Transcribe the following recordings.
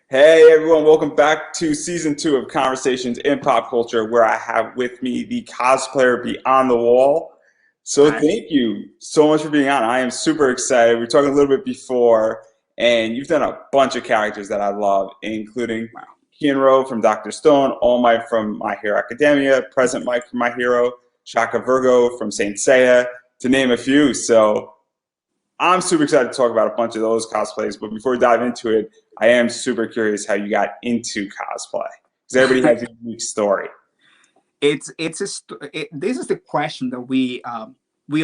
Hey everyone, welcome back to season 2 of Conversations in Pop Culture, where I have with me the cosplayer Beyond the Wall. So Hi. thank you so much for being on. I am super excited. We were talking a little bit before, and you've done a bunch of characters that I love, including Wow. Kinro from Dr. Stone, All Might from My Hero Academia, Present Mike from My Hero, Shaka Virgo from Saint Seiya, to name a few. So I'm super excited to talk about a bunch of those cosplays, but before we dive into it, I am super curious how you got into cosplay because everybody has a unique story. This is the question that we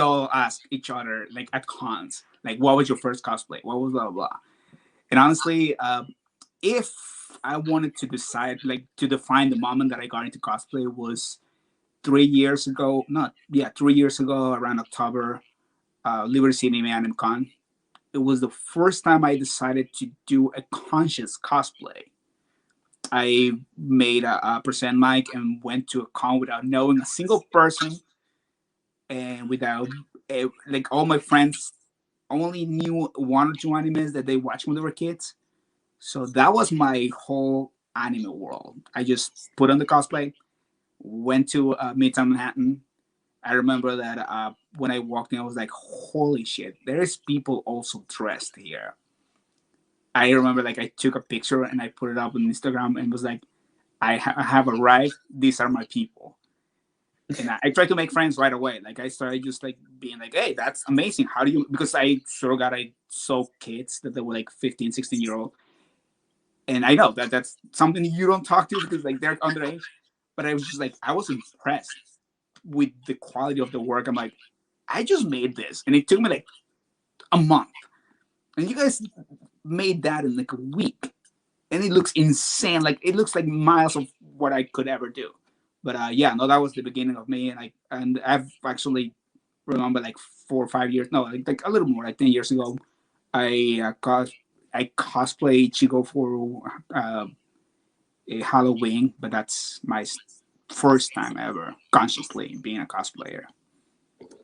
all ask each other like at cons. Like, what was your first cosplay? What was blah blah blah? And honestly, if I wanted to decide, like, to define the moment that I got into cosplay was 3 years ago. Not yeah, 3 years ago around October, Liberty City Anime Con. It was the first time I decided to do a conscious cosplay. I made a present mic and went to a con without knowing a single person and without like all my friends only knew one or two animes that they watched when they were kids. So that was my whole anime world. I just put on the cosplay, went to Midtown Manhattan. I remember that when I walked in, I was like, "Holy shit! There's people also dressed here." I remember like I took a picture and I put it up on Instagram and was like, I have arrived. These are my people. And I tried to make friends right away. Like I started just like being like, hey, that's amazing. How do you, because I saw kids that they were like 15, 16-year old. And I know that that's something you don't talk to because like they're underage. But I was just like, I was impressed with the quality of the work. I'm like, I just made this. And it took me like a month. And you guys made that in like a week. And it looks insane. Like it looks like miles of what I could ever do. But yeah, no, that was the beginning of me, and I've actually remember like 4 or 5 years, no, like a little more, like 10 years ago, I I cosplayed Chico for a Halloween, but that's my first time ever consciously being a cosplayer.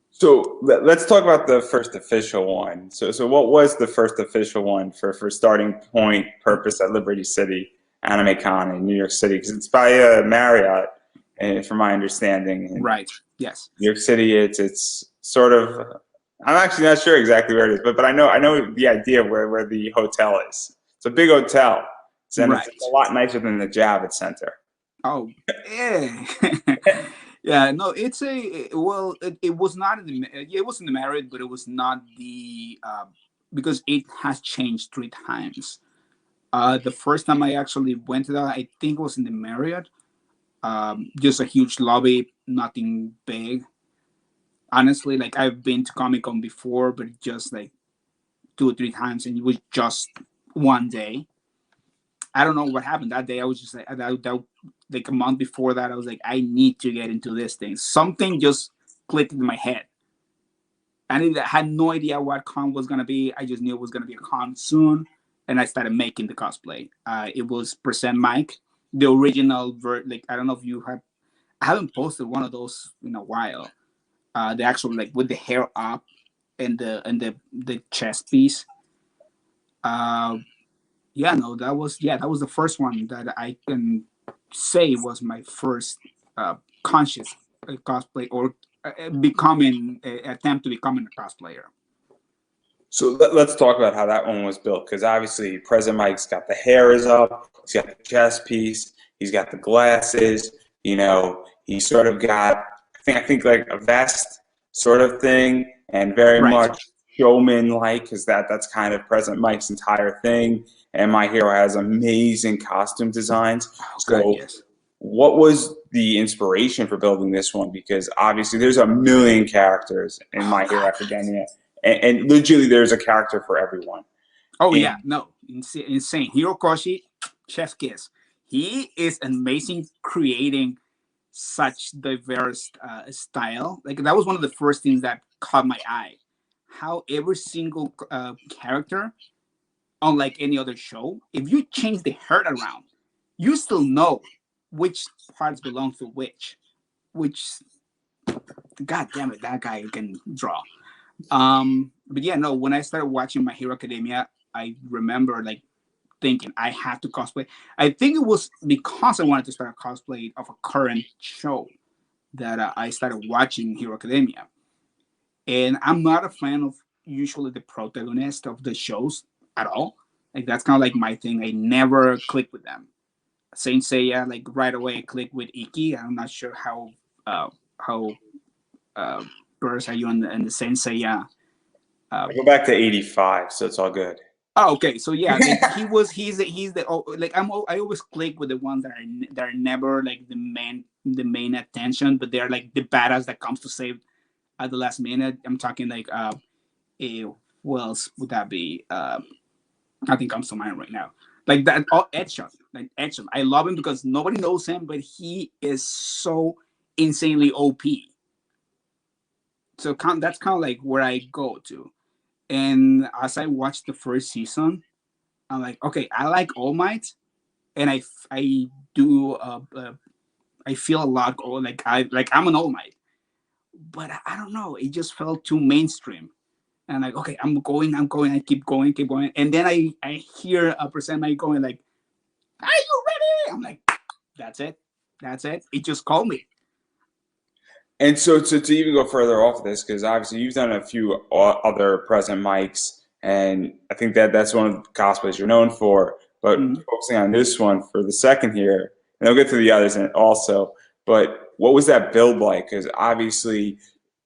So let's talk about the first official one. So what was the first official one for starting point purpose at Liberty City Anime Con in New York City? Because it's by Marriott, and from my understanding. And Right. Yes. New York City, it's sort of. I'm actually not sure exactly where it is, but I know the idea of where the hotel is. It's a big hotel, and it's Right. a lot nicer than the Javits Center. Oh, yeah. Yeah, no, it's a well. It was not in the yeah, it was in the Marriott, but it was not the because it has changed 3 times. The first time I actually went to that, I think it was in the Marriott. Just a huge lobby, nothing big. Honestly, like I've been to Comic Con before, but just like 2 or 3 times, and it was just one day. I don't know what happened that day. I was just like like a month before that. I was like, I need to get into this thing. Something just clicked in my head. I had no idea what con was gonna be. I just knew it was gonna be a con soon, and I started making the cosplay. It was Present Mike, the original like I don't know if you have. I haven't posted one of those in a while. The actual like with the hair up and the chest piece. Uh, yeah, no, that was the first one that I can say was my first conscious cosplay or becoming attempt to becoming a cosplayer. So let's talk about how that one was built, because obviously President Mike's got the hair is up, he's got the chest piece, he's got the glasses, he's sort of got I think like a vest sort of thing, and very Right. much showman like, because that's kind of President Mike's entire thing. And My Hero has amazing costume designs. Oh, God, So yes. what was the inspiration for building this one? Because obviously there's a million characters in Oh My Hero God. Academia, and literally there's a character for everyone. Oh And yeah. No, insane. Hirokoshi, chef kiss. He is amazing creating such diverse style. Like that was one of the first things that caught my eye. How every single character, unlike any other show, if you change the herd around, you still know which parts belong to which. Which, god damn it, that guy can draw. But yeah, no. When I started watching My Hero Academia, I remember like thinking I have to cosplay. I think it was because I wanted to start a cosplay of a current show that I started watching Hero Academia. And I'm not a fan of usually the protagonist of the shows at all. Like that's kind of like my thing. I never click with them. Saint Seiya, like right away I click with Iki. I'm not sure how uh versed are you in the Saint Seiya. I go back to 85, so it's all good. Oh, okay. So yeah, like he's the like I always click with the ones that are never like the main attention, but they're like the badass that comes to save at the last minute. I'm talking like who else would that be? Nothing comes to mind right now. Like that, Edshot, like Edshot. I love him because nobody knows him, but he is so insanely OP. So that's kind of like where I go to. And as I watched the first season, I'm like, okay, I like All Might, and I do I feel a lot like I'm an All Might, but I don't know, it just felt too mainstream. And like, okay, I'm going, I keep going, and then I hear a percent mic going like, "Are you ready?" I'm like, that's it. It just called me. And so to even go further off this, because obviously you've done a few other present mics, and I think that's one of the cosplays you're known for. But focusing on this one for the second here, and I'll get to the others in it also. But what was that build like? Because obviously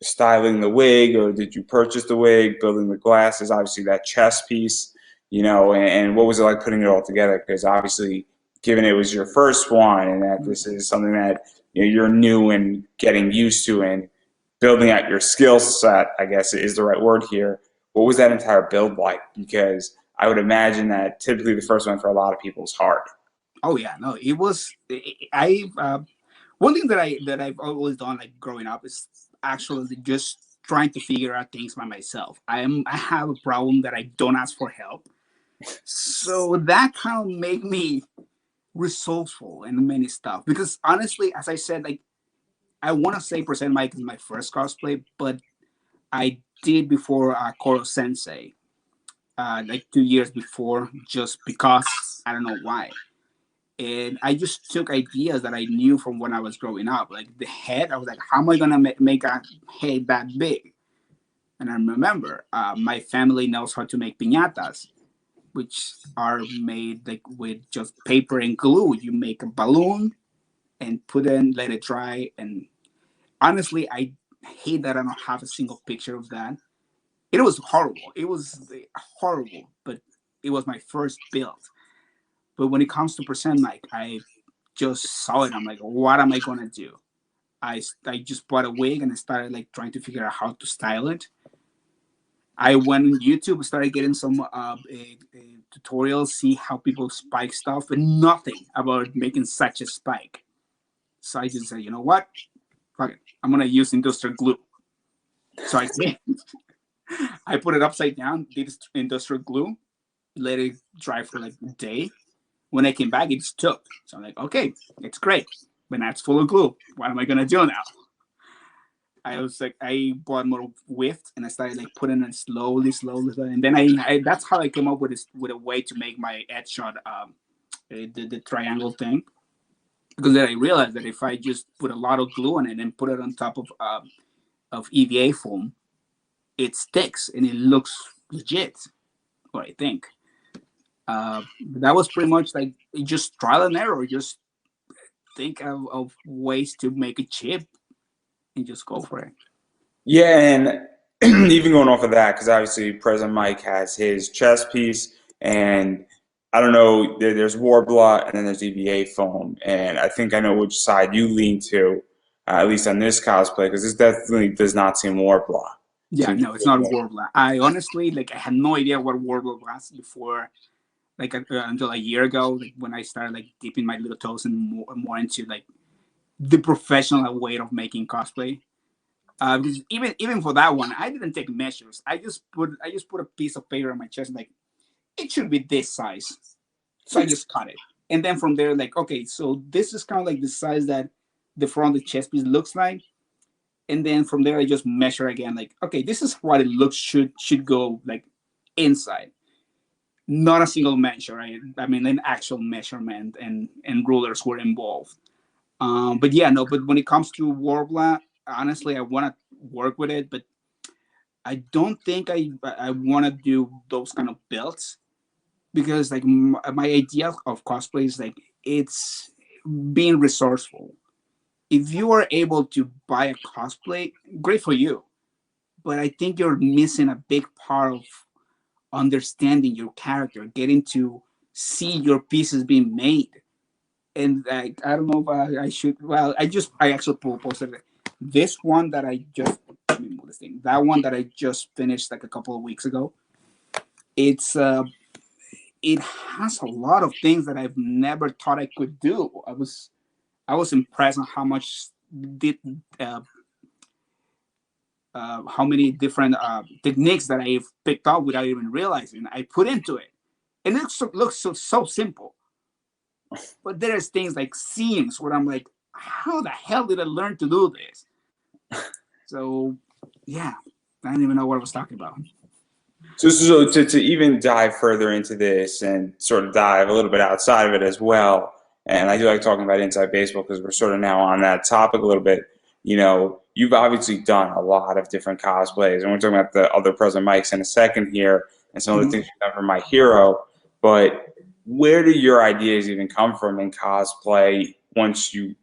styling the wig, or did you purchase the wig, building the glasses, obviously that chest piece, and what was it like putting it all together? Because obviously, given it was your first one, and that this is something that you're new and getting used to and building out your skill set, I guess is the right word here. What was that entire build like? Because I would imagine that typically the first one for a lot of people is hard. Oh yeah, no, it was. I one thing that I've always done like growing up is actually just trying to figure out things by myself. I have a problem that I don't ask for help, so that kind of made me resourceful in many stuff. Because honestly, as I said, like I want to say Present Mike is my first cosplay, but I did before Koro Sensei, like 2 years before, just because I don't know why. And I just took ideas that I knew from when I was growing up. Like the head, I was like, how am I gonna make a head that big? And I remember my family knows how to make piñatas, which are made like with just paper and glue. You make a balloon and put in, let it dry. And honestly, I hate that I don't have a single picture of that. It was horrible. It was horrible, but it was my first build. But when it comes to present mic, I just saw it. I'm like, what am I gonna do? I just bought a wig and I started like trying to figure out how to style it. I went on YouTube, started getting some tutorials, see how people spike stuff, but nothing about making such a spike. So I just said, you know what? Fuck it. I'm gonna use industrial glue. So I did. I put it upside down, did industrial glue, let it dry for like a day. When I came back, it stuck. So I'm like, okay, it's great, but now it's full of glue. What am I gonna do now? I was like, I bought more whipped and I started like putting it slowly, and then I that's how I came up with with a way to make my edge shot, the triangle thing. Because then I realized that if I just put a lot of glue on it and put it on top of EVA foam, it sticks and it looks legit. What I think. That was pretty much like just trial and error. Just think of ways to make a chip and just go for it. Yeah, and even going off of that, because obviously President Mike has his chess piece, and I don't know, there's Warbler and then there's EVA foam, and I think I know which side you lean to, at least on this cosplay, because this definitely does not seem Warbler. Yeah, no, it's not Warbler. I honestly like I had no idea what Warbler was before, like until a year ago, like when I started like dipping my little toes and more into like the professional way of making cosplay. Because even for that one, I didn't take measures. I just put a piece of paper on my chest, like it should be this size. So I just cut it, and then from there, like okay, so this is kind of like the size that the front of the chest piece looks like, and then from there I just measure again, like okay, this is what it looks should go like inside. not a single measure. Right? I mean, an actual measurement and rulers were involved. But yeah, no. But when it comes to Warbler, honestly, I want to work with it, but I don't think I want to do those kind of builds because like my idea of cosplay is like it's being resourceful. If you are able to buy a cosplay, great for you. But I think you're missing a big part of understanding your character, getting to see your pieces being made. And like, I don't know if I should. Well, I actually posted it. This one that I just let me move this thing. That one that I just finished like a couple of weeks ago. It's it has a lot of things that I've never thought I could do. I was impressed on how much did uh, how many different techniques that I've picked up without even realizing I put into it, and it looks so simple. But there's things like seams where I'm like, how the hell did I learn to do this? So yeah, I don't even know what I was talking about. So to even dive further into this and sort of dive a little bit outside of it as well, and I do like talking about inside baseball because we're sort of now on that topic a little bit. You know, you've obviously done a lot of different cosplays, and we're talking about the other present mics in a second here, and some of the Mhm. things you've done for My Hero. But where do your ideas even come from in cosplay? Once you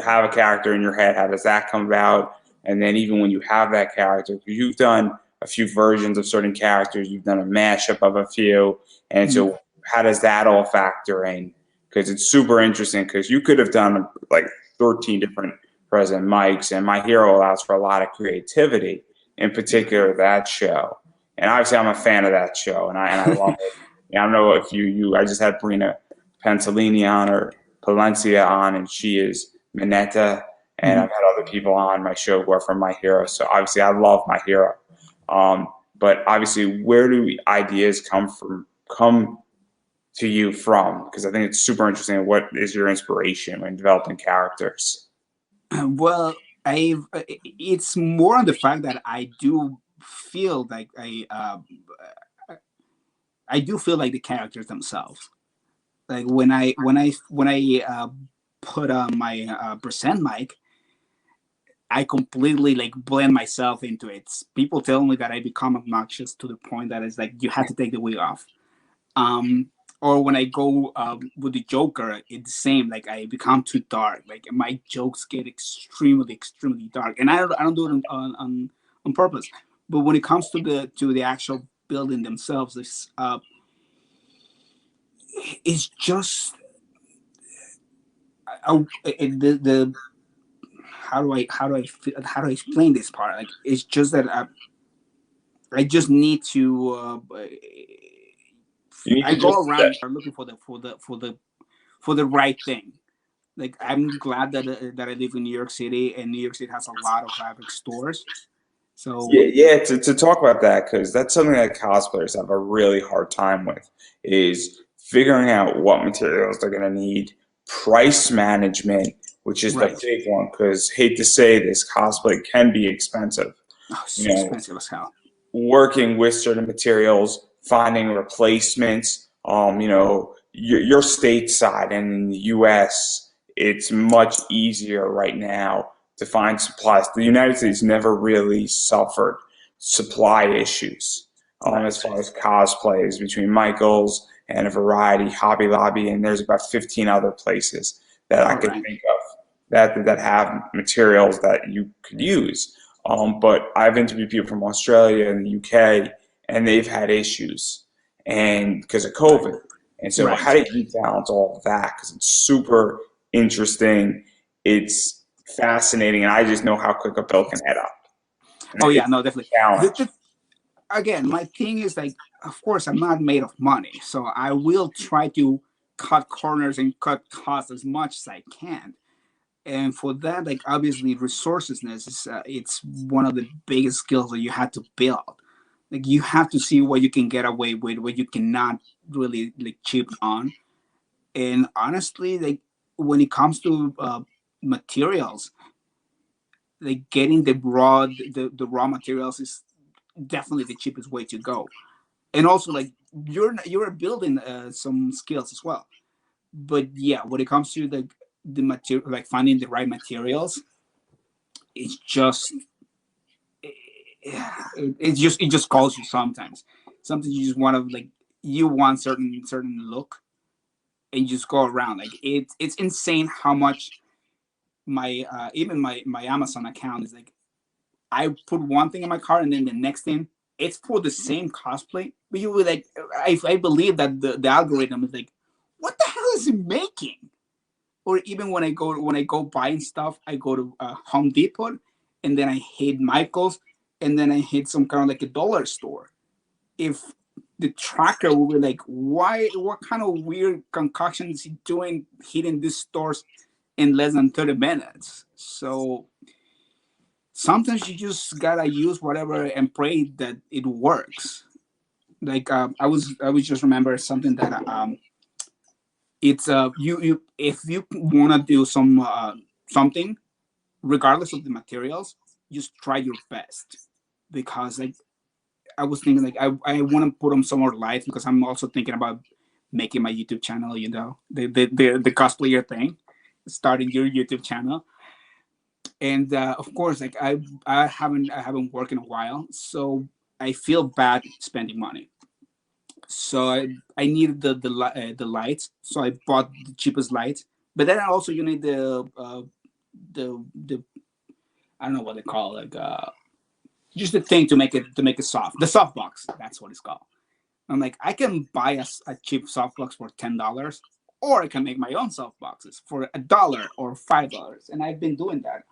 have a character in your head, how does that come about? And then even when you have that character, 'cause you've done a few versions of certain characters. You've done a mashup of a few, and Mhm. so how does that all factor in? Because it's super interesting. Because you could have done like 13 different present mics, and My Hero allows for a lot of creativity. In particular, that show, and obviously I'm a fan of that show, and I love it. Yeah, I don't know if you I just had Brina Pentalini on or Palencia on, and she is Minetta, and I've Mhm. had other people on my show who are from My Hero. So obviously I love My Hero. But obviously, where do ideas come to you from? Because I think it's super interesting. What is your inspiration when developing characters? Well, it's more on the fact that I do feel like I do feel like the characters themselves. Like when I put on my present mic, I completely like blend myself into it. People tell me that I become obnoxious to the point that it's like you have to take the wig off. Um, or when I go with the Joker, it's the same. Like I become too dark. Like my jokes get extremely dark, and I don't do it on purpose. But when it comes to the actual building themselves, it's just the how do I explain this part? Like it's just that I just need to. You need I to go just around and start looking for the right thing. Like I'm glad that I live in New York City, and New York City has a lot of fabric stores. So yeah, to talk about that because that's something that cosplayers have a really hard time with is figuring out what materials they're going to need, price management, which is the right, big one. Because hate to say this, cosplay can be expensive. oh, it's You so know, expensive as hell. working with certain materials, finding replacements. Your stateside and in the U.S., it's much easier right now to find supplies. The United States never really suffered supply issues as Right, far as cosplays between Michaels and a variety, Hobby Lobby, and there's about 15 other places that I could correct. think of that have materials that you could use. But I've interviewed people from Australia and the UK, and they've had issues, and because of COVID. And so, how Right. do you balance all of that? Because it's super interesting, it's fascinating, and I just know how quick a bill can add up. And Oh yeah, it's no, definitely. a challenge. Again, my thing is like, of course, I'm not made of money, so I will try to cut corners and cut costs as much as I can. And for that, like obviously, resourcefulness is it's one of the biggest skills that you have to build. Like you have to see what you can get away with, what you cannot really like chip on. And honestly, like when it comes to materials, like getting the raw materials is definitely the cheapest way to go. And also like you're building some skills as well. But yeah, when it comes to the material, like finding the right materials, it's just it just calls you sometimes. Sometimes you just want to like you want certain look, and you just go around. Like it's insane how much my even my Amazon account is like I put one thing in my cart and then the next thing it's for the same cosplay. But you were like, I believe that the algorithm is like, what the hell is it making? Or even when I go buying stuff, I go to Home Depot, and then I hit Michael's, and then I hit some kind of like a dollar store. If the tracker will be like, why? What kind of weird concoction is he doing hitting these stores in less than 30 minutes? So sometimes you just gotta use whatever and pray that it works. Like I was just remember something that it's you if you want to do something regardless of the materials, just try your best. Because like I was thinking like I want to put on some more lights because I'm also thinking about making my YouTube channel, you know, the cosplayer thing, starting your YouTube channel. And of course like I haven't worked in a while, so I feel bad spending money. So I needed the lights, so I bought the cheapest lights. But then also you need the I don't know what they call it, like just the thing to make it soft. The soft box, that's what it's called. I'm like, I can buy a cheap soft box for $10, or I can make my own soft boxes for $1 or $5, and I've been doing that.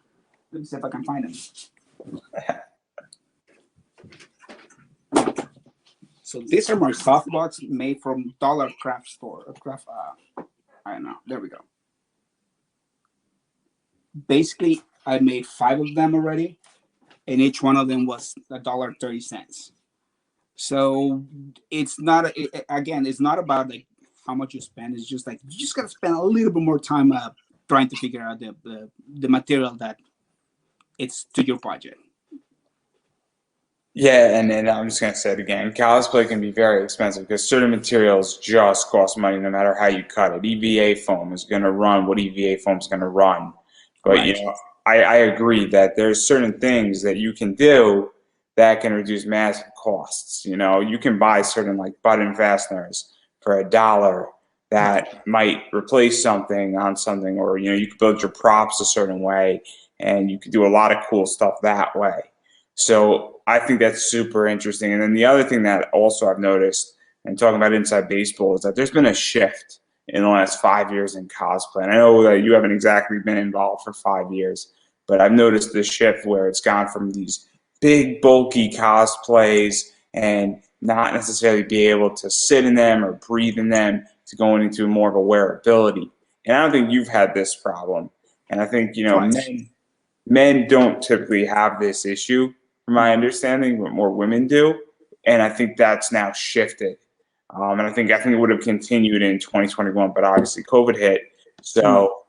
Let me see if I can find them. So these are my soft box made from Dollar Craft Store. Craft, I don't know. There we go. Basically, I made 5 of them already, and each one of them was $1.30. So it's not again, it's not about like how much you spend. It's just like you just gotta spend a little bit more time trying to figure out the material that it's to your budget. Yeah, and I'm just gonna say it again. Cosplay can be very expensive because certain materials just cost money no matter how you cut it. EVA foam is gonna run what EVA foam is gonna run. But you Right. know, I agree that there's certain things that you can do that can reduce massive costs. You know, you can buy certain like button fasteners for $1 Right. that might replace something on something, or you know, you could build your props a certain way, and you could do a lot of cool stuff that way. So I think that's super interesting. And then the other thing that also I've noticed, and talking about inside baseball, is that there's been a shift in the last 5 years in cosplay. And I know that you haven't exactly been involved for 5 years, but I've noticed this shift where it's gone from these big, bulky cosplays and not necessarily be able to sit in them or breathe in them to going into more of a wearability. And I don't think you've had this problem. And I think, you know, Right. men don't typically have this issue, from my understanding, but more women do. And I think that's now shifted. And I think it would have continued in 2021, but obviously COVID hit. Mm. So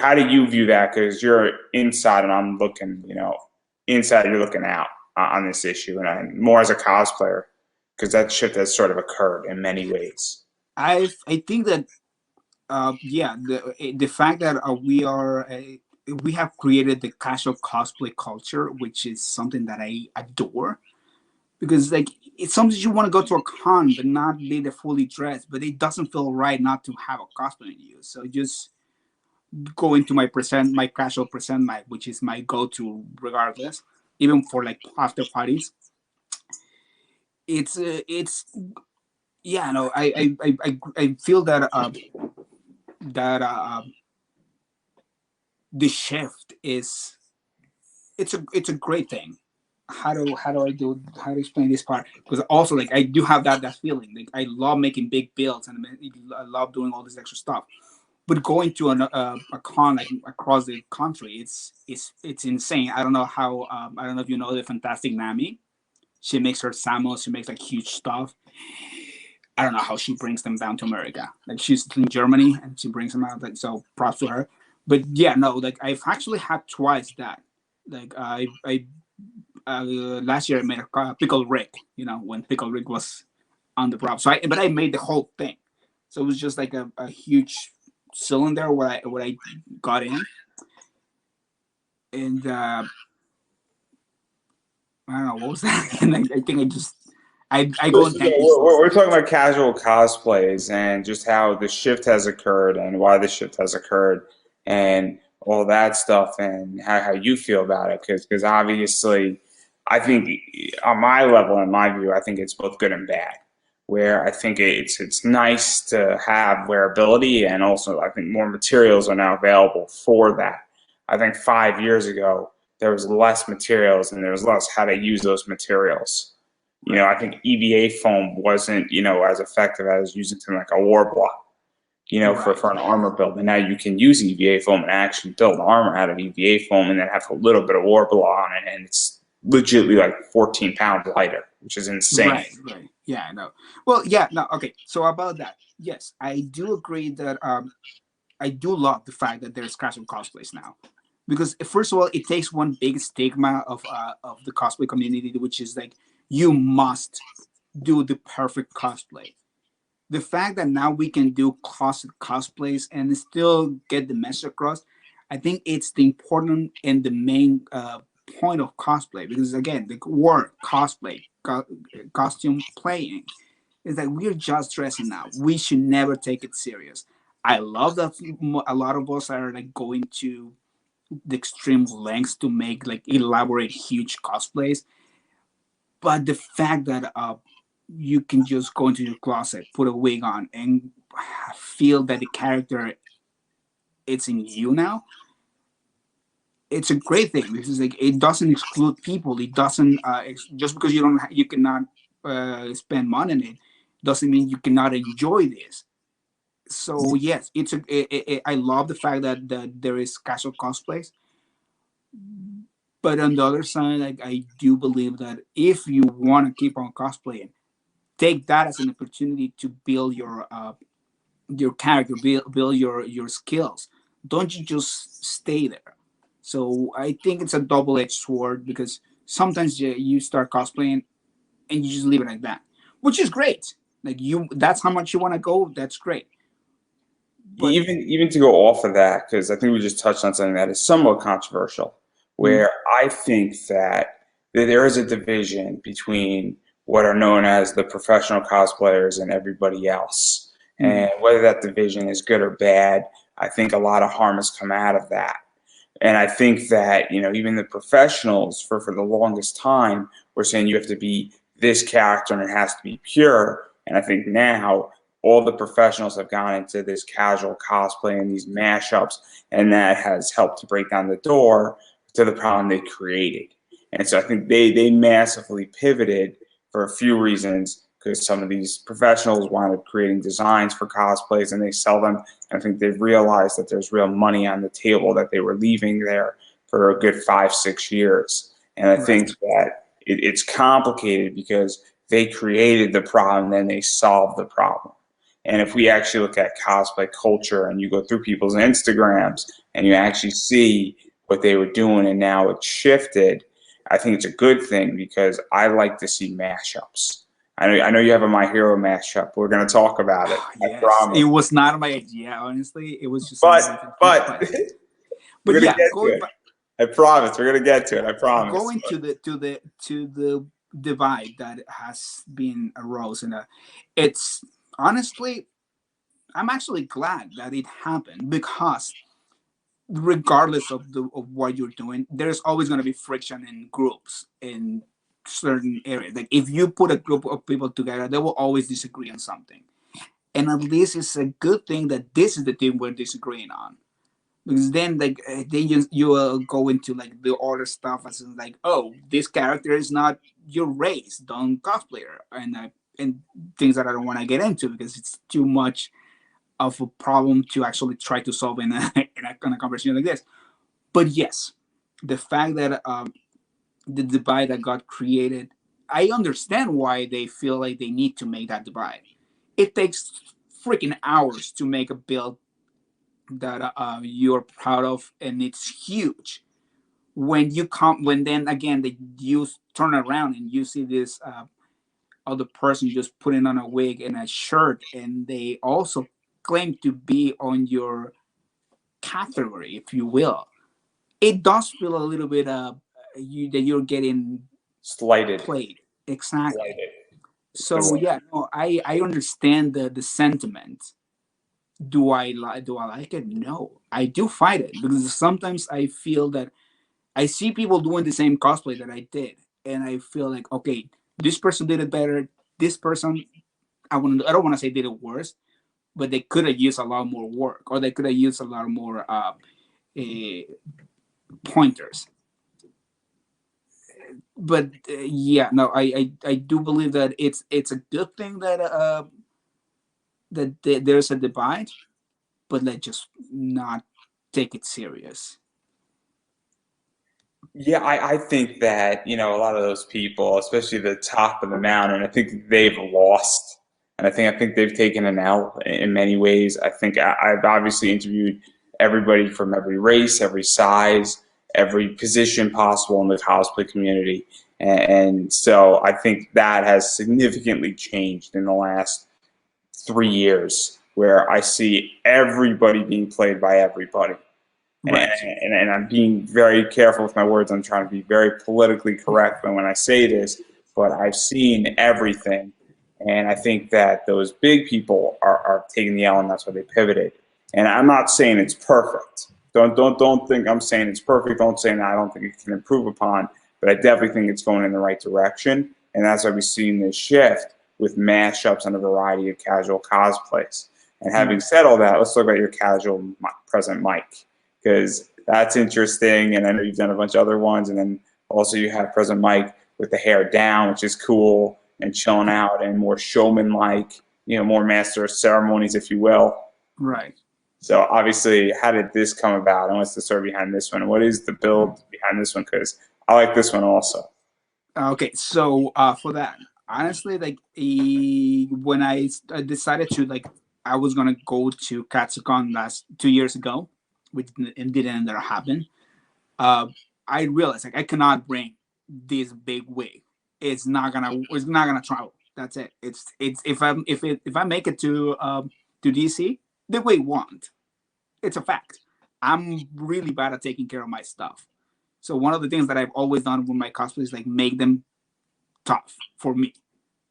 how do you view that? Because you're inside and I'm looking, you know, inside you're looking out on this issue, and I'm more as a cosplayer because that shift has sort of occurred in many ways. I think that yeah, the fact that we have created the casual cosplay culture, which is something that I adore. Because like it's sometimes you want to go to a con but not be the fully dressed, but it doesn't feel right not to have a cosplay in you. So just go into my casual present night, which is my go-to regardless, even for like after parties. It's yeah, no, I feel that that the shift is it's a great thing. How to explain this part? Because also like I do have that feeling. Like I love making big builds and I love doing all this extra stuff. But going to a con like across the country, it's insane. I don't know how. I don't know if you know the Fantastic Nami. She makes her samos. She makes like huge stuff. I don't know how she brings them down to America. Like she's in Germany and she brings them out. Like so, props to her. But yeah, no, like I've actually had twice that. Like I last year I made a pickle Rick. You know when pickle Rick was on the prop. So but I made the whole thing. So it was just like a huge cylinder where I got in, and I don't know what was that. And I think I go Listen, intentionally slow. we're talking about casual cosplays and just how the shift has occurred and why the shift has occurred and all that stuff and how you feel about it. Because obviously, I think on my level, in my view, I think it's both good and bad. Where I think it's nice to have wearability and also I think more materials are now available for that. I think 5 years ago there was less materials and there was less how to use those materials. I think EVA foam wasn't, as effective as using something like a war block, Right. for an armor build. And now you can use EVA foam and actually build armor out of EVA foam and then have a little bit of war block on it. And it's legitimately like 14 pounds lighter, which is insane. Right. Yeah, I know. Well, yeah, no, okay. So about that, yes, I do agree that I do love the fact that there's casual cosplays now, because first of all, it takes one big stigma of the cosplay community, which is like you must do the perfect cosplay. The fact that now we can do classic cosplays and still get the message across, I think it's the important and the main point of cosplay. Because again, the word cosplay, costume playing, is that we're just dressing now. We should never take it serious. I love that a lot of us are like going to the extreme lengths to make like elaborate, huge cosplays. But the fact that you can just go into your closet, put a wig on, and feel that the character it's in you now, it's a great thing because like it doesn't exclude people. It doesn't just because you cannot spend money on it doesn't mean you cannot enjoy this. So yes, I love the fact that there is casual cosplays, but on the other side, like I do believe that if you want to keep on cosplaying, take that as an opportunity to build your character, build your skills. Don't you just stay there. So I think it's a double-edged sword because sometimes you start cosplaying and you just leave it like that, which is great. Like that's how much you want to go. That's great. But Even to go off of that, because I think we just touched on something that is somewhat controversial, where I think that there is a division between what are known as the professional cosplayers and everybody else. And whether that division is good or bad, I think a lot of harm has come out of that. And I think that, even the professionals for the longest time were saying you have to be this character and it has to be pure. And I think now all the professionals have gone into this casual cosplay and these mashups, and that has helped to break down the door to the problem they created. And so I think they massively pivoted for a few reasons because some of these professionals wound up creating designs for cosplays and they sell them. And I think they've realized that there's real money on the table that they were leaving there for a good 5-6 years. And I think that it's complicated because they created the problem, then they solved the problem. And if we actually look at cosplay culture and you go through people's Instagrams and you actually see what they were doing and now it's shifted, I think it's a good thing because I like to see mashups. I know you have a My Hero mashup. We're going to talk about it. yes, I promise. it was not my idea, honestly. It was just but we're yeah, going to get to it. I promise. We're going to get to it. I promise. Going to the divide that has been arose, and it's honestly, I'm actually glad that it happened because regardless of what you're doing, there's always going to be friction in groups in certain areas. Like if you put a group of people together, they will always disagree on something. And at least it's a good thing that this is the thing we're disagreeing on. Because then like then you will go into like the other stuff as in like, oh, this character is not your race, don't cosplay her, and things that I don't want to get into because it's too much of a problem to actually try to solve in a conversation like this. But yes, the fact that the divide that got created, I understand why they feel like they need to make that divide. It takes freaking hours to make a build that you're proud of, and it's huge. When then again you turn around and you see this of the person just putting on a wig and a shirt, and they also claim to be on your category, if you will. It does feel a little bit that you're getting Slighted. played. Exactly. Slighted. So yeah, no, I understand the sentiment. Do I like it? No, I do fight it because sometimes I feel that I see people doing the same cosplay that I did, and I feel like, okay, this person did it better. This person, I don't want to say did it worse, but they could have used a lot more work, or they could have used a lot more pointers. But yeah, no, I do believe that it's a good thing that there's a divide, but let's just not take it serious. Yeah, I think that, a lot of those people, especially the top of the mountain, I think they've lost. And I think they've taken an L in many ways. I think I've obviously interviewed everybody from every race, every size, every position possible in the cosplay community. And so I think that has significantly changed in the last 3 years, where I see everybody being played by everybody. Right. And I'm being very careful with my words. I'm trying to be very politically correct when I say this, but I've seen everything. And I think that those big people are taking the L, and that's why they pivoted. And I'm not saying it's perfect. Don't think I'm saying it's perfect. Don't say that I don't think it can improve upon. But I definitely think it's going in the right direction. And that's why we've seen this shift with mashups and a variety of casual cosplays. And having said all that, let's talk about your casual present Mike, because that's interesting. And I know you've done a bunch of other ones. And then also you have President Mike with the hair down, which is cool, and chilling out and more showman-like, more master of ceremonies, if you will. Right. So obviously, how did this come about? And what's the story behind this one? What is the build behind this one? Because I like this one also. Okay, so for that, honestly, like when decided to I was gonna go to Katsucon last 2 years ago, which didn't end up happen. I realized I cannot bring this big wig. It's not gonna travel. That's it. It's if I make it to DC, the wig won't. It's a fact. I'm really bad at taking care of my stuff. So one of the things that I've always done with my cosplays is make them tough for me,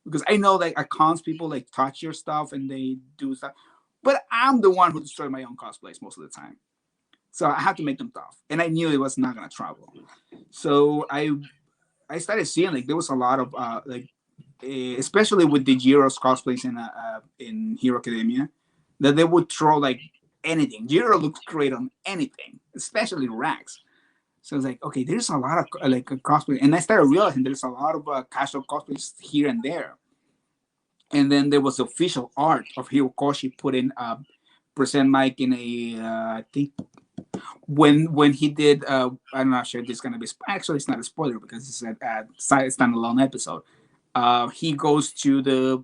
because I know that at cons people touch your stuff and they do stuff, but I'm the one who destroys my own cosplays most of the time. So I had to make them tough, and I knew it was not gonna travel. So I started seeing there was a lot of especially with the Jiro's cosplays in Hero Academia, that they would throw anything. Jiro looks great on anything, especially racks. So it's okay, there's a lot of cosplay, and I started realizing there's a lot of casual cosplays here and there. And then there was official art of Hirokoshi putting present Mike in a I think when he did I'm not sure if this is gonna be actually it's not a spoiler because it's a standalone episode. He goes to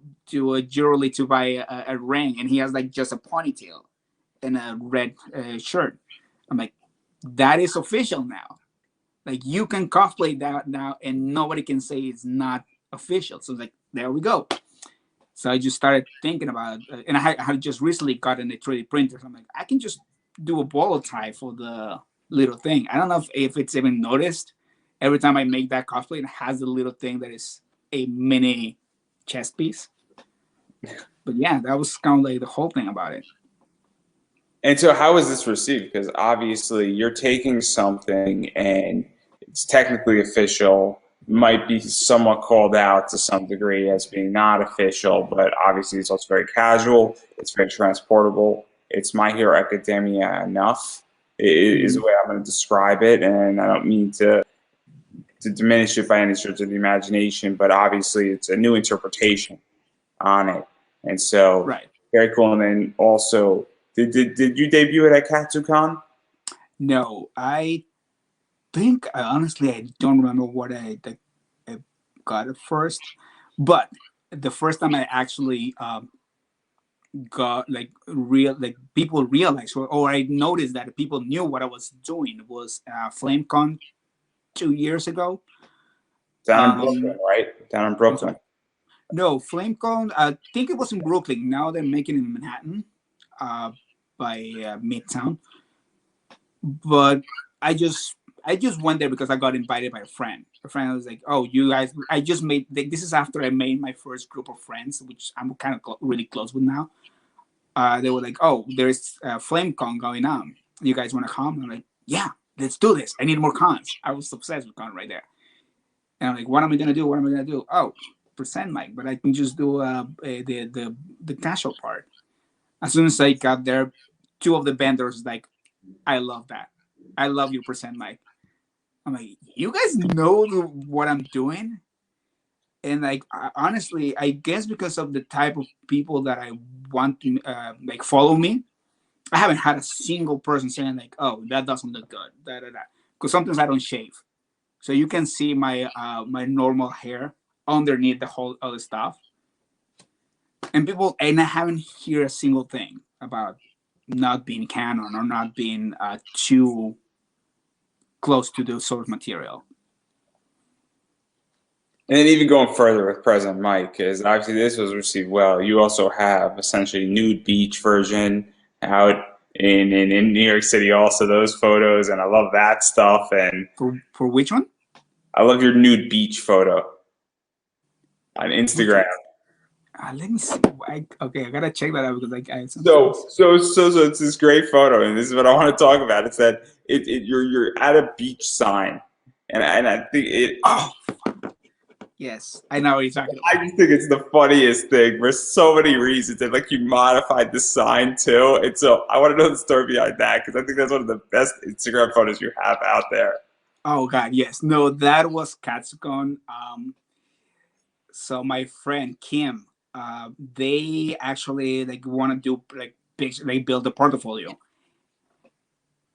a jewelry to buy a ring, and he has just a ponytail and a red shirt. I'm like, that is official now. You can cosplay that now, and nobody can say it's not official. So there we go. So I just started thinking about it, and I had just recently gotten a 3D printer. So I'm like, I can just do a bolo tie for the little thing. I don't know if it's even noticed. Every time I make that cosplay, it has a little thing that is a mini chest piece. But yeah, that was kind of the whole thing about it. And so how was this received? Because obviously you're taking something and it's technically official, might be somewhat called out to some degree as being not official, but obviously it's also very casual, it's very transportable, it's My Hero Academia enough, is the way I'm going to describe it. And I don't mean to diminish it by any stretch of the imagination, but obviously it's a new interpretation on it. And so, right. Very cool. And then also, did you debut it at Katsucon? No, I think honestly I don't remember what I got it first, but the first time I actually got people realized, or I noticed that people knew what I was doing was FlameCon 2 years ago. Down in Brooklyn, right? Down in Brooklyn. No, FlameCon. I think it was in Brooklyn. Now they're making it in Manhattan, uh, by Midtown. But I just I just went there because I got invited by a friend. A friend was like, "Oh, you guys, I just made this is after I made my first group of friends, which I'm kind of really close with now." They were like, "Oh, there's FlameCon going on. You guys want to come?" I'm like, "Yeah, let's do this. I need more cons." I was obsessed with con right there, and I'm like, "What am I gonna do? What am I gonna do?" Oh, present mic, but I can just do the casual part. As soon as I got there, two of the vendors like, "I love that. I love your present mic." I'm like, "You guys know what I'm doing?" And like, honestly, I guess because of the type of people that I want to like follow me, I haven't had a single person saying like, "Oh, that doesn't look good." Da da da. Because sometimes I don't shave, so you can see my normal hair underneath the whole other stuff. And I haven't heard a single thing about not being canon or not being too close to the source material. And then even going further with President Mike, is obviously this was received well. You also have essentially nude beach version out in New York City. Also those photos, and I love that stuff. And For which one? I love your nude beach photo on Instagram. Let me see. Okay, I gotta check that out because I So, sometimes. it's this great photo, and this is what I want to talk about. It's that you're at a beach sign, and I think it. Oh, yes, I know what you're talking I about. just think it's the funniest thing for so many reasons. And like you modified the sign too, and so I want to know the story behind that because I think that's one of the best Instagram photos you have out there. Oh God, yes. No, that was Katsucon. So my friend Kim, they actually like want to do like picture, like build a portfolio,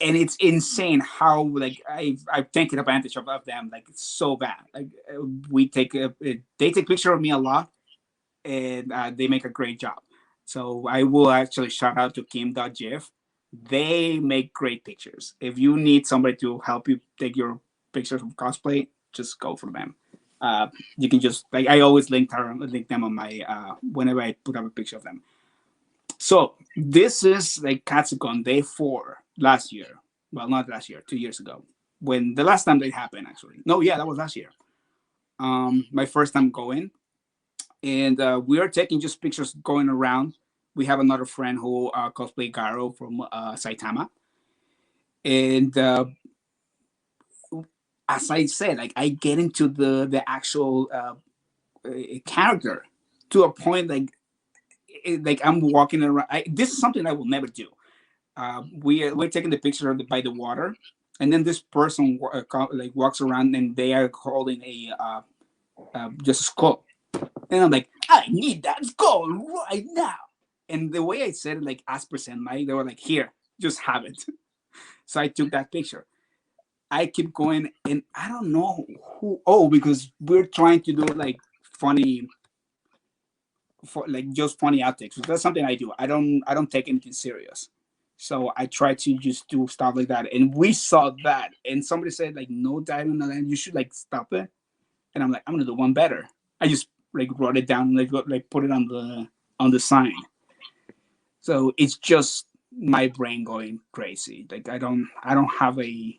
and it's insane how like I've taken advantage of them. Like it's so bad. Like we take they take picture of me a lot, and they make a great job. So I will actually shout out to Kim.gif. They make great pictures. If you need somebody to help you take your pictures of cosplay, just go for them. Uh, you can just like I always link them on my whenever I put up a picture of them. So this is like Katsucon day 4 last year. Well, not last year, 2 years ago. When the last time they happened, actually. No, yeah, that was last year. My first time going, and we are taking just pictures going around. We have another friend who cosplay Garo from Saitama, and as I said, like I get into the actual character to a point like I'm walking around. This is something I will never do. We're taking the picture by the water, and then this person like walks around and they are holding a just a skull. And I'm like, I need that skull right now. And the way I said it, like as percent Mike, they were like, here, just have it. So I took that picture. I keep going, and I don't know who. Oh, because we're trying to do like funny, for like just funny outtakes. So that's something I do. I don't take anything serious. So I try to just do stuff like that. And we saw that, and somebody said like, no diving on the land. You should like stop it. And I'm like, I'm gonna do one better. I just like wrote it down, like put it on the sign. So it's just my brain going crazy. Like I don't have a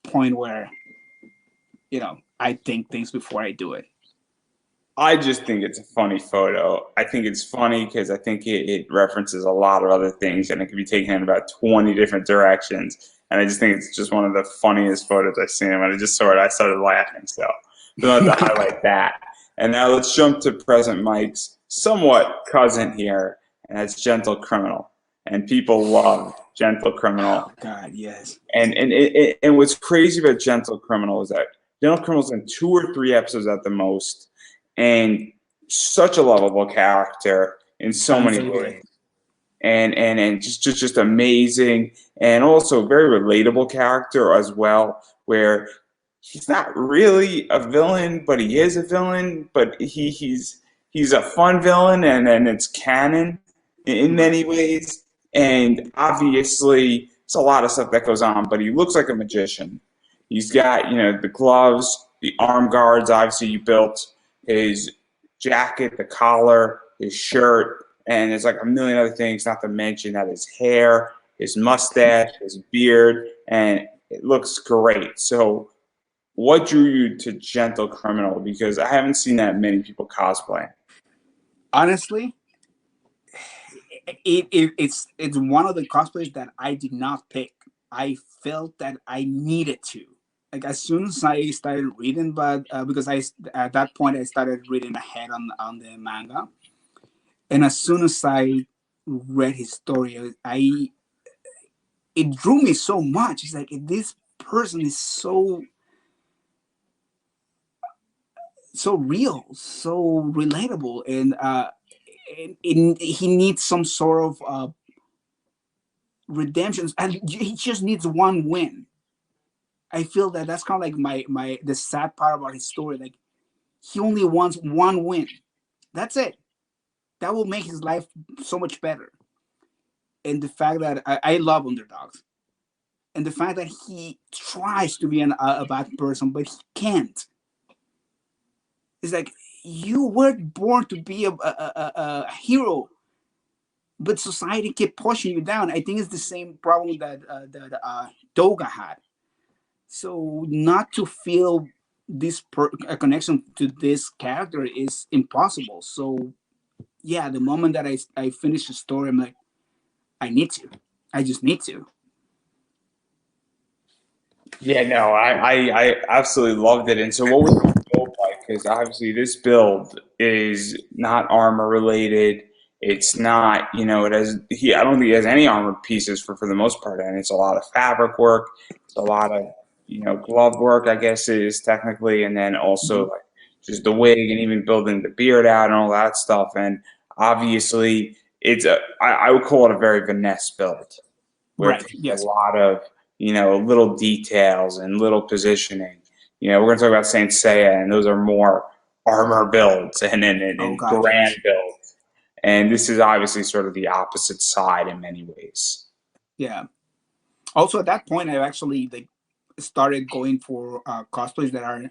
point where I think things before I do it. I just think it's a funny photo. I think it's funny because I think it references a lot of other things, and it can be taken in about 20 different directions. And I just think it's just one of the funniest photos I've seen. And I just saw it, I started laughing. So I wanted to highlight that. And now let's jump to President Mike's somewhat cousin here, and that's Gentle Criminal. And people love Gentle Criminal. Oh God, yes. And what's crazy about Gentle Criminal is that Gentle Criminal's in 2 or 3 episodes at the most, and such a lovable character in so many ways, and just amazing, and also very relatable character as well, where he's not really a villain, but he is a villain, but he's a fun villain, and it's canon in many ways, and obviously it's a lot of stuff that goes on, but he looks like a magician. He's got the gloves, the arm guards. Obviously, you built his jacket, the collar, his shirt, and there's like a million other things, not to mention that his hair, his mustache, his beard, and it looks great. So what drew you to Gentle Criminal? Because I haven't seen that many people cosplay. Honestly, it's one of the cosplays that I did not pick. I felt that I needed to. Like as soon as I started reading, but because I at that point I started reading ahead on the manga, and as soon as I read his story, I it drew me so much. It's like this person is so real, so relatable, and he needs some sort of redemptions, and he just needs one win. I feel that that's kind of like my the sad part about his story. Like he only wants one win. That's it. That will make his life so much better. And the fact that I love underdogs, and the fact that he tries to be a bad person, but he can't. It's like you weren't born to be a hero, but society kept pushing you down. I think it's the same problem that Doga had. So not to feel a connection to this character is impossible. So yeah, the moment that I finish the story, I'm like, I need to. I just need to. Yeah, no, I absolutely loved it. And so, what was the build like? Because obviously, this build is not armor related. It's not, it has. I don't think he has any armor pieces for the most part, and it's a lot of fabric work. It's a lot of, glove work, I guess it is technically, and then also Mhm. like just the wig and even building the beard out and all that stuff. And obviously, I would call it a very finesse build, where it Right. takes a Yes. lot of little details and little positioning. We're going to talk about Saint Seiya, and those are more armor builds Oh and God, grand yes. builds. And this is obviously sort of the opposite side in many ways. Yeah. Also, at that point, I actually like started going for cosplays that are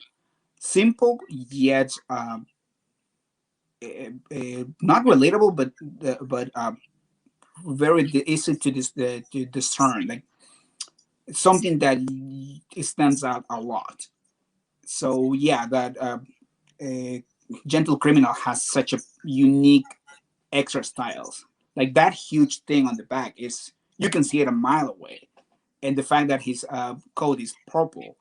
simple yet not relatable, but very easy to to discern. Like something that stands out a lot. So yeah, that uh, Gentle Criminal has such a unique extra styles. Like that huge thing on the back is you can see it a mile away, and the fact that his coat is purple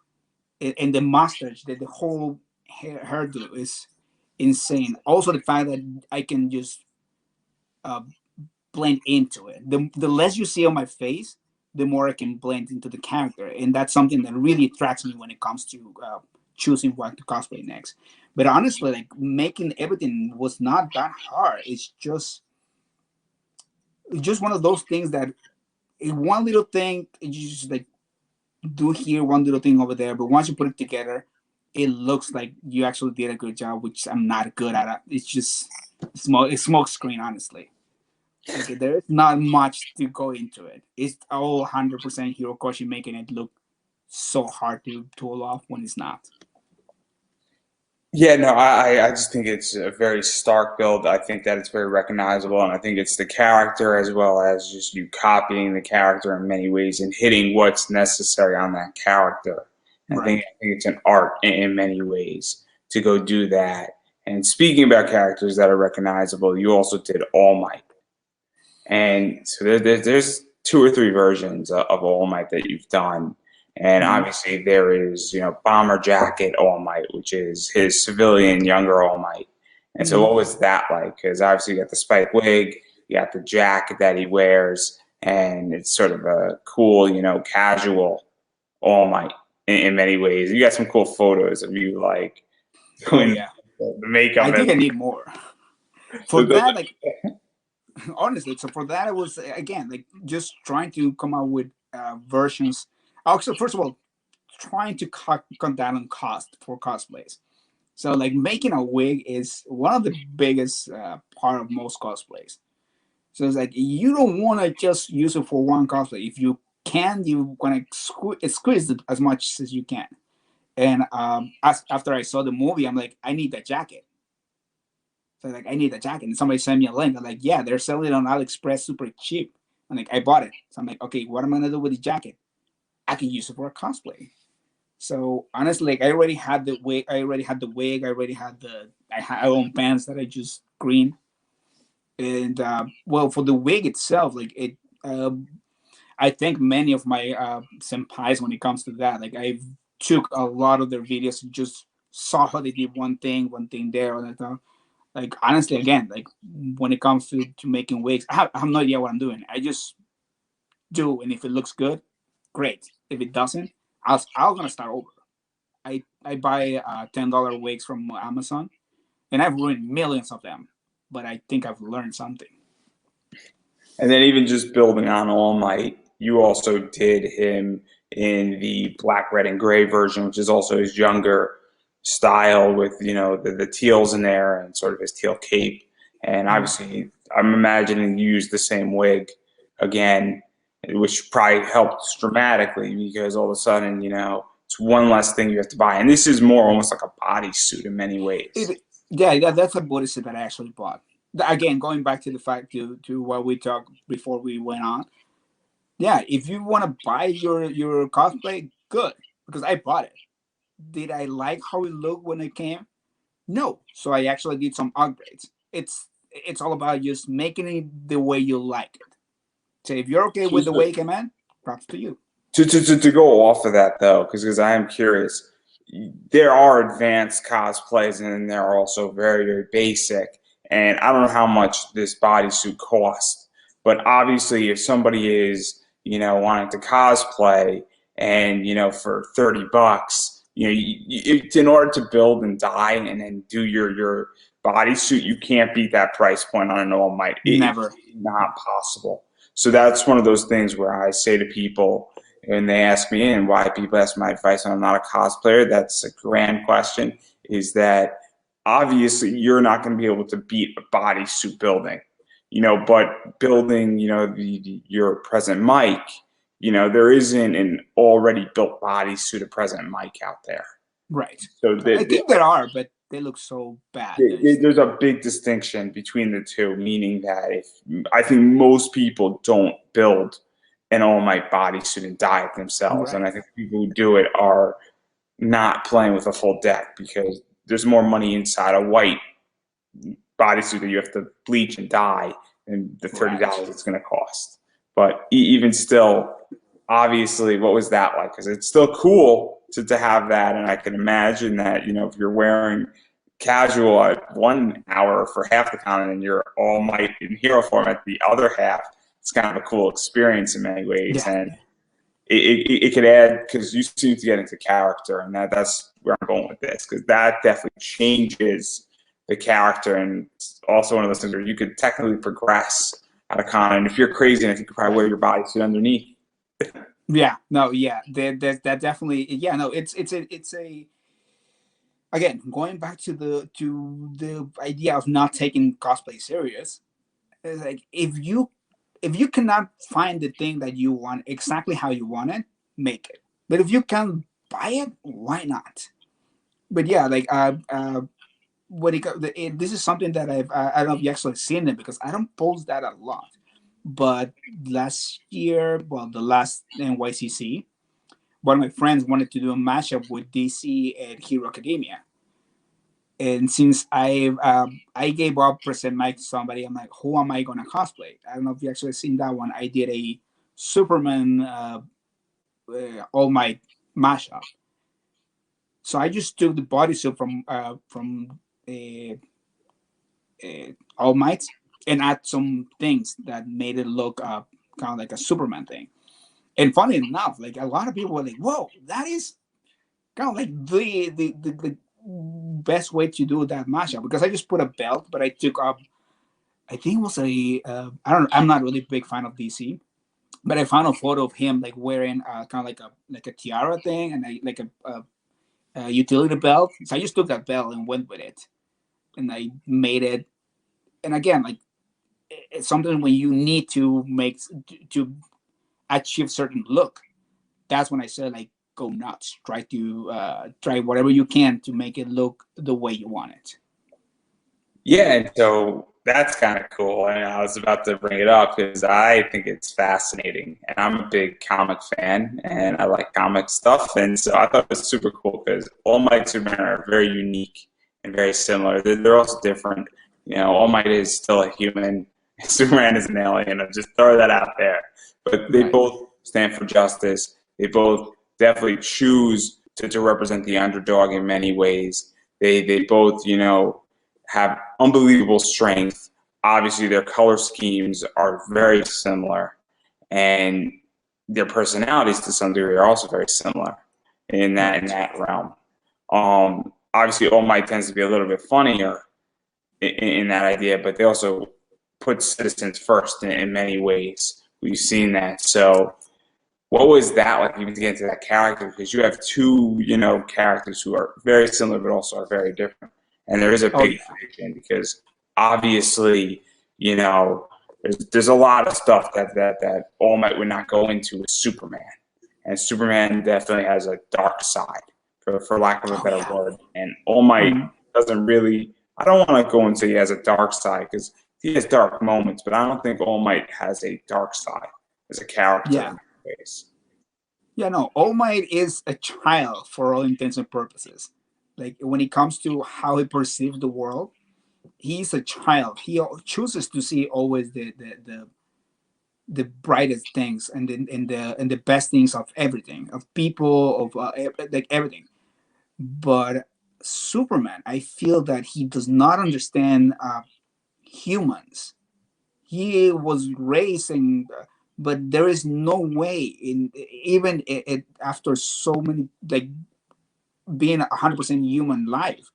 and the mustache, that the whole hairdo is insane. Also, the fact that I can just uh, blend into it. The less you see on my face, the more I can blend into the character, and that's something that really attracts me when it comes to choosing what to cosplay next. But honestly, like making everything was not that hard. It's just one of those things that one little thing you just like do here, one little thing over there, but once you put it together, it looks like you actually did a good job, which I'm not good at. It's just smoke screen, honestly. Like there's not much to go into it. It's all 100% Hirokoshi making it look so hard to pull off when it's not. Yeah, no, I just think it's a very stark build. I think that it's very recognizable, and I think it's the character as well as just you copying the character in many ways and hitting what's necessary on that character. Right. I think it's an art in many ways to go do that. And speaking about characters that are recognizable, you also did All Might. And so there's two or three versions of All Might that you've done. And Mhm. obviously there is, Bomber Jacket All Might, which is his civilian younger All Might. And so Mhm. what was that like? Because obviously you got the spike wig, you got the jacket that he wears, and it's sort of a cool, casual All Might in many ways. You got some cool photos of you like Oh doing yeah. the I makeup think and I need more. For that, like honestly, so for that I was again like just trying to come up with versions. Also, first of all, trying to cut down on cost for cosplays. So like making a wig is one of the biggest part of most cosplays. So it's like you don't want to just use it for one cosplay. If you can, you want to squeeze it as much as you can. And after I saw the movie, I'm like, I need that jacket. So like, I need a jacket. And somebody sent me a link. I'm like, yeah, they're selling it on AliExpress super cheap. And like, I bought it. So I'm like, okay, what am I gonna do with the jacket? I can use it for a cosplay. So honestly, like, I already had the wig. I already had the wig. I own pants that I just green. And well, for the wig itself, like it, I think many of my senpais when it comes to that, like I took a lot of their videos and just saw how they did one thing there, and I thought, like honestly, again, like when it comes to making wigs, I have no idea what I'm doing. I just do, and if it looks good, great. If it doesn't, I'm gonna start over. I buy $10 wigs from Amazon, and I've ruined millions of them, but I think I've learned something. And then even just building on All Might, you also did him in the black, red, and gray version, which is also his younger style with, the teals in there and sort of his teal cape. And obviously, I'm imagining you used the same wig again, which probably helped dramatically because all of a sudden, it's one less thing you have to buy. And this is more almost like a bodysuit in many ways. Yeah, that's a bodysuit that I actually bought. Again, going back to the fact to what we talked before we went on. Yeah, if you want to buy your cosplay, good, because I bought it. Did I like how it looked when it came? No. So I actually did some upgrades. It's all about just making it the way you like it. So if you're okay with the way it came in, props to you. To go off of that though, because I am curious, there are advanced cosplays and there are also very, very basic. And I don't know how much this bodysuit costs, but obviously if somebody is, wanting to cosplay and, for $30, in order to build and dye and then do your bodysuit, you can't beat that price point on an All Might. Never. It's not possible. So that's one of those things where I say to people, and they ask me, and why people ask my advice, and I'm not a cosplayer, that's a grand question, is that obviously you're not going to be able to beat a bodysuit building, but building, your present Mike, there isn't an already built bodysuit of present Mike out there. Right. So I think there are, but they look so bad. There's a big distinction between the two, meaning that I think most people don't build an All Might bodysuit and dye it themselves. Right. And I think people who do it are not playing with a full deck because there's more money inside a white bodysuit that you have to bleach and dye than the $30 it's going to cost. But even still, obviously, what was that like? Because it's still cool to have that, and I can imagine that, if you're wearing casual at 1 hour for half the con and you're All Might in hero form at the other half, it's kind of a cool experience in many ways. Yeah. And it could add, because you seem to get into character, and that's where I'm going with this, because that definitely changes the character, and it's also one of those things where you could technically progress at a con, and if you're crazy enough, you could probably wear your bodysuit underneath. Yeah, no, yeah, that definitely, yeah, no, it's a again, going back to the idea of not taking cosplay serious. It's like if you cannot find the thing that you want exactly how you want it, make it. But if you can buy it, why not? But yeah, like this is something that I don't know if you actually seen it because I don't post that a lot. But last year, well, the last NYCC, one of my friends wanted to do a mashup with DC and Hero Academia. And since I gave up present Mike to somebody, I'm like, who am I gonna cosplay? I don't know if you actually seen that one. I did a Superman All Might mashup. So I just took the bodysuit from All Might and add some things that made it look kind of like a Superman thing. And funny enough, like a lot of people were like, "Whoa, that is kind of like the best way to do that mashup," because I just put a belt, but I took up. I think it was I'm not really a big fan of DC, but I found a photo of him like wearing kind of like a tiara thing and a utility belt. So I just took that belt and went with it, and I made it. And again, like it's something when you need to to achieve certain look. That's when I said like go nuts. Try to try whatever you can to make it look the way you want it. Yeah, and so that's kind of cool. And I was about to bring it up because I think it's fascinating, and I'm a big comic fan, and I like comic stuff, and so I thought it was super cool because All Might and Superman are very unique and very similar. They're also different. You know, All Might is still a human, Superman is an alien. I'll just throw that out there. But they Right. both stand for justice. They both definitely choose to represent the underdog in many ways. They both, you know, have unbelievable strength. Obviously, their color schemes are very similar, and their personalities to some degree are also very similar in Right. that realm. Obviously, All Might tends to be a little bit funnier in that idea, but they also put citizens first in many ways. We've seen that. So, what was that like, even to get into that character? Because you have two, you know, characters who are very similar but also are very different, and there is a Oh big yeah. connection because obviously, you know, there's a lot of stuff that All Might would not go into with Superman, and Superman definitely has a dark side, for lack of a Oh better yeah. word, and All Might Mhm. doesn't really. I don't want to go and say he has a dark side because he has dark moments, but I don't think All Might has a dark side as a character Yeah. in many ways. Yeah. No, All Might is a child for all intents and purposes. Like when it comes to how he perceives the world, he's a child. Chooses to see always the brightest things and the best things of everything, of people, of like everything. But Superman, I feel that he does not understand humans. He was raised in, but there is no way in even after so many like being 100% human life,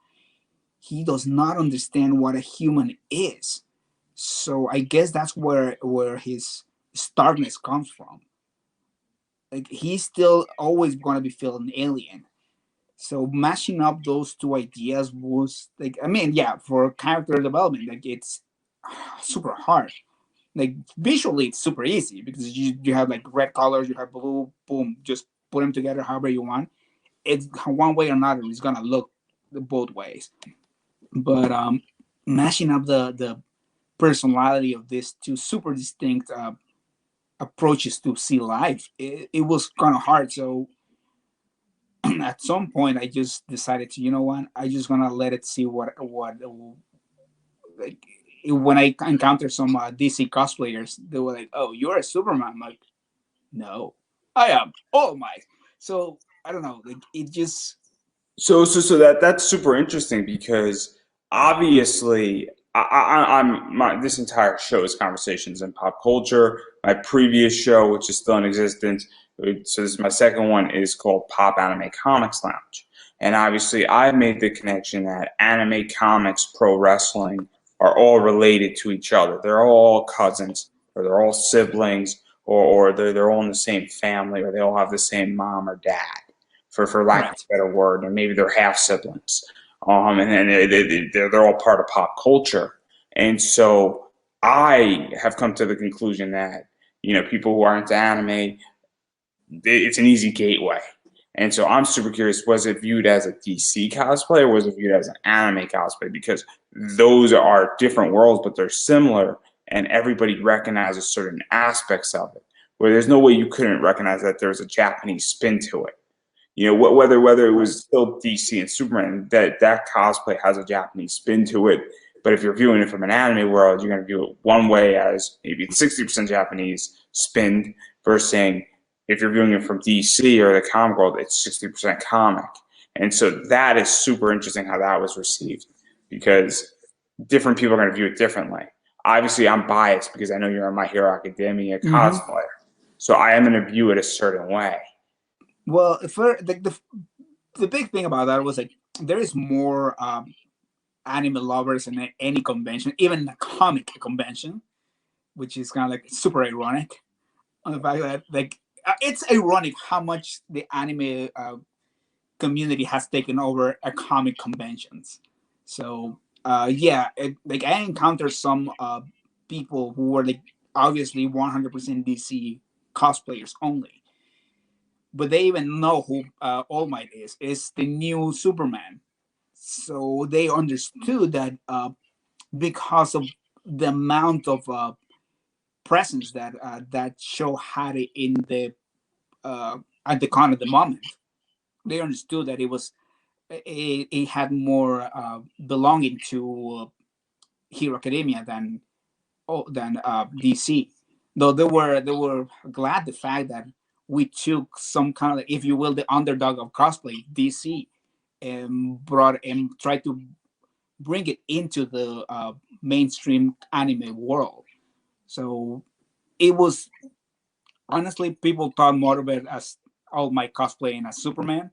he does not understand what a human is. So I guess that's where his starkness comes from. Like he's still always gonna be feeling alien. So mashing up those two ideas was like, I mean, yeah, for character development, like it's super hard. Like visually, it's super easy because you have like red colors, you have blue, boom, just put them together however you want. It's one way or another. It's gonna look both ways. But mashing up the personality of these two super distinct approaches to see life, it was kind of hard. So at some point, I just decided to, you know what, I just gonna let it see what like when I encounter some DC cosplayers, they were like, "Oh, you're a Superman." I'm like, "No, I am All Might." So I don't know, like it just So that's super interesting because obviously I'm my this entire show is conversations in pop culture. My previous show, which is still in existence, so this is my second one, is called Pop Anime Comics Lounge. And obviously, I've made the connection that anime, comics, pro wrestling are all related to each other. They're all cousins, or they're all siblings, or they're all in the same family, or they all have the same mom or dad for lack of right. a better word, or maybe they're half siblings, and then they're all part of pop culture. And so I have come to the conclusion that you know people who are into anime, it's an easy gateway. And so I'm super curious: was it viewed as a DC cosplay or was it viewed as an anime cosplay? Because those are different worlds, but they're similar, and everybody recognizes certain aspects of it. Where there's no way you couldn't recognize that there's a Japanese spin to it. You know, whether it Right. was still DC and Superman, that cosplay has a Japanese spin to it. But if you're viewing it from an anime world, you're going to view it one way as maybe 60% Japanese spin versus saying if you're viewing it from DC or the comic world, it's 60% comic. And so that is super interesting how that was received because different people are going to view it differently. Obviously, I'm biased because I know you're a My Hero Academia Mm-hmm. cosplayer. So I am going to view it a certain way. Well, for the big thing about that was like there is more anime lovers in any convention, even a comic convention, which is kind of like super ironic on the fact that like it's ironic how much the anime community has taken over a comic conventions. So yeah, like I encountered some people who were like obviously 100% DC cosplayers only, but they even know who All Might is. It's the new Superman. So they understood that because of the amount of presence that that show had in the at the con at the moment. They understood that it had more belonging to Hero Academia than DC. Though they were glad the fact that we took some kind of, if you will, the underdog of cosplay, DC, and brought and tried to bring it into the mainstream anime world. So it was, honestly, people thought more of it as all my cosplaying as Superman,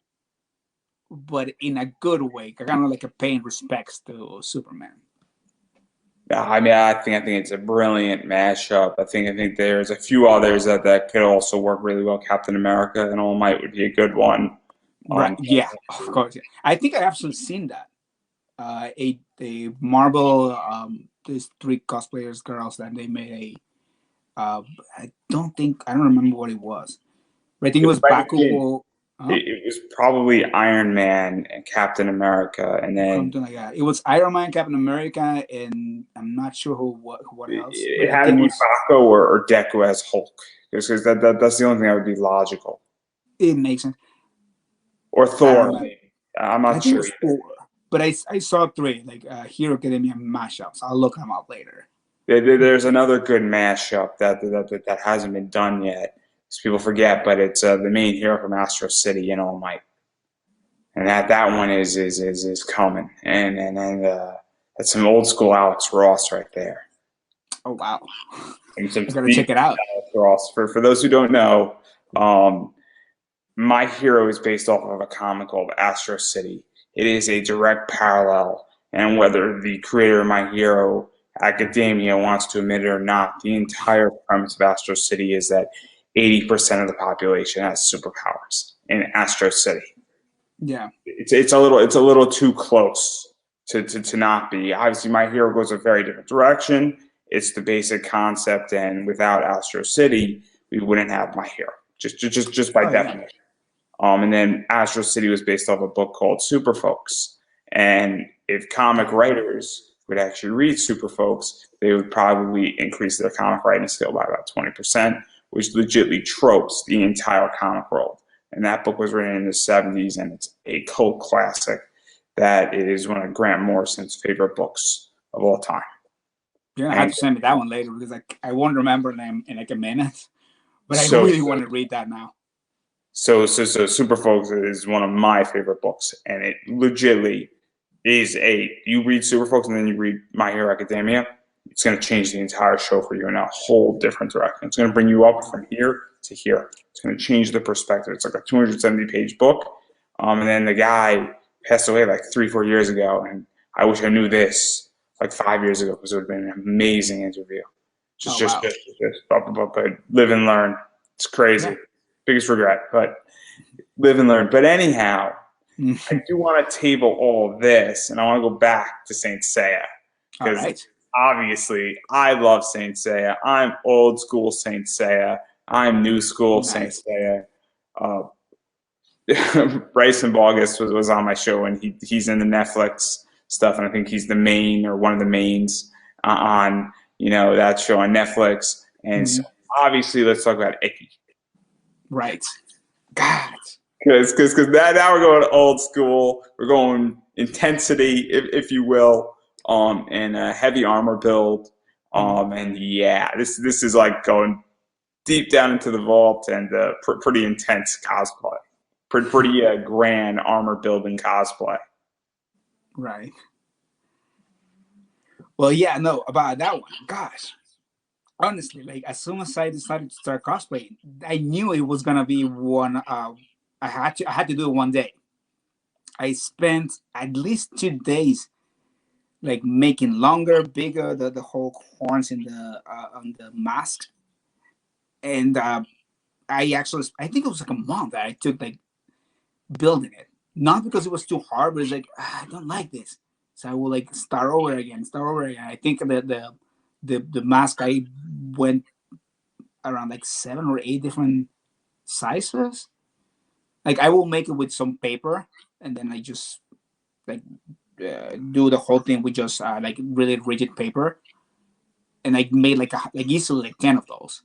but in a good way, kind of like a paying respects to Superman. Yeah, I mean, I think it's a brilliant mashup. I think there's a few others that could also work really well. Captain America and All Might would be a good one. Right? Yeah, of course. Yeah. I think I actually seen that. A Marvel, these three cosplayers girls that they made a. I don't remember what it was, but I think it It was might have been. Bakugo. Huh? It was probably Iron Man and Captain America, and then Something like that. It was Iron Man, Captain America, and I'm not sure what else, it but I had to think it be was. Baco or Deku as Hulk, because that's the only thing that would be logical. It makes sense. Or I don't Thor, remember. maybe. I'm I not think it sure was either. four, but I saw three like Hero Academia mashups. I'll look them up later. There's another good mashup that hasn't been done yet. So people forget, but it's the main hero from Astro City in All Might, and that one is coming, and that's some old school Alex Ross right there. Oh wow, Some I gotta deep check it out. Alex Ross. For those who don't know, um, My Hero is based off of a comic called Astro City. It is a direct parallel, and whether the creator of My Hero Academia wants to admit it or not, the entire premise of Astro City is that 80% of the population has superpowers in Astro City. Yeah, It's a little too close to not be. Obviously, My Hero goes a very different direction. It's the basic concept, and without Astro City, we wouldn't have My Hero. Just by oh yeah, definition. And then Astro City was based off a book called Super Folks. And if comic writers would actually read Super Folks, they would probably increase their comic writing skill by about 20%, which legitly tropes the entire comic world. And that book was written in the 70s, and it's a cult classic that it is one of Grant Morrison's favorite books of all time. you're gonna have And to send me that one later because I won't remember them in like a minute. But I so, really so want to read that now. so Super Folks is one of my favorite books, and it legitly is you read Super Folks and then you read My Hero Academia. It's going to change the entire show for you in a whole different direction. It's going to bring you up from here to here. It's going to change the perspective. It's like a 270-page book, and then the guy passed away like 3-4 years ago, and I wish I knew this like 5 years ago because it would have been an amazing interview. Oh Just, wow, just, just, but live and learn. It's crazy. yeah. Biggest regret, but live and learn. But anyhow, I do want to table all of this, and I want to go back to Saint Seiya All because right. obviously I love Saint Seiya. I'm old school Saint Seiya. I'm new school Saint Nice. Seiya. Uh, Bryson Bogus was on my show, and he's in the Netflix stuff, and I think he's the main or one of the mains on that show on Netflix. And so Mhm. obviously, let's talk about Icky. Right. God. Because now we're going old school. We're going intensity, if you will, and a heavy armor build. And yeah, this is like going deep down into the vault and pretty intense cosplay. Pretty grand armor building cosplay. Right. Well, yeah, no, about that one. Gosh. Honestly, like as soon as I decided to start cosplaying, I knew it was gonna be one. I had to do it one day. I spent at least 2 days like making longer, bigger the whole horns in the on the mask, and I think it was like a month that I took like building it. Not because it was too hard, but it's like I don't like this, so I will like start over again. I think the mask I went around like 7 or 8 different sizes. Like I will make it with some paper, and then I just like do the whole thing with just like really rigid paper, and I made like easily like 10 of those.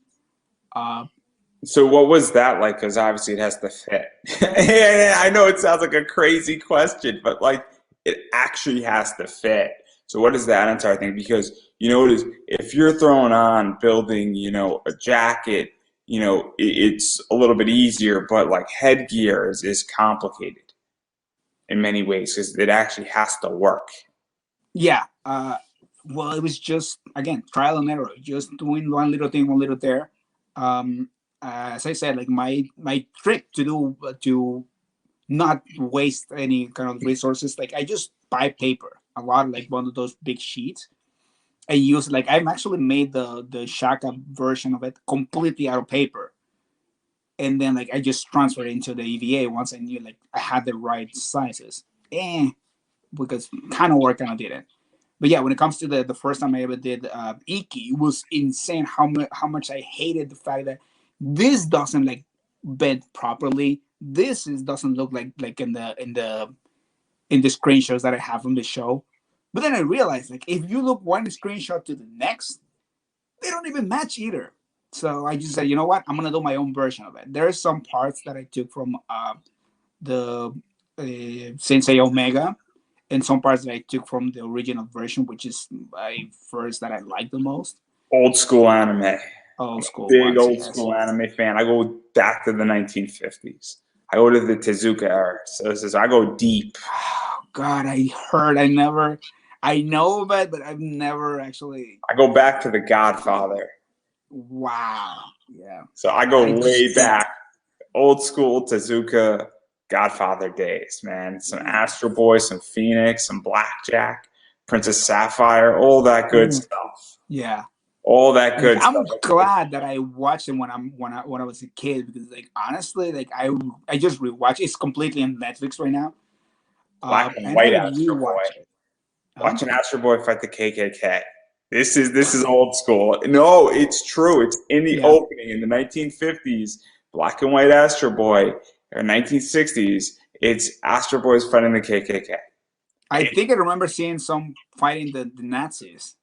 So what was that like? Because obviously it has to fit. And I know it sounds like a crazy question, but like it actually has to fit. So what is that entire thing? Because you know it is if you're throwing on building, a jacket, it's a little bit easier, but like headgear is complicated in many ways because it actually has to work. Yeah. Well, it was just again trial and error, just doing one little thing, one little there. Um, as I said, like my trick to not waste any kind of resources, like I just buy paper, a lot, like one of those big sheets. I use like I've actually made the Shaka version of it completely out of paper, and then like I just transferred it into the EVA once I knew like I had the right sizes. Because kind of work, kind of didn't. But yeah, when it comes to the first time I ever did Iki, it was insane how much I hated the fact that this doesn't like bend properly. Doesn't look like in the screenshots that I have from the show. But then I realized like if you look one screenshot to the next, they don't even match either. So I just said, you know what, I'm gonna do my own version of it. There are some parts that I took from the Sensei Omega, and some parts that I took from the original version, which is my first that I like the most. Old school anime. Old school Big ones, old yes. school anime fan. I go back to the 1950s. I go to the Tezuka era. So I go deep. Oh, God, I know of it, but I've never actually. I go back to The Godfather. Wow. Yeah. So I go way back. Old school Tezuka Godfather days, man. Some Astro Boy, some Phoenix, some Blackjack, Princess Sapphire, all that good stuff. Yeah. All that good I'm stuff. glad that I watched it when I was a kid, because like honestly, like I just rewatched. It's completely on Netflix right now. Black and white Astro Boy. It. Watching Astro Boy fight the KKK. This is old school. No, it's true. It's in the opening in the 1950s. Black and white Astro Boy, or 1960s. It's Astro Boy's fighting the KKK. I think I remember seeing some fighting the Nazis.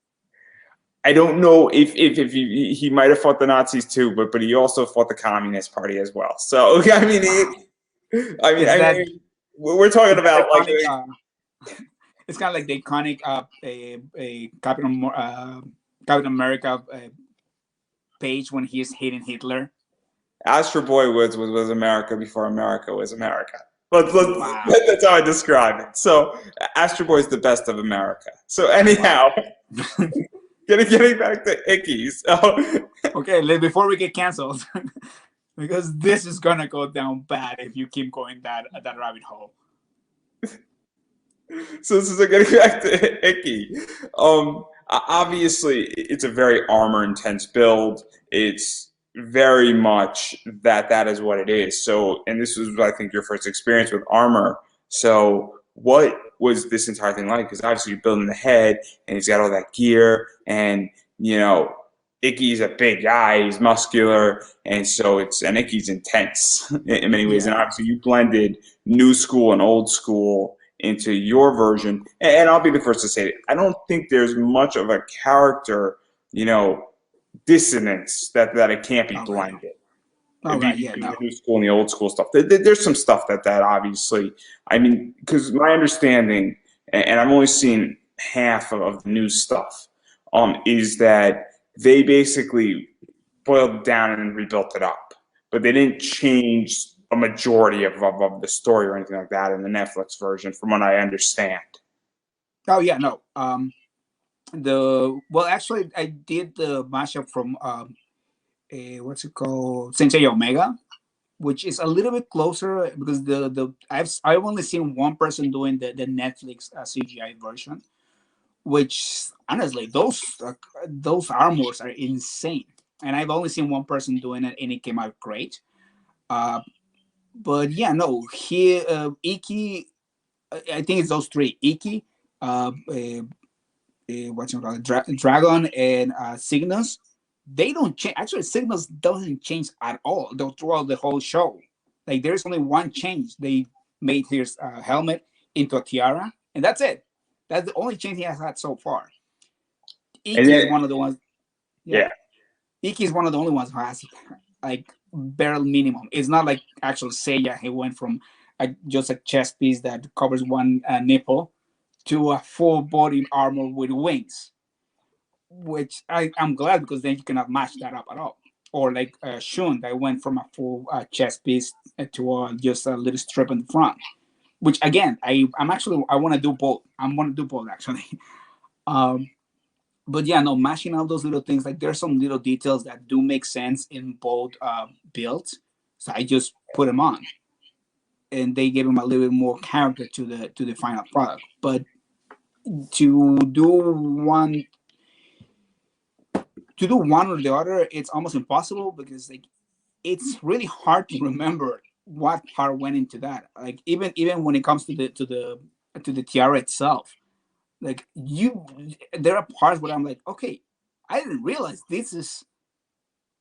I don't know if he might have fought the Nazis too, but he also fought the Communist Party as well. So I mean, we're talking about like. It's kind of like the iconic a Captain America page when he's hitting Hitler. Astro Boy was America before America was America. That's how I describe it. So Astro Boy is the best of America. So anyhow, getting back to Icky. So okay, before we get canceled, because this is gonna go down bad if you keep going that rabbit hole. So getting back to Icky. Obviously, it's a very armor intense build. It's very much that is what it is. So, and this was, I think, your first experience with armor. So, what was this entire thing like? Because obviously, you're building the head, and he's got all that gear, and Icky's a big guy. He's muscular, and so Icky's intense in many ways. And obviously, you blended new school and old school into your version. And I'll be the first to say it. I don't think there's much of a character, dissonance that it can't be blended. The new school and the old school stuff. There's some stuff that obviously, I mean, because my understanding, and I've only seen half of the new stuff, is that they basically boiled down and rebuilt it up, but they didn't change a majority of the story or anything like that in the Netflix version, from what I understand. Oh yeah, no. Actually, I did the mashup from what's it called, Sensei Omega, which is a little bit closer because I've only seen one person doing the Netflix CGI version, which honestly those armors are insane, and I've only seen one person doing it, and it came out great. But yeah, no, here Iki, I think it's those three: Iki, what's it called, Dragon, and Cygnus. They don't change. Actually, Cygnus doesn't change at all throughout the whole show. Like there's only one change. They made his helmet into a tiara, and that's it. That's the only change he has had so far. And Iki is then, one of the ones. Yeah, yeah. Iki is one of the only ones who has like bare minimum. It's not like actual Seiya. He went from just a chest piece that covers one nipple to a full body armor with wings, which I'm glad, because then you cannot match that up at all. Or like Shun, that went from a full chest piece to just a little strip in the front. Which again, I want to do both. I want to do both actually. Um, but yeah, no, mashing out those little things, like there's some little details that do make sense in both builds, so I just put them on, and they gave him a little bit more character to the final product. But to do one or the other, it's almost impossible, because like it's really hard to remember what part went into that. Like even when it comes to the tiara itself, like there are parts where I'm like, okay, I didn't realize this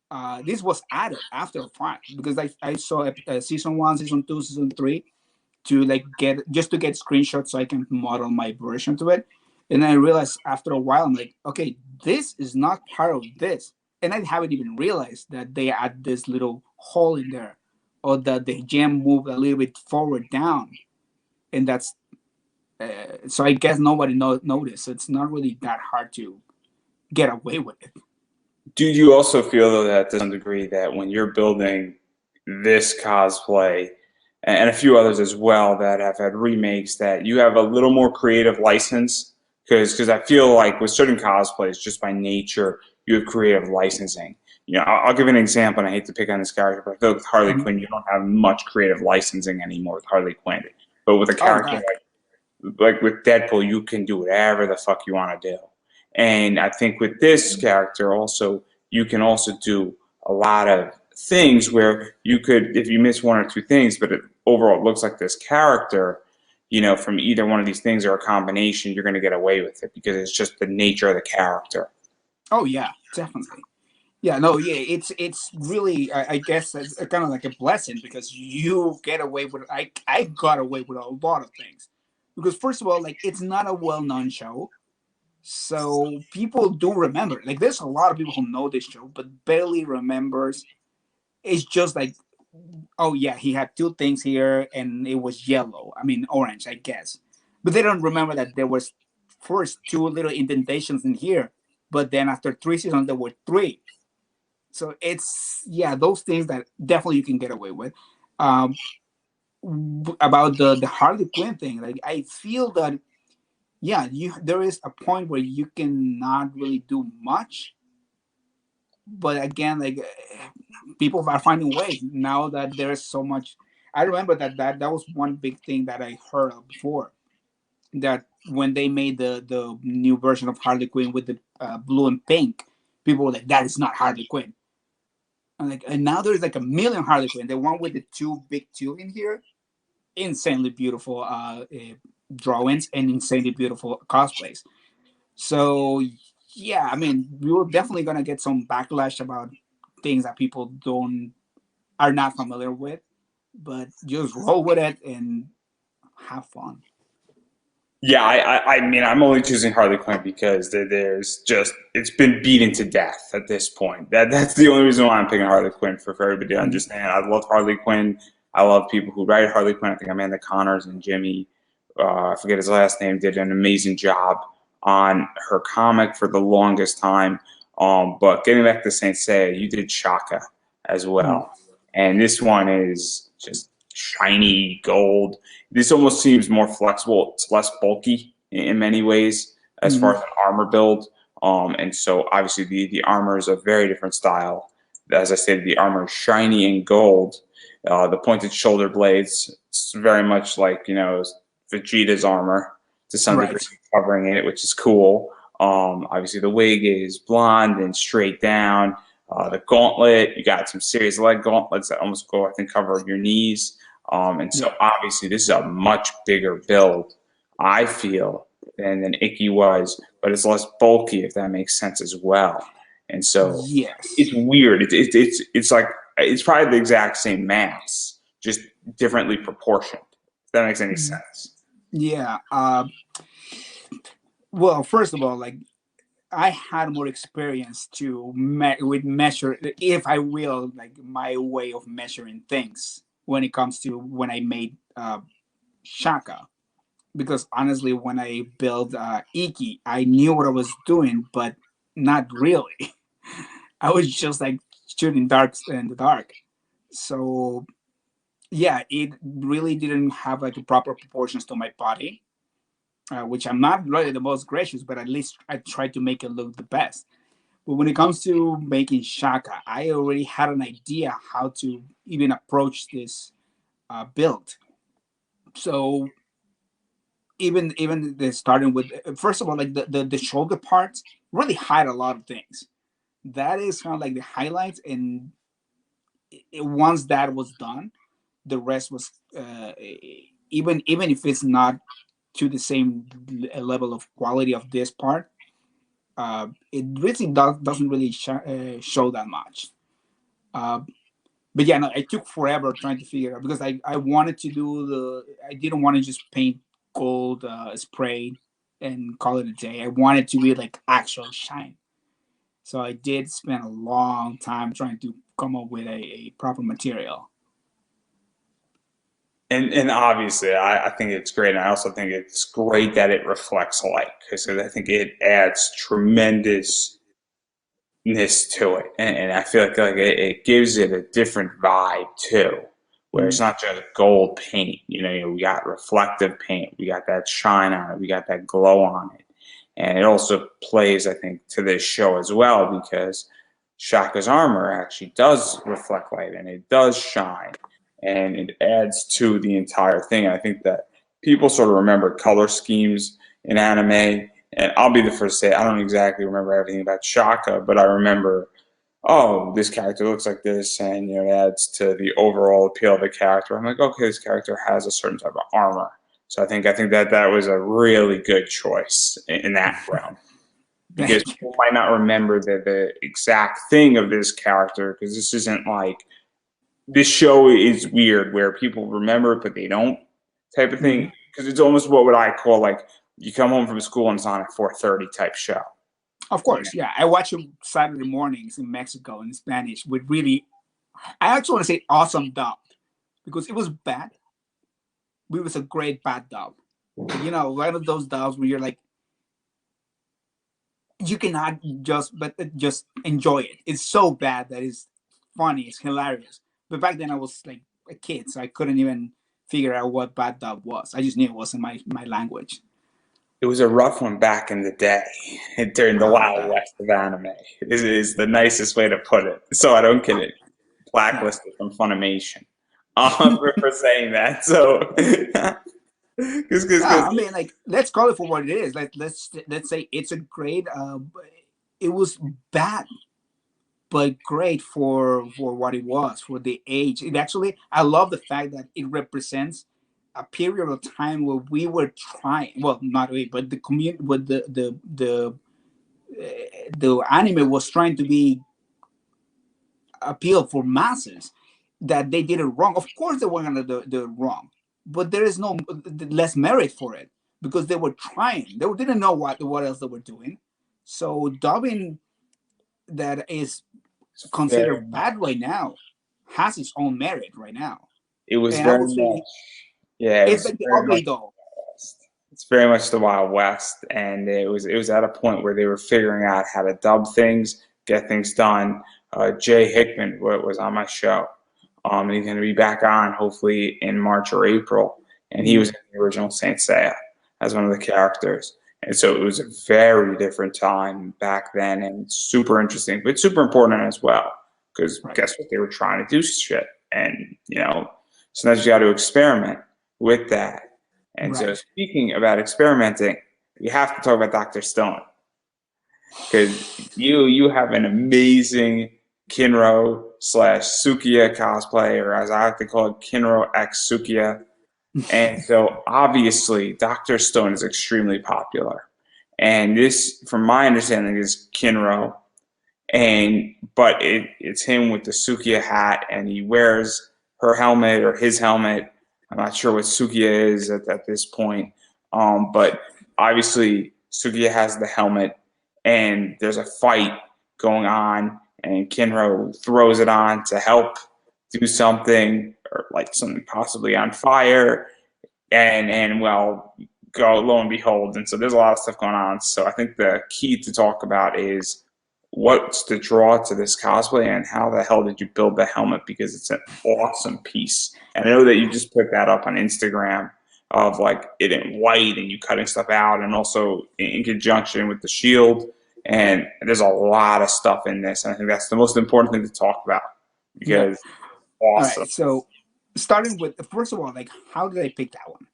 was added after the fact, because I saw season 1, season 2, season 3 to like get screenshots so I can model my version to it. And I realized after a while, I'm like, okay, this is not part of this. And I haven't even realized that they add this little hole in there, or that the gem moved a little bit forward down. And that's, so I guess nobody noticed. It's not really that hard to get away with it. Do you also feel, though, that to some degree that when you're building this cosplay and a few others as well that have had remakes, that you have a little more creative license? Because I feel like with certain cosplays, just by nature, you have creative licensing. You know, I'll give an example, and I hate to pick on this character, but I feel like with Harley Mhm. Quinn, you don't have much creative licensing anymore with Harley Quinn. But with a Oh, character God. like with Deadpool, you can do whatever the fuck you want to do. And I think with this character also, you can also do a lot of things where you could, if you miss one or two things, but it overall looks like this character, you know, from either one of these things or a combination, you're going to get away with it because it's just the nature of the character. Oh, yeah, definitely. Yeah, no, yeah, it's really, I guess it's kind of like a blessing, because you get away with, I got away with a lot of things, because first of all, like it's not a well-known show, so people do remember. Like there's a lot of people who know this show but barely remembers. It's just like, oh yeah, he had two things here and it was yellow. I mean orange, I guess, but they don't remember that there was first two little indentations in here, but then after 3 seasons there were three. So it's, yeah, those things that definitely you can get away with. Um, about the Harley Quinn thing, like I feel that, yeah, there is a point where you cannot really do much, but again, like people are finding ways now that there's so much. I remember that was one big thing that I heard of before, that when they made the new version of Harley Quinn with the blue and pink, people were like, that is not Harley Quinn. And now there's like a million Harley Quinn. The one with the two big two in here, insanely beautiful drawings and insanely beautiful cosplays. So yeah, I mean, we were definitely gonna get some backlash about things that people don't are not familiar with, but just roll with it and have fun. Yeah, I mean, I'm only choosing Harley Quinn because there's just it's been beaten to death at this point. That's the only reason why I'm picking Harley Quinn for everybody to Mhm. understand. I love Harley Quinn. I love people who write Harley Quinn. I think Amanda Connors and Jimmy, I forget his last name, did an amazing job on her comic for the longest time. But getting back to Saint Seiya, you did Shaka as Mhm. well, and this one is just shiny gold. This almost seems more flexible. It's less bulky in many ways as far Mhm. as an armor build. And so obviously the armor is a very different style. As I said, the armor is shiny and gold. The pointed shoulder blades, it's very much like, you know, Vegeta's armor to some degree, Right. covering it, which is cool. Obviously the wig is blonde and straight down. The gauntlet, you got some serious leg gauntlets that almost go, I think, cover your knees. And so Yeah. obviously this is a much bigger build, I feel, than Icky was, but it's less bulky, if that makes sense as well. And so Yes. it's weird. It's like it's probably the exact same mass, just differently proportioned. If that makes any sense. Yeah. Well, first of all, like I had more experience with measure, if I will, like my way of measuring things when it comes to when I made Shaka. Because honestly, when I built Iki, I knew what I was doing, but not really. I was just like shooting darks in the dark. So yeah, it really didn't have like the proper proportions to my body, which I'm not really the most gracious, but at least I tried to make it look the best. But when it comes to making Shaka, I already had an idea how to even approach this build. So even the starting with first of all, like the shoulder parts really hide a lot of things. That is kind of like the highlights, and once that was done, the rest was even if it's not to the same level of quality of this part, it really doesn't really show that much. Uh, but yeah, no, I took forever trying to figure it out because I wanted to do I didn't want to just paint gold spray and call it a day. I wanted to be like actual shine. So I did spend a long time trying to come up with a proper material. And obviously, I think it's great. And I also think it's great that it reflects light because I think it adds tremendousness to it, and I feel like it gives it a different vibe too, where it's Mhm. not just gold paint. We got reflective paint, we got that shine on it, we got that glow on it, and it also plays, I think, to this show as well because Shaka's armor actually does reflect light and it does shine and it adds to the entire thing. I think that people sort of remember color schemes in anime, and I'll be the first to say I don't exactly remember everything about Shaka, but I remember, oh, this character looks like this, and it adds to the overall appeal of the character. I'm like, okay, this character has a certain type of armor. So I think that was a really good choice in that realm because Thank you. people might not remember the exact thing of this character because this isn't like this show is weird where people remember it but they don't type of thing Mhm. because it's almost what would I call like you come home from school and it's on at 4:30 type show. Of You know, course, yeah. I watch it Saturday mornings in Mexico in Spanish with really, I actually want to say awesome dub because it was bad. It was a great bad dub. Like, one of those dubs where you're like, you cannot just enjoy it. It's so bad that it's funny, it's hilarious. But back then I was like a kid, so I couldn't even figure out what bad dub was. I just knew it wasn't my language. it was a rough one back in the day during the Oh Wild yeah, West of anime. Is the nicest way to put it. So I don't get it yeah. blacklisted from Funimation for saying that. So No, because I mean, like, let's call it for what it is. Let's say it's a great. It was bad, but great for what it was for the age. It actually, I love the fact that it represents a period of time where we were trying. Well, not we, but the community, with the anime was trying to be appeal for masses. That they did it wrong. Of course, they were gonna do it wrong, but there is no less merit for it because they were trying. They didn't know what else they were doing. So dubbing that is very considered bad right now has its own merit right now. it was And I very would much say yeah, it it's was like the very much ugly doll. West. It's very much the Wild West, and it was at a point where they were figuring out how to dub things, get things done. Jay Hickman was on my show, and he's going to be back on hopefully in March or April, and he Mhm. was in the original Saint Seiya as one of the characters. And so it was a very different time back then, and super interesting, but super important as well. Because Right, guess what? They were trying to do shit, and sometimes you got to experiment with that. And so, right. speaking about experimenting, we have to talk about Dr. Stone because you have an amazing Kinro slash Sukiya cosplay, or as I like to call it, Kinro X Sukiya. And so, obviously, Dr. Stone is extremely popular. And this, from my understanding, is Kinro. But it's him with the Sukiya hat, and he wears her helmet or his helmet. I'm not sure what Sukiya is at this point, but obviously Sugia has the helmet, and there's a fight going on, and Kinro throws it on to help do something, or like something possibly on fire, and well, go lo and behold, and so there's a lot of stuff going on. So I think the key to talk about is what's the draw to this cosplay, and how the hell did you build the helmet, because it's an awesome piece. And I know that you just put that up on Instagram of like it in white and you cutting stuff out, and also in conjunction with the shield. And there's a lot of stuff in this, and I think that's the most important thing to talk about, Yeah. because All awesome. right. So starting with, first of all, like, how did I pick that one?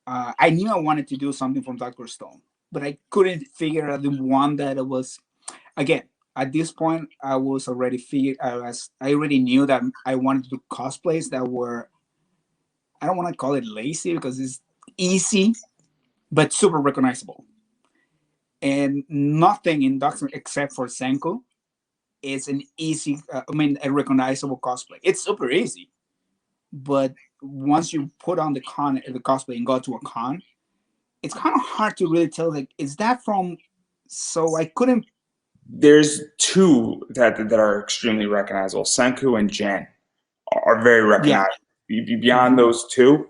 I knew I wanted to do something from Dr. Stone, but I couldn't figure out the one that it was. Again, at this point, I was already I already knew that I wanted to do cosplays that were, I don't want to call it lazy because it's easy, but super recognizable. And nothing in Doctor except for Senku is an easy, a recognizable cosplay. It's super easy, but once you put on the cosplay and go to a con, it's kind of hard to really tell, like, is that from? So I couldn't. There's two that are extremely recognizable. Senku and Jen are very Yeah. recognizable. Beyond those two,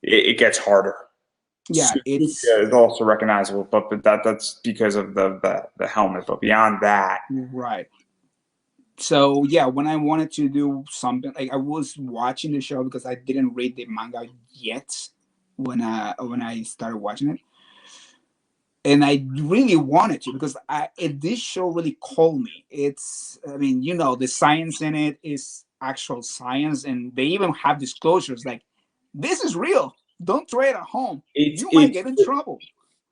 it gets harder. Yeah, it's Suzuki is also recognizable, but that's because of the helmet. But beyond that, right. So yeah, when I wanted to do something, like, I was watching the show because I didn't read the manga yet when I started watching it, and I really wanted to because this show really called me. It's, I mean, the science in it is actual science, and they even have disclosures like, this is real. Don't try it at home. You might get in trouble.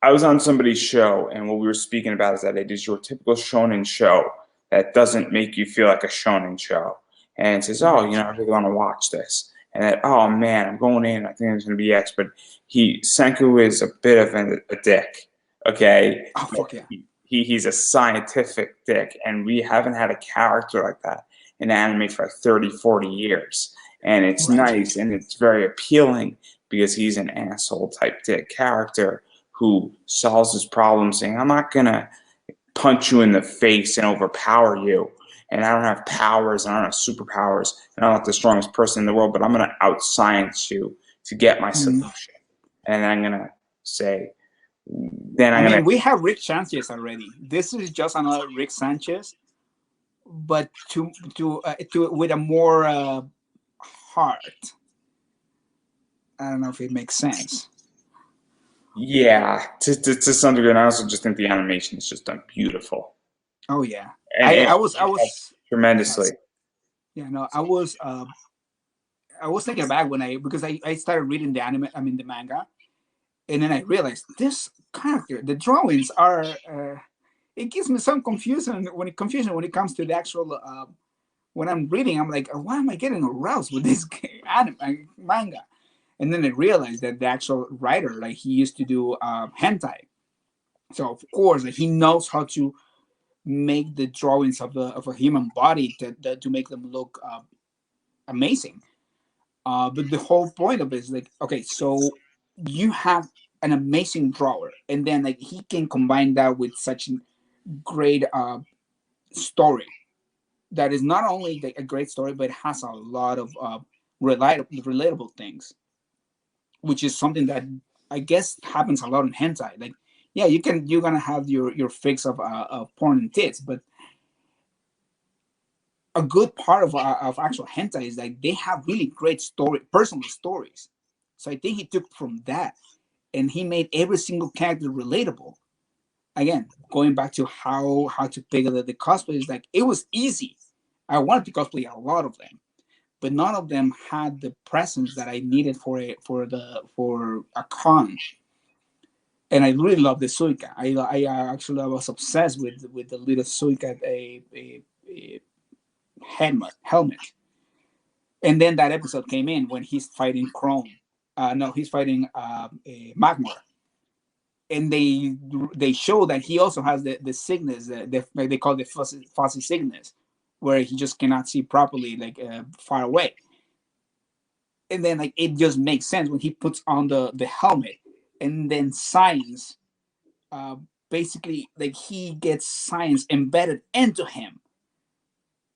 I was on somebody's show, and what we were speaking about is that it is your typical shonen show that doesn't make you feel like a shonen show, and it says, "Oh, I really want to watch this," and that, "Oh man, I'm going in. I think it's going to be X." But Senku is a bit of a dick. Okay, oh fuck yeah. He's a scientific dick, and we haven't had a character like that in anime for like 30, 40 years, and it's nice and it's very appealing because he's an asshole type dick character who solves his problem saying, I'm not going to punch you in the face and overpower you. And I don't have powers, and I don't have superpowers, and I'm not the strongest person in the world, but I'm going to outscience you to get my solution. And I'm going to say, we have Rick Sanchez already. This is just another Rick Sanchez, but to with a more heart. I don't know if it makes sense. Yeah, to some degree, and I also just think the animation is just done beautiful. Oh yeah, and I was tremendously. Yeah, no, I was taken aback because I started reading the the manga, and then I realized this character, the drawings are. It gives me some confusion when it comes to the actual. When I'm reading, I'm like, why am I getting aroused with this manga? And then I realized that the actual writer, like, he used to do hentai, so of course, like, he knows how to make the drawings of a human body to make them look amazing. But the whole point of it is like, okay, so you have an amazing drawer, and then like he can combine that with such a great story that is not only like a great story, but it has a lot of relatable things, which is something that I guess happens a lot in hentai. Like, yeah, you're gonna have your fix of porn and tits, but a good part of actual hentai is like they have really great personal stories. So I think he took from that and he made every single character relatable. Again, going back to how to pick the cosplays, like, it was easy. I wanted to cosplay a lot of them, but none of them had the presence that I needed for a con. And I really love the Suika. I actually was obsessed with the little Suika a helmet. And then that episode came in when he's fighting Chrome. No, he's fighting Magmar. And they show that he also has the sickness, they call it fuzzy sickness, where he just cannot see properly, like, far away. And then, like, it just makes sense when he puts on the helmet, and then science basically like he gets science embedded into him,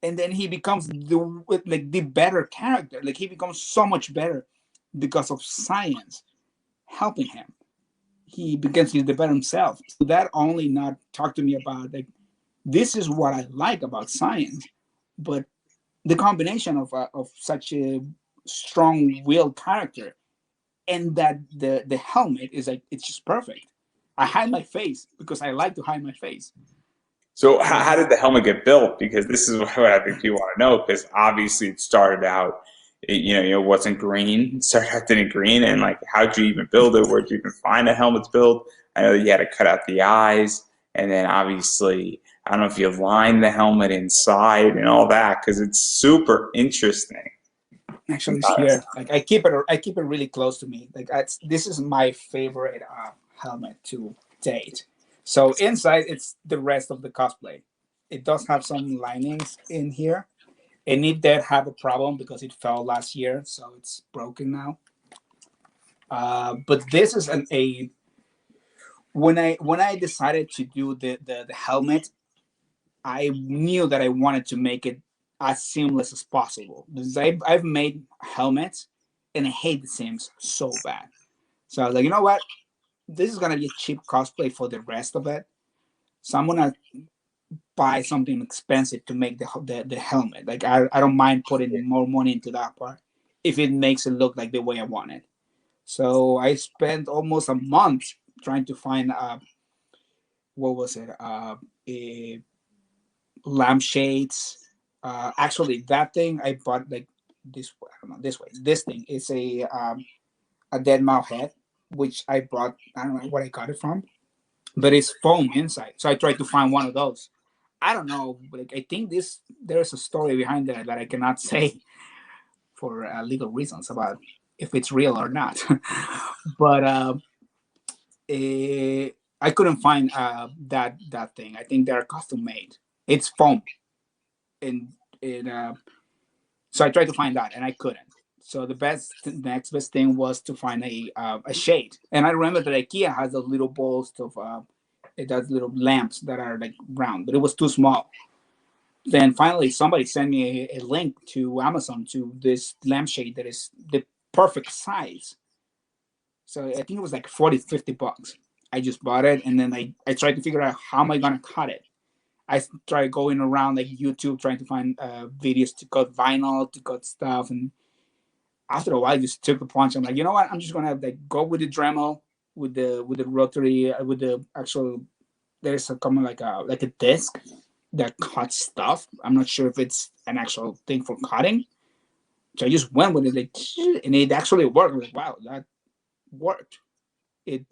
and then he becomes the better character. Like he becomes so much better because of science helping him. He begins to develop himself. So that only not talk to me about like this is what I like about science, but the combination of such a strong-willed character and that the helmet is like it's just perfect. I hide my face because I like to hide my face. So how did the helmet get built? Because this is what I think people want to know. Because obviously it started out, it wasn't green. It started out in green, and like, how'd you even build it? Where'd you even find a helmet to build? I know you had to cut out the eyes, and then obviously I don't know if you lined the helmet inside and all that, because it's super interesting. Actually, it's here. Like I keep it really close to me. Like this is my favorite helmet to date. So inside, it's the rest of the cosplay. It does have some linings in here, and it did have a problem because it fell last year, so it's broken now. But this is a when I decided to do the helmet, I knew that I wanted to make it as seamless as possible because I've made helmets and I hate the seams so bad. So I was like, you know what? This is gonna be a cheap cosplay for the rest of it. So I'm gonna buy something expensive to make the helmet. Like I don't mind putting more money into that part if it makes it look like the way I want it. So I spent almost a month trying to find what was it? A lampshades. Actually, that thing I bought like this. I don't know this way. This thing is a dead mouse head, which I bought. I don't know where I got it from, but it's foam inside. So I tried to find one of those. I don't know, but like, I think there's a story behind that that I cannot say for legal reasons about if it's real or not. But I couldn't find that thing. I think they're custom made. It's foam, and it so I tried to find that, and I couldn't. So the next best thing was to find a shade, and I remember that IKEA has those little balls of it does little lamps that are like round, but it was too small. Then finally, somebody sent me a link to Amazon to this lampshade that is the perfect size. So I think it was like 40, $50. I just bought it, and then I tried to figure out how am I gonna cut it. I tried going around like YouTube trying to find videos to cut vinyl, to cut stuff, and after a while, I just took the plunge. I'm like, you know what? I'm just gonna like go with the Dremel, with the rotary, with the actual. There's a common like a disc that cuts stuff. I'm not sure if it's an actual thing for cutting. So I just went with it, like, and it actually worked. Like, wow, that worked. It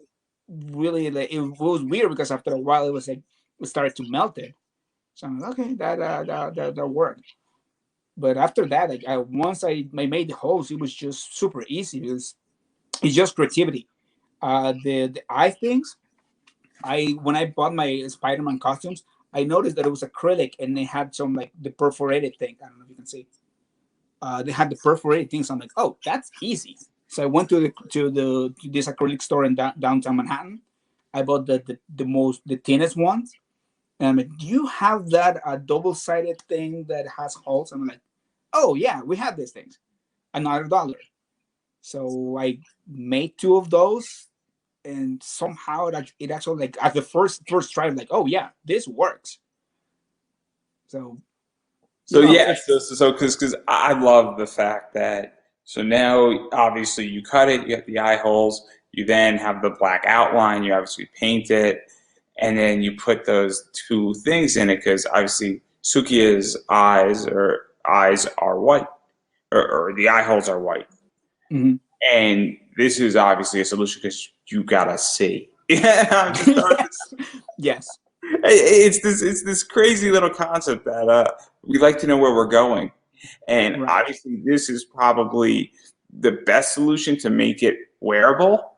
really like it was weird because after a while, it was like it started to melt it. So I'm like, okay, that worked. But after that, like once I made the holes, it was just super easy. It's just creativity. The eye things. I when I bought my Spider-Man costumes, I noticed that it was acrylic and they had some like the perforated thing. I don't know if you can see. They had the perforated things. I'm like, oh, that's easy. So I went to this acrylic store in downtown Manhattan. I bought the thinnest ones. And I'm like, do you have that double-sided thing that has holes? And I'm like, oh yeah, we have these things. Another dollar. So I made two of those, and somehow it actually like at the first try, I'm like, oh yeah, this works. So Yeah, so because I love the fact that so now obviously you cut it, you get the eye holes, you then have the black outline, you obviously paint it, and then you put those two things in it because obviously Sukiya's eyes are white, or the eye holes are white, and this is obviously a solution because you gotta see. Yeah, yes. It's this crazy little concept that we like to know where we're going, and Right. obviously this is probably the best solution to make it wearable.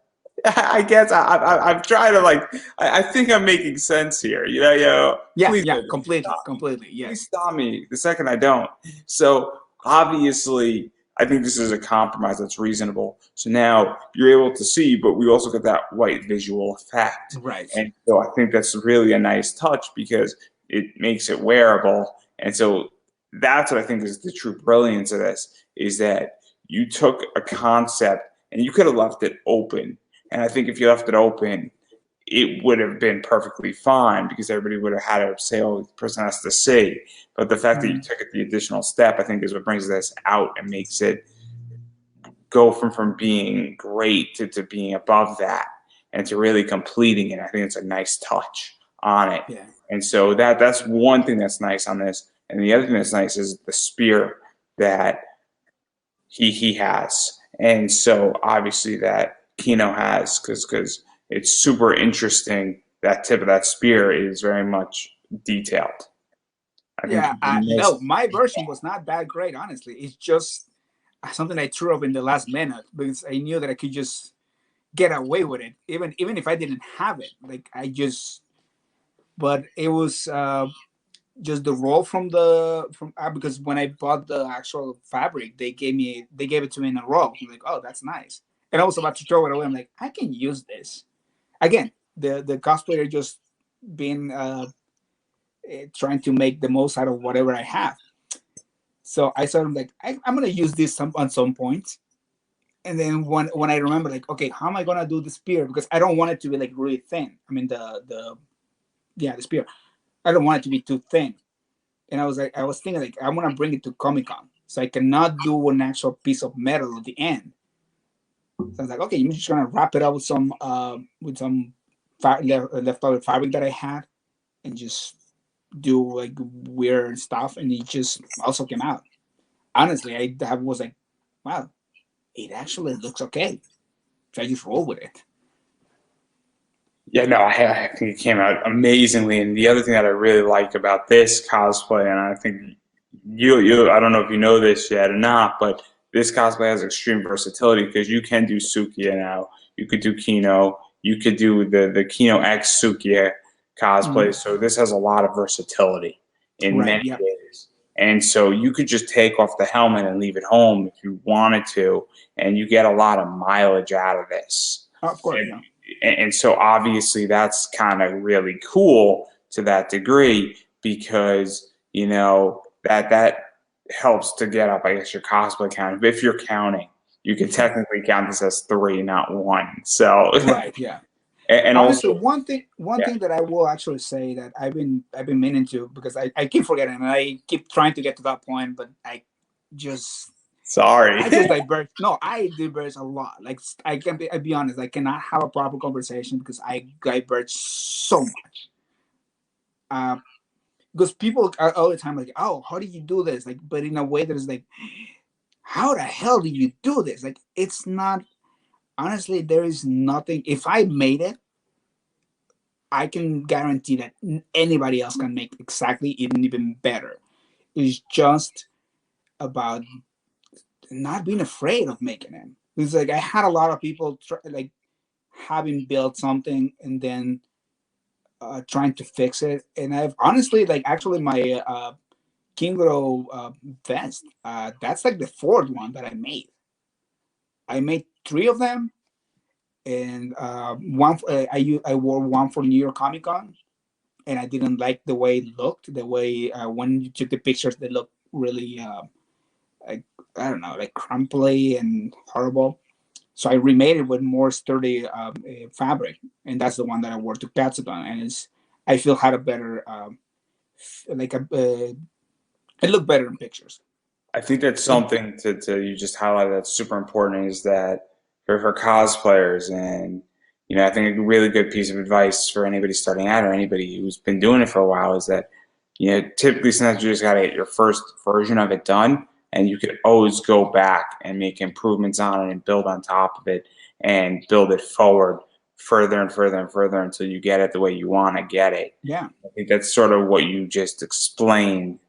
I guess I've tried to like I think I'm making sense here. Yeah, Please yeah, stop me. completely, Please yes. stop me the second I don't. So obviously, I think this is a compromise that's reasonable. So now you're able to see, but we also get that white visual effect. Right. And so I think that's really a nice touch because it makes it wearable. And so that's what I think is the true brilliance of this, is that you took a concept and you could have left it open. And I think if you left it open, it would have been perfectly fine because everybody would have had to say, oh, the person has to see. But the fact that you took it the additional step, I think, is what brings this out and makes it go from being great to being above that and to really completing it. I think it's a nice touch on it. Yeah. And so that's one thing that's nice on this. And the other thing that's nice is the spear that he has. And so obviously that Kino has, because it's super interesting. That tip of that spear is very much detailed. I think Yeah, no, my version was not that great, honestly. It's just something I threw up in the last minute because I knew that I could just get away with it, even if I didn't have it. Like but it was just the roll from because when I bought the actual fabric, they gave it to me in a roll. I'm like, oh, that's nice. And I was about to throw it away. I'm like, I can use this. Again, the cosplayer just being trying to make the most out of whatever I have. So I started like, I'm gonna use this on some point. And then when I remember, like, okay, how am I gonna do the spear? Because I don't want it to be like really thin. I mean the spear. I don't want it to be too thin. And I was thinking like I want to bring it to Comic Con, so I cannot do an actual piece of metal at the end. So I was like, okay, I'm just gonna wrap it up with some leftover fabric that I had, and just do like weird stuff, and it just also came out. Honestly, I was like, wow, it actually looks okay. So I just roll with it. Yeah, no, I think it came out amazingly. And the other thing that I really like about this cosplay, and I think I don't know if you know this yet or not, but this cosplay has extreme versatility because you can do Sukiya now. You could do Kino. You could do the Kino X Sukiya cosplay. So this has a lot of versatility in Right. many Yeah. ways. And so you could just take off the helmet and leave it home if you wanted to, and you get a lot of mileage out of this. Of course. Yeah. And so obviously that's kind of really cool to that degree because that helps to get up, I guess, your cosplay count. If you're counting, you can technically count this as 3, not 1. So Right. Yeah. and Honestly, also one thing yeah, that I will actually say that I've been meaning to, because I keep forgetting and I keep trying to get to that point, but just sorry. I just diverge. No, I diverge a lot. Like I be honest, I cannot have a proper conversation because I diverge so much. Because people are all the time like, oh, how do you do this? Like, but in a way that is like, how the hell do you do this? Like, it's not. Honestly, there is nothing. If I made it, I can guarantee that anybody else can make exactly even better. It's just about not being afraid of making it. It's like I had a lot of people like having built something and then trying to fix it, and I've honestly like actually my Kingro vest. That's like the fourth one that I made. I made 3 of them, and one I wore one for New York Comic Con, and I didn't like the way it looked. The way when you took the pictures, they looked really like, I don't know, like crumply and horrible. So I remade it with more sturdy fabric, and that's the one that I wore to Katsuton, and I feel had a better like a it looked better in pictures. I think that's something to you just highlight that's super important is that for cosplayers and I think a really good piece of advice for anybody starting out or anybody who's been doing it for a while is that typically sometimes you just got to get your first version of it done and you could always go back and make improvements on it and build on top of it and build it forward further and further and further until you get it the way you want to get it. Yeah. I think that's sort of what you just explained.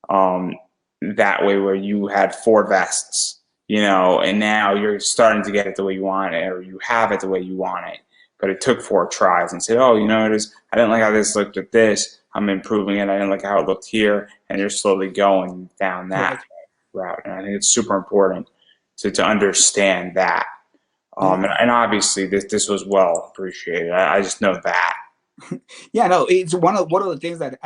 That way where you had 4 vests, and now you're starting to get it the way you want it, or you have it the way you want it. But it took 4 tries and said, oh, it is, I didn't like how this looked with this. I'm improving it. I didn't like how it looked here. And you're slowly going down that route. And I think it's super important. to understand that. And obviously this was well appreciated. I just know that. Yeah, no, it's one of the things that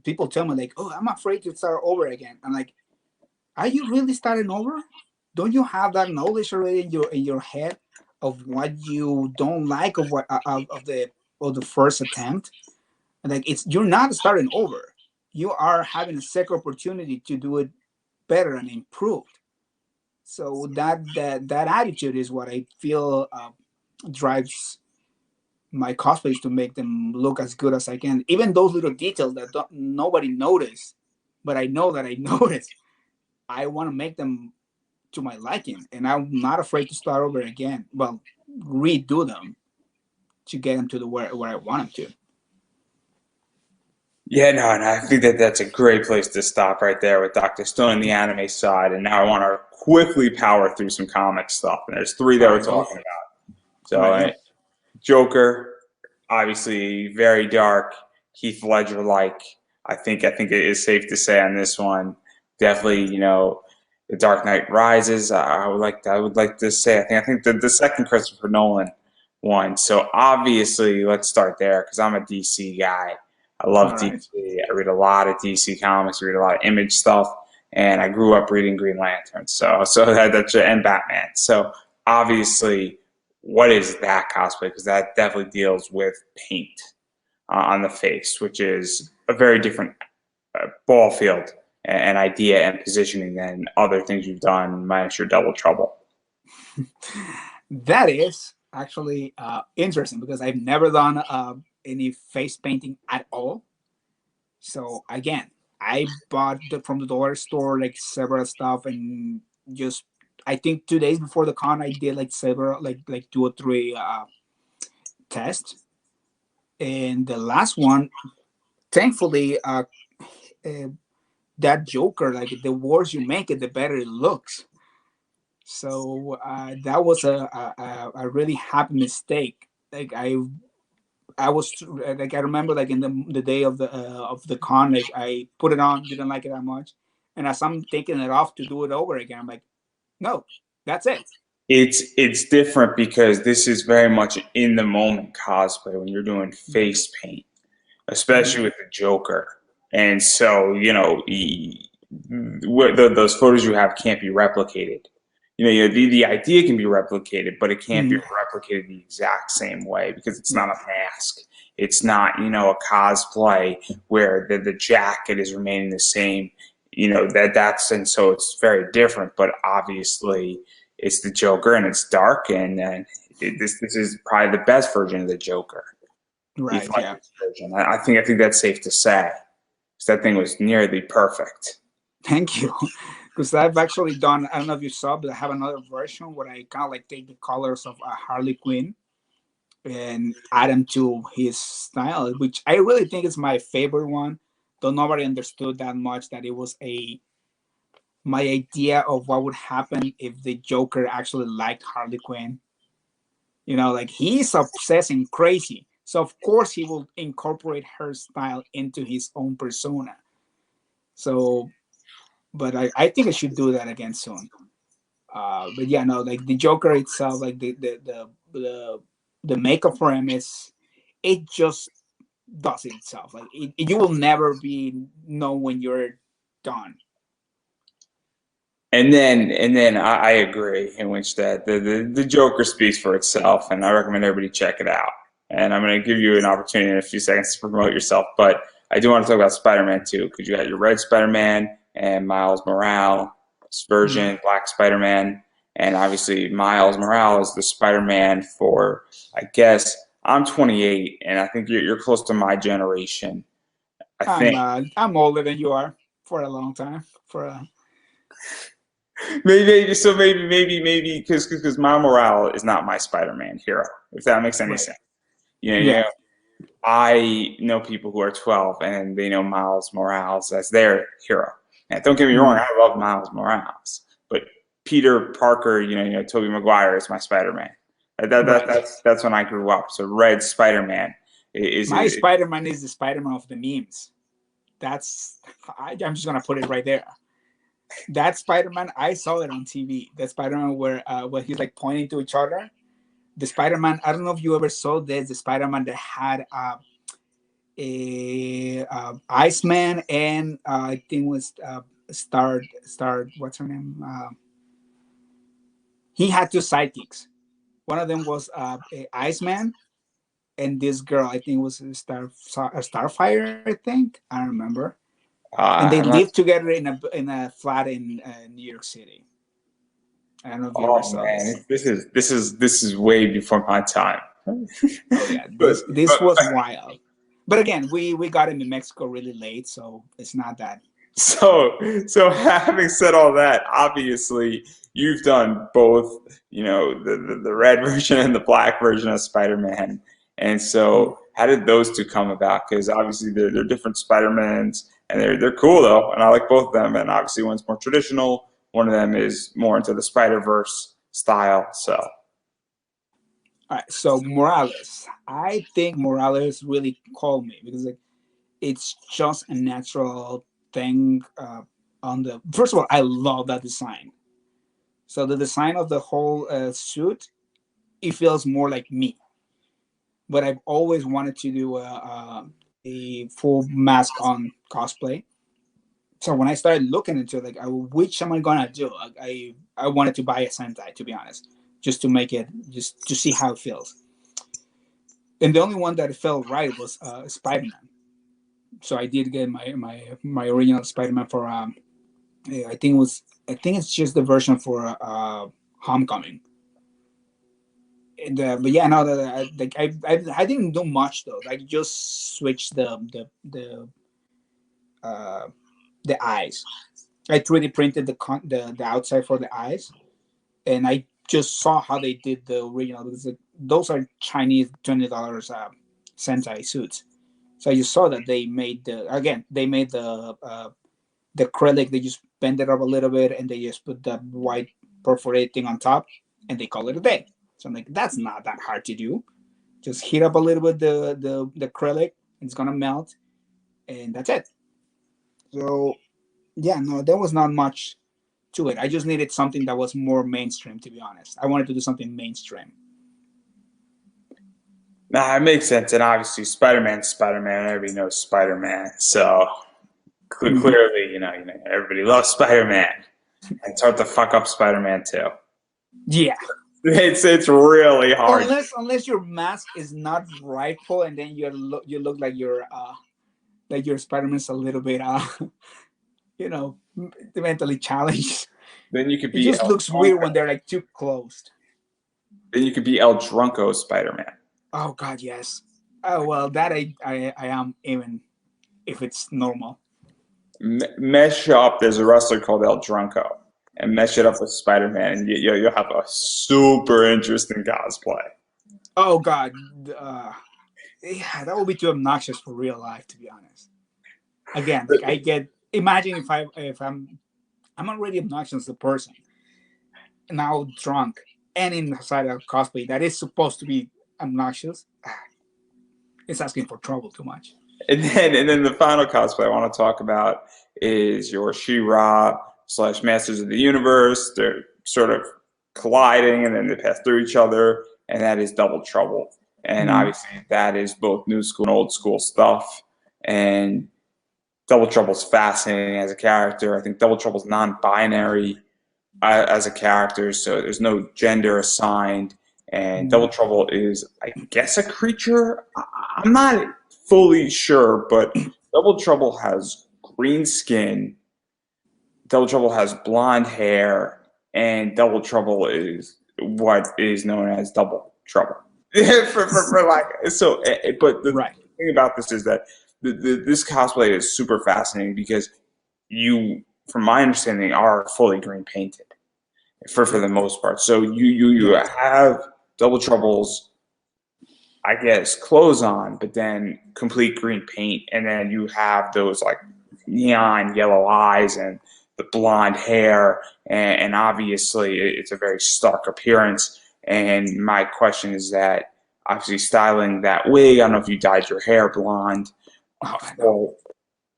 people tell me like, oh, I'm afraid to start over again. I'm like, are you really starting over? Don't you have that knowledge already in your head of what you don't like of what of the first attempt? And like, it's you're not starting over. You are having a second opportunity to do it better and improved. So that attitude is what I feel drives my cosplays to make them look as good as I can. Even those little details that nobody noticed, but I know that I noticed. I want to make them to my liking, and I'm not afraid to start over again. Well, redo them to get them to the where I want them to. Yeah, no, and I think that's a great place to stop right there with Dr. Stone and the anime side. And now I want to quickly power through some comic stuff. And there's three that All we're right, go talking for it. about. All So, right, yeah. Joker, obviously very dark, Heath Ledger like. I think it is safe to say on this one, definitely, The Dark Knight Rises. I would like to say I think the second Christopher Nolan one. So obviously, let's start there because I'm a DC guy. I All love right. DC. I read a lot of DC comics. I read a lot of Image stuff, and I grew up reading Green Lantern. So that's and Batman. So obviously, what is that cosplay? Because that definitely deals with paint on the face, which is a very different ball field and idea and positioning than other things you've done, minus your Double Trouble. That is actually interesting because I've never done any face painting at all. So again, I bought from the dollar store like several stuff and just I think 2 days before the con I did like several like two or three tests, and the last one, thankfully, uh, that Joker, like the worse you make it, the better it looks. So that was a really happy mistake. Like I was like I remember like in the day of the con, like I put it on, didn't like it that much, and as I'm taking it off to do it over again, I'm like, no, that's it. It's different because this is very much in the moment cosplay when you're doing face paint, Mhm. especially with the Joker. And so, those photos you have can't be replicated. The idea can be replicated, but it can't be Mhm. replicated the exact same way because it's not a mask. It's not, a cosplay where the jacket is remaining the same. And so it's very different. But obviously, it's the Joker and it's dark, and this is probably the best version of the Joker. Heath Right. Yeah. Ledger's version. I think that's safe to say. 'Cause that thing was nearly perfect. Thank you. Because I've actually done. I don't know if you saw, but I have another version where I kind of like take the colors of a Harley Quinn and add them to his style, which I really think is my favorite one. Though nobody understood that much that it was a my idea of what would happen if the Joker actually liked Harley Quinn. Like he's obsessed and crazy. So of course he will incorporate her style into his own persona. So, but I think I should do that again soon. But yeah, no, like the Joker itself, like the makeup for him is it just does it itself. Like you will never be know when you're done. And then I agree in which that the Joker speaks for itself, and I recommend everybody check it out. And I'm going to give you an opportunity in a few seconds to promote yourself, but I do want to talk about Spider-Man too, because you got your Red Spider-Man and Miles Morales Mm. version, Black Spider-Man, and obviously Miles Morales is the Spider-Man for, I guess, I'm 28, and I think you're close to my generation. I think I'm older than you are for a long time. For a maybe because my morale is not my Spider-Man hero, if that makes any right, sense. yeah, I know people who are 12 and they know Miles Morales as their hero. And don't get me wrong, mm. I love Miles Morales, but Peter Parker, Tobey Maguire is my Spider-Man. Right. That's when I grew up. So Red Spider-Man is, My is Spider-Man is the Spider-Man of the memes. That's I'm just gonna put it right there. That Spider-Man, I saw it on TV. The Spider-Man where he's like pointing to each other. The Spider-Man, I don't know if you ever saw this. The Spider-Man that had a Iceman and I think it was Star. What's her name? He had two sidekicks. One of them was a Iceman, and this girl, I think, was a Starfire. I think I don't remember. And they I'm not. lived together in a flat in New York City. I don't know if you ever Oh saw man, this. this is way before my time. Oh yeah, but, this but was wild. But again, we got him in Mexico really late, so it's not that. so having said all that, obviously you've done both, the red version and the black version of Spider-Man. And Mm. so how did those two come about? Because obviously they're different Spider-Mans and they're cool though, and I like both of them. And obviously one's more traditional, one of them is more into the Spider-Verse style. So All right, so Morales, I think Morales really called me because like it's just a natural thing. On the first of all, I love that design. So the design of the whole suit, it feels more like me. But I've always wanted to do a full mask on cosplay. So when I started looking into it, like, which am I gonna do? I wanted to buy a Sentai, to be honest, just to make it, just to see how it feels. And the only one that felt right was Spider Man. So I did get my original Spider Man for I think it was, I think it's just the version for Homecoming. And, but yeah, no, I didn't do much though. I just switched uh, the eyes. I 3D printed the outside for the eyes, and I just saw how they did the original because those are Chinese $20 Sentai suits. So I just saw that they made the acrylic. They just bend it up a little bit and they just put that white perforated thing on top, and they call it a day. So I'm like, that's not that hard to do. Just heat up a little bit the acrylic, it's gonna melt, and that's it. So yeah, no, there was not much to it. I just needed something that was more mainstream, to be honest. I wanted to do something mainstream. nah, it makes sense. And obviously Spider-Man's Spider-Man, everybody knows Spider-Man. So Mhm. clearly, everybody loves Spider-Man. And it's hard to fuck up Spider-Man too. Yeah, It's really hard. unless your mask is not rightful, and then you look like your Spider-Man's a little bit you know mentally challenged. Then you could It be just El looks weird when Drunko. they're like too closed. Then you could be El Drunko Spider-Man. Oh God, yes. Oh well, that I am, even if it's normal. Mesh up. There's a wrestler called El Drunko, and mesh it up with Spider-Man, and you'll have a super interesting cosplay. Oh God, yeah, that would be too obnoxious for real life, to be honest. Again, like I get. Imagine if I'm already obnoxious as a person, now drunk and inside a cosplay that is supposed to be obnoxious. It's asking for trouble too much. And then the final cosplay I want to talk about is your She-Ra / Masters of the Universe. They're sort of colliding and then they pass through each other, and that is Double Trouble. And Mm. obviously that is both new school and old school stuff. And Double Trouble's fascinating as a character. I think Double Trouble's non-binary as a character, so there's no gender assigned. And Double Mm. Trouble is, I guess, a creature. I'm not fully sure, but Double Trouble has green skin. Double Trouble has blonde hair, and Double Trouble is what is known as Double Trouble. for like so, but the Right. thing about this is that this cosplay is super fascinating because you, from my understanding, are fully green painted for the most part. So you Yeah. have Double Trouble's, I guess, clothes on, but then complete green paint, and then you have those like neon yellow eyes and the blonde hair, and obviously it's a very stark appearance. And my question is that obviously styling that wig, I don't know if you dyed your hair blonde Oh, I know. full,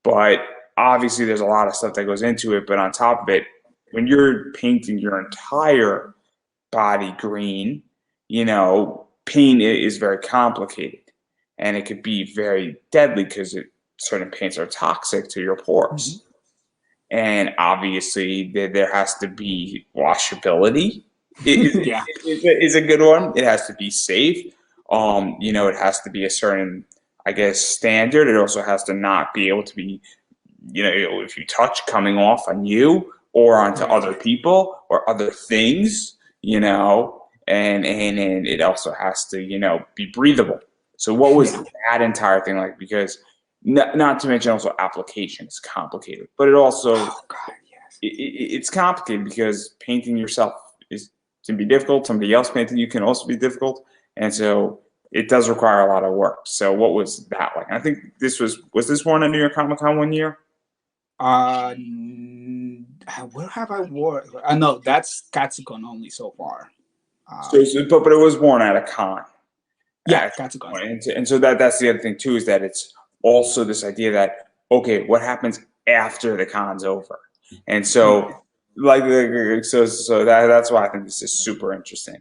but obviously there's a lot of stuff that goes into it, but on top of it, when you're painting your entire body green, paint is very complicated, and it could be very deadly because certain paints are toxic to your Mm-hmm. pores. And obviously, there has to be washability. Yeah. Is a good one. It has to be safe. It has to be a certain, I guess, standard. It also has to not be able to be, if you touch, coming off on you or onto Right. other people or other things. And it also has to, be breathable. So what was Yeah. that entire thing like? Because not to mention also application is complicated, but it also Oh God, yes. it's complicated because painting yourself can be difficult. Somebody else painting you can also be difficult, and so it does require a lot of work. So what was that like? I think was this one at New York Comic Con one year? Where have I worn? No, that's Katsucon only so far. But it was worn at a con. Yeah, Katsucon. And so that's the other thing too, is that it's also this idea that, okay, what happens after the con's over? And so that's why I think this is super interesting,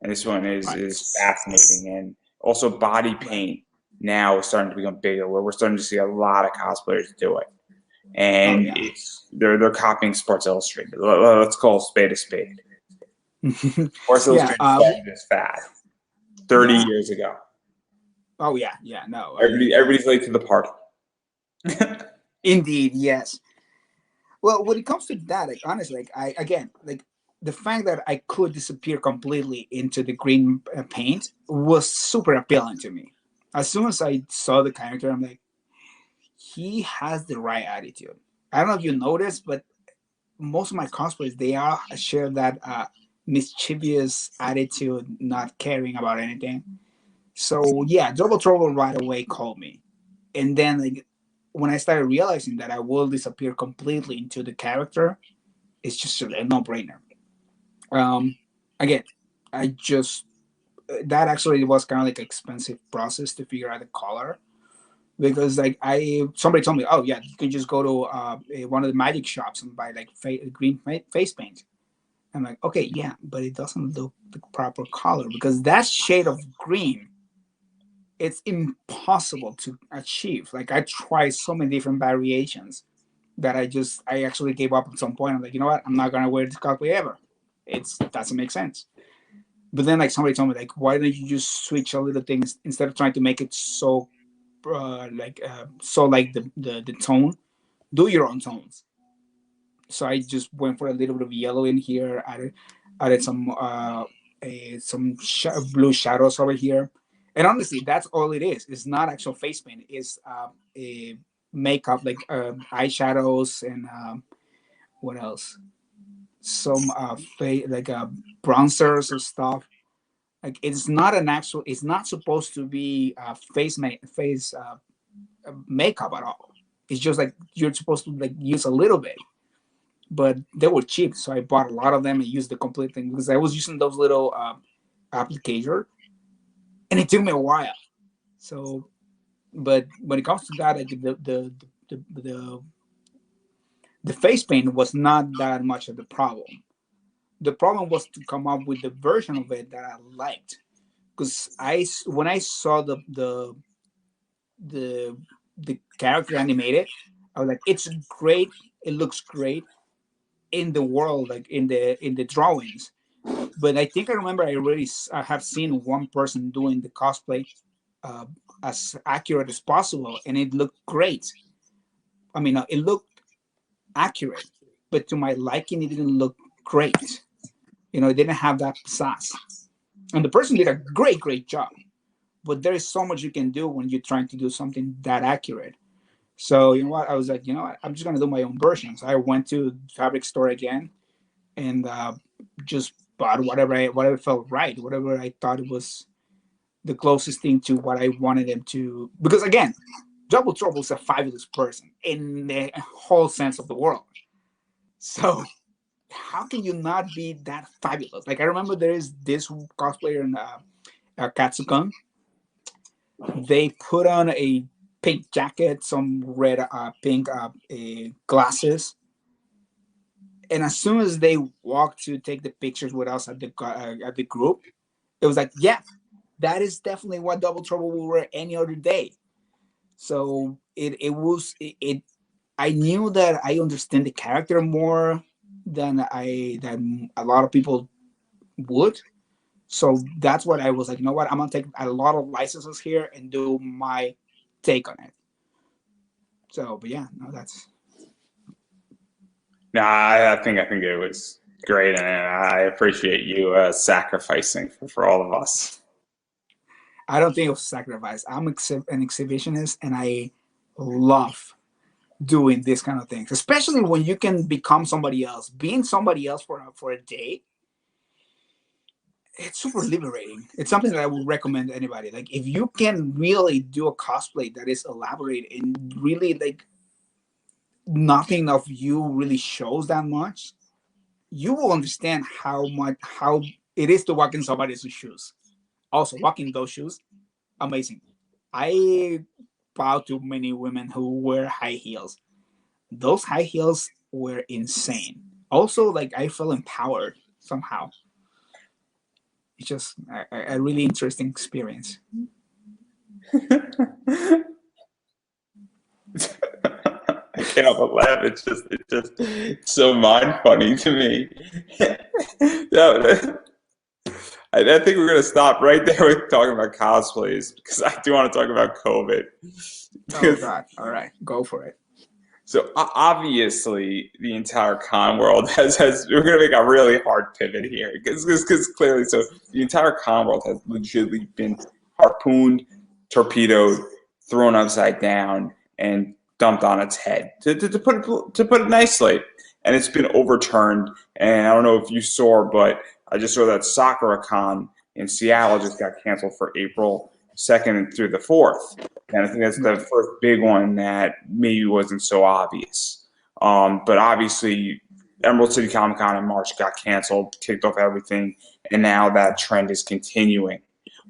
and this one is Right. fascinating. And also body Right. paint now is starting to become bigger, where we're starting to see a lot of cosplayers do it, Oh and yeah. they're copying Sports Illustrated. Let's call a spade a spade. Sports Yeah. Illustrated started this fad 30 Yeah. years ago. Oh yeah. Yeah. No. Everybody's late to the party. Indeed. Yes. Well, when it comes to that, like honestly, like I again, like the fact that I could disappear completely into the green paint was super appealing to me. As soon as I saw the character, I'm like, he has the right attitude. I don't know if you noticed, but most of my cosplays they are share that mischievous attitude, not caring about anything. So yeah, Double Trouble right away called me, and then like when I started realizing that I will disappear completely into the character, it's just a no brainer. Um, Again, I just that actually was kind of like an expensive process to figure out the color because like I somebody told me, oh yeah, you can just go to one of the magic shops and buy like green face paint. I'm like, okay, yeah, but it doesn't look the proper color because that shade of green, it's impossible to achieve. Like I tried so many different variations that I actually gave up at some point. I'm like, you know what? I'm not gonna wear this cosplay ever. It's doesn't make sense. But then like somebody told me like, why don't you just switch a little things instead of trying to make it so so like the tone, do your own tones. So I just went for a little bit of yellow in here, added some blue shadows over here, and honestly, that's all it is. It's not actual face paint. It's a makeup like eyeshadows and what else? Some like bronzers and stuff. Like it's not an actual. It's not supposed to be face makeup at all. It's just like you're supposed to like use a little bit, but they were cheap, so I bought a lot of them and used the complete thing because I was using those little applicator, and it took me a while. So, but when it comes to that, like the face paint was not that much of the problem. The problem was to come up with the version of it that I liked because I when I saw the the character animated, I was like, it's great. It looks great in the world, like in the drawings. But I think I remember I have seen one person doing the cosplay uh, as accurate as possible, and it looked great. I mean, it looked accurate, but to my liking, it didn't look great. It didn't have that pizzazz. And the person did a great job. But there is so much you can do when you're trying to do something that accurate. So you know what? I was like, you know what? I'm just gonna do my own versions. I went to the fabric store again and just bought whatever felt right, whatever I thought it was the closest thing to what I wanted him to. Because again, Double Trouble is a fabulous person in the whole sense of the world. So how can you not be that fabulous? Like I remember there is this cosplayer in Katsukan. They put on a pink jacket, some red, pink glasses. And as soon as they walked to take the pictures with us at the group, it was like, yeah, that is definitely what Double Trouble will wear any other day. So it I knew that I understand the character more than a lot of people would. So that's what I was like, you know what, I'm gonna take a lot of licenses here and do my take on it. So, but yeah, no, that's No, I think it was great, and I appreciate you sacrificing for all of us. I don't think it was sacrifice. I'm an exhibitionist, and I love doing this kind of things, especially when you can become somebody else. Being somebody else for a day, it's super liberating. It's something that I would recommend to anybody. Like if you can really do a cosplay that is elaborate and really like nothing of you really shows that much, you will understand how it is to walk in somebody else's shoes. Also, walking those shoes, amazing. I bow to many women who wear high heels. Those high heels were insane. Also, like I felt empowered somehow. It's just a really interesting experience. I can't help but laugh. It's so mind funny to me. No, I think we're gonna stop right there with talking about cosplays because I do want to talk about COVID. Oh God! All right, go for it. So obviously, the entire con world has we're gonna make a really hard pivot here because clearly, so the entire con world has legitimately been harpooned, torpedoed, thrown upside down, and dumped on its head to put it nicely. And it's been overturned. And I don't know if you saw, but I just saw that SakuraCon in Seattle just got canceled for April 2nd through the 4th. And I think that's the first big one that maybe wasn't so obvious. But obviously, Emerald City Comic Con in March got canceled, kicked off everything, and now that trend is continuing.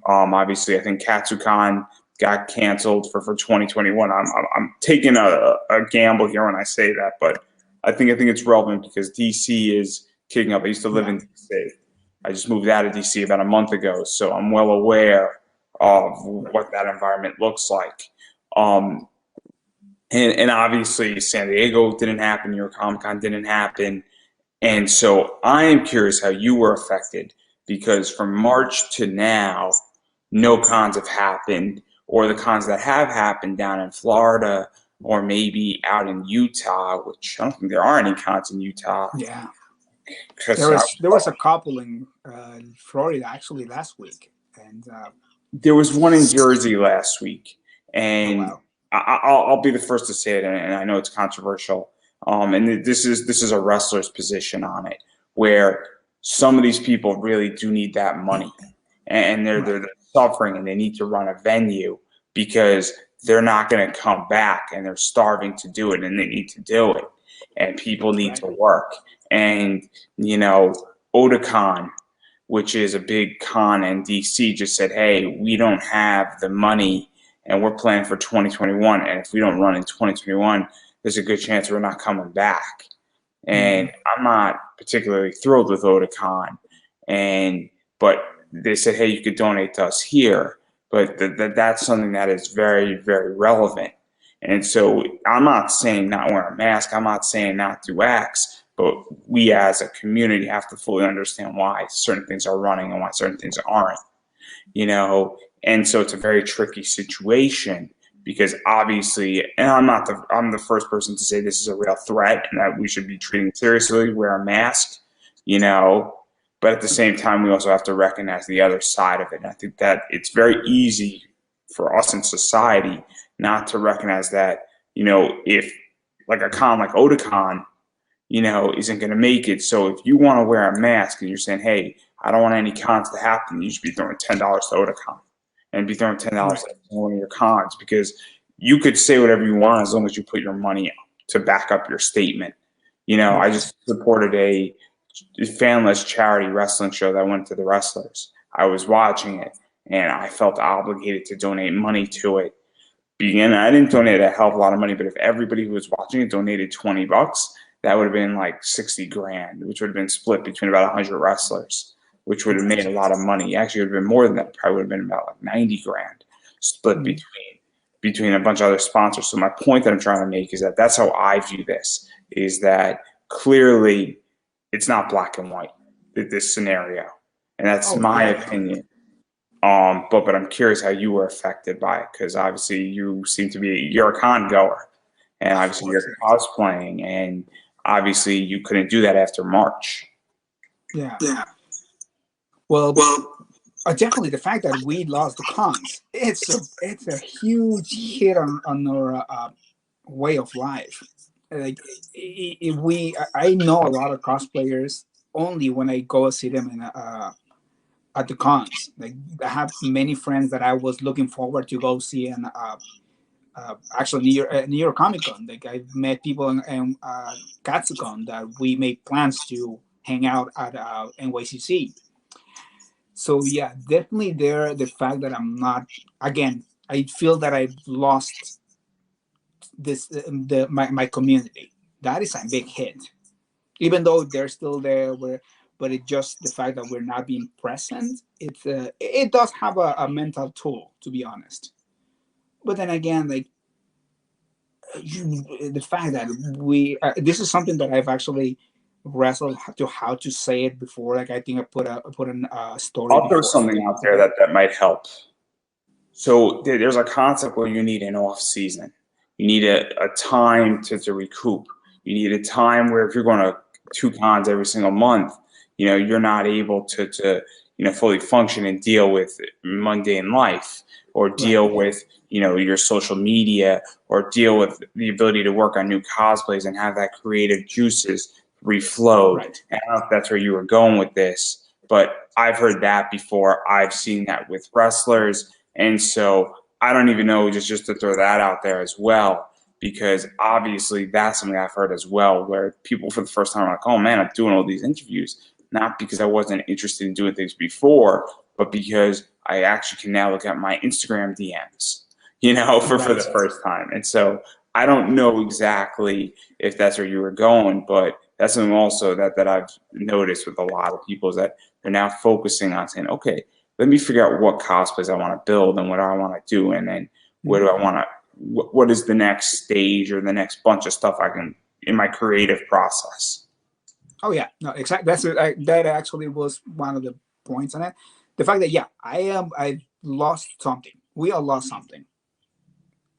Obviously, I think KatsuCon got canceled for 2021. I'm taking a gamble here when I say that, but I think it's relevant because DC is kicking up. I used to live in DC. I just moved out of DC about a month ago, so I'm well aware of what that environment looks like. And obviously San Diego didn't happen, New York Comic Con didn't happen. And so I am curious how you were affected because from March to now, no cons have happened, or the cons that have happened down in Florida or maybe out in Utah, which I don't think there are any cons in Utah. Yeah, 'Cause there was a couple in Florida actually last week, and there was one in Jersey last week, oh and wow, I'll be the first to say it, and I know it's controversial. And this is a wrestler's position on it, where some of these people really do need that money, and they're suffering, and they need to run a venue because they're not going to come back, and they're starving to do it, and they need to do it, and people need to work, and Otakon, which is a big con in DC, just said, hey, we don't have the money and we're planning for 2021. And if we don't run in 2021, there's a good chance we're not coming back. And I'm not particularly thrilled with Otakon. But they said, hey, you could donate to us here. But that's something that is very, very relevant. And so I'm not saying not wear a mask. I'm not saying not do acts. But we as a community have to fully understand why certain things are running and why certain things aren't, And so it's a very tricky situation because obviously, and I'm the first person to say this is a real threat and that we should be treating it seriously, wear a mask, but at the same time, we also have to recognize the other side of it. And I think that it's very easy for us in society not to recognize that, if like a con like Otakon, isn't going to make it. So if you want to wear a mask and you're saying, hey, I don't want any cons to happen, you should be throwing $10 to Otakon and be throwing $10 to one of your cons because you could say whatever you want as long as you put your money to back up your statement. I just supported a fanless charity wrestling show that went to the wrestlers. I was watching it and I felt obligated to donate money to it. begin, I didn't donate a hell of a lot of money, but if everybody who was watching it donated $20, that would have been like 60 grand, which would have been split between about 100 wrestlers, which would have made a lot of money. Actually, it would have been more than that. Probably would have been about like 90 grand split between a bunch of other sponsors. So my point that I'm trying to make is that that's how I view this, is that clearly it's not black and white, this scenario. And that's my opinion. But I'm curious how you were affected by it, because obviously you seem to be, you're a con goer, and obviously you're cosplaying, and obviously you couldn't do that after March. Yeah. Well, definitely the fact that we lost the cons, it's a huge hit on our way of life. Like I know a lot of cosplayers only when I go see them in at the cons. Like I have many friends that I was looking forward to go see, and actually New York Comic Con. Like I've met people in Katsucon that we made plans to hang out at NYCC. So yeah, definitely there. The fact that I'm not, again, I feel that I've lost this my community. That is a big hit, even though they're still there. But it just the fact that we're not being present. It does have a mental toll, to be honest. But then again, like the fact that this is something that I've actually wrestled to how to say it before. Like I think I put an story I'll throw before. something out there that might help. So there's a concept where you need an off season. You need a time to recoup. You need a time where if you're going to 2 cons every single month, you're not able to fully function and deal with mundane life, or deal with your social media, or deal with the ability to work on new cosplays and have that creative juices reflow. Right. And I don't know if that's where you were going with this, but I've heard that before. I've seen that with wrestlers. And so I don't even know, just to throw that out there as well, because obviously that's something I've heard as well, where people for the first time are like, oh man, I'm doing all these interviews, not because I wasn't interested in doing things before, but because I actually can now look at my Instagram DMs, for the first time. And so I don't know exactly if that's where you were going, but that's something also that I've noticed with a lot of people, is that they're now focusing on saying, okay, let me figure out what cosplays I want to build and what I want to do, and then where do I want to, what is the next stage or the next bunch of stuff I can in my creative process. Oh yeah, no, exactly. That actually was one of the points on it. The fact that I lost something. We all lost something,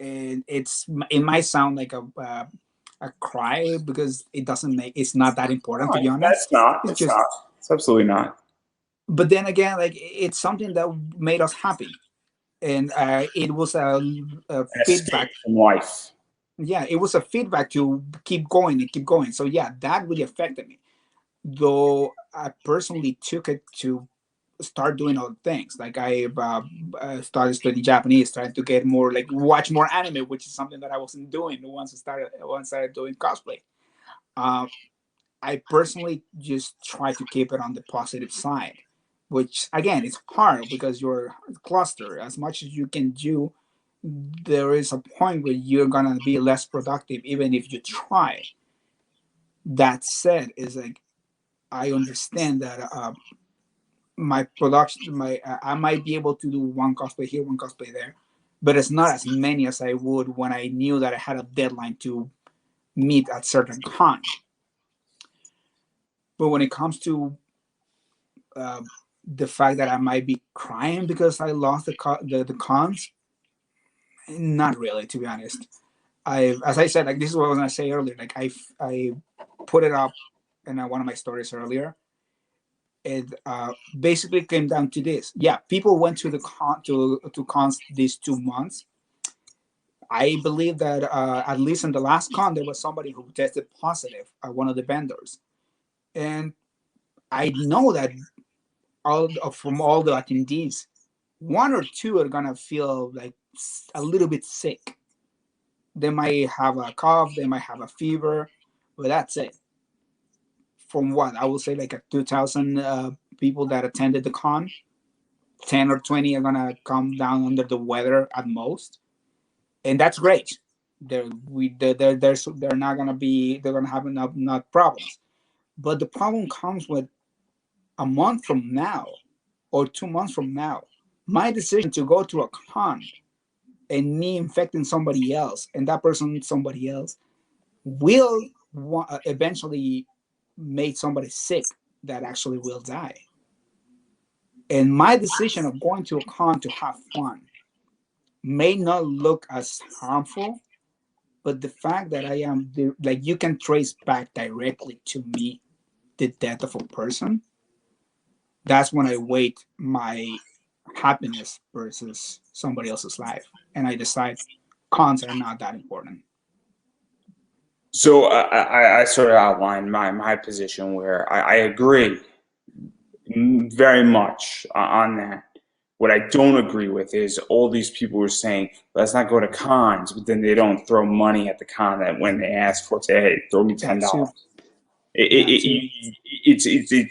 and it might sound like a cry because it's not that important, to be honest. That's not. It's not. It's absolutely not. But then again, like it's something that made us happy, and it was a feedback from life. Yeah, it was a feedback to keep going and keep going. So yeah, that really affected me. Though I personally took it to start doing other things. Like I started studying Japanese, trying to get more, like watch more anime, which is something that I wasn't doing once I started doing cosplay. I personally just try to keep it on the positive side, which again, it's hard because you're clustered. As much as you can do, there is a point where you're gonna be less productive, even if you try. That said, is like I understand that my production, I might be able to do one cosplay here, one cosplay there, but it's not as many as I would when I knew that I had a deadline to meet at certain con. But when it comes to the fact that I might be crying because I lost the cons, not really, to be honest. As I said, like this is what I was gonna say earlier. Like I put it up in one of my stories earlier. It basically came down to this. Yeah, people went to the to cons these 2 months. I believe that at least in the last con, there was somebody who tested positive at one of the vendors, and I know that from all the attendees, one or two are gonna feel like a little bit sick. They might have a cough, they might have a fever, but that's it. From what I will say, like a 2,000 people that attended the con, 10 or 20 are gonna come down under the weather at most, and that's great. They're not gonna be, they're gonna have enough problems. But the problem comes with a month from now or 2 months from now, my decision to go to a con and me infecting somebody else and that person somebody else will eventually make somebody sick that actually will die. And my decision of going to a con to have fun may not look as harmful, but the fact that I am like, you can trace back directly to me the death of a person, that's when I weigh my happiness versus somebody else's life, and I decide cons are not that important. So I sort of outlined my position where I agree very much on that. What I don't agree with is all these people who are saying, let's not go to cons, but then they don't throw money at the con that when they ask for it, say, hey, throw me $10.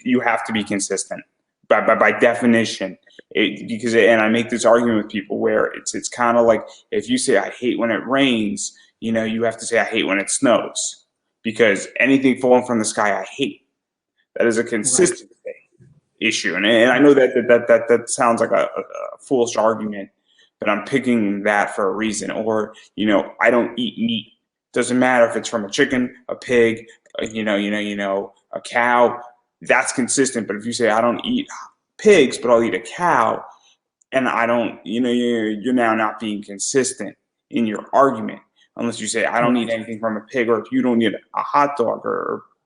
You have to be consistent by definition. Because, and I make this argument with people where it's kind of like if you say I hate when it rains, you have to say I hate when it snows, because anything falling from the sky I hate. That is a consistent issue, and I know that sounds like a foolish argument, but I'm picking that for a reason. Or I don't eat meat. Doesn't matter if it's from a chicken, a pig, a cow. That's consistent. But if you say I don't eat pigs, but I'll eat a cow, and I don't, you're now not being consistent in your argument. Unless you say I don't eat anything from a pig, or if you don't eat a hot dog,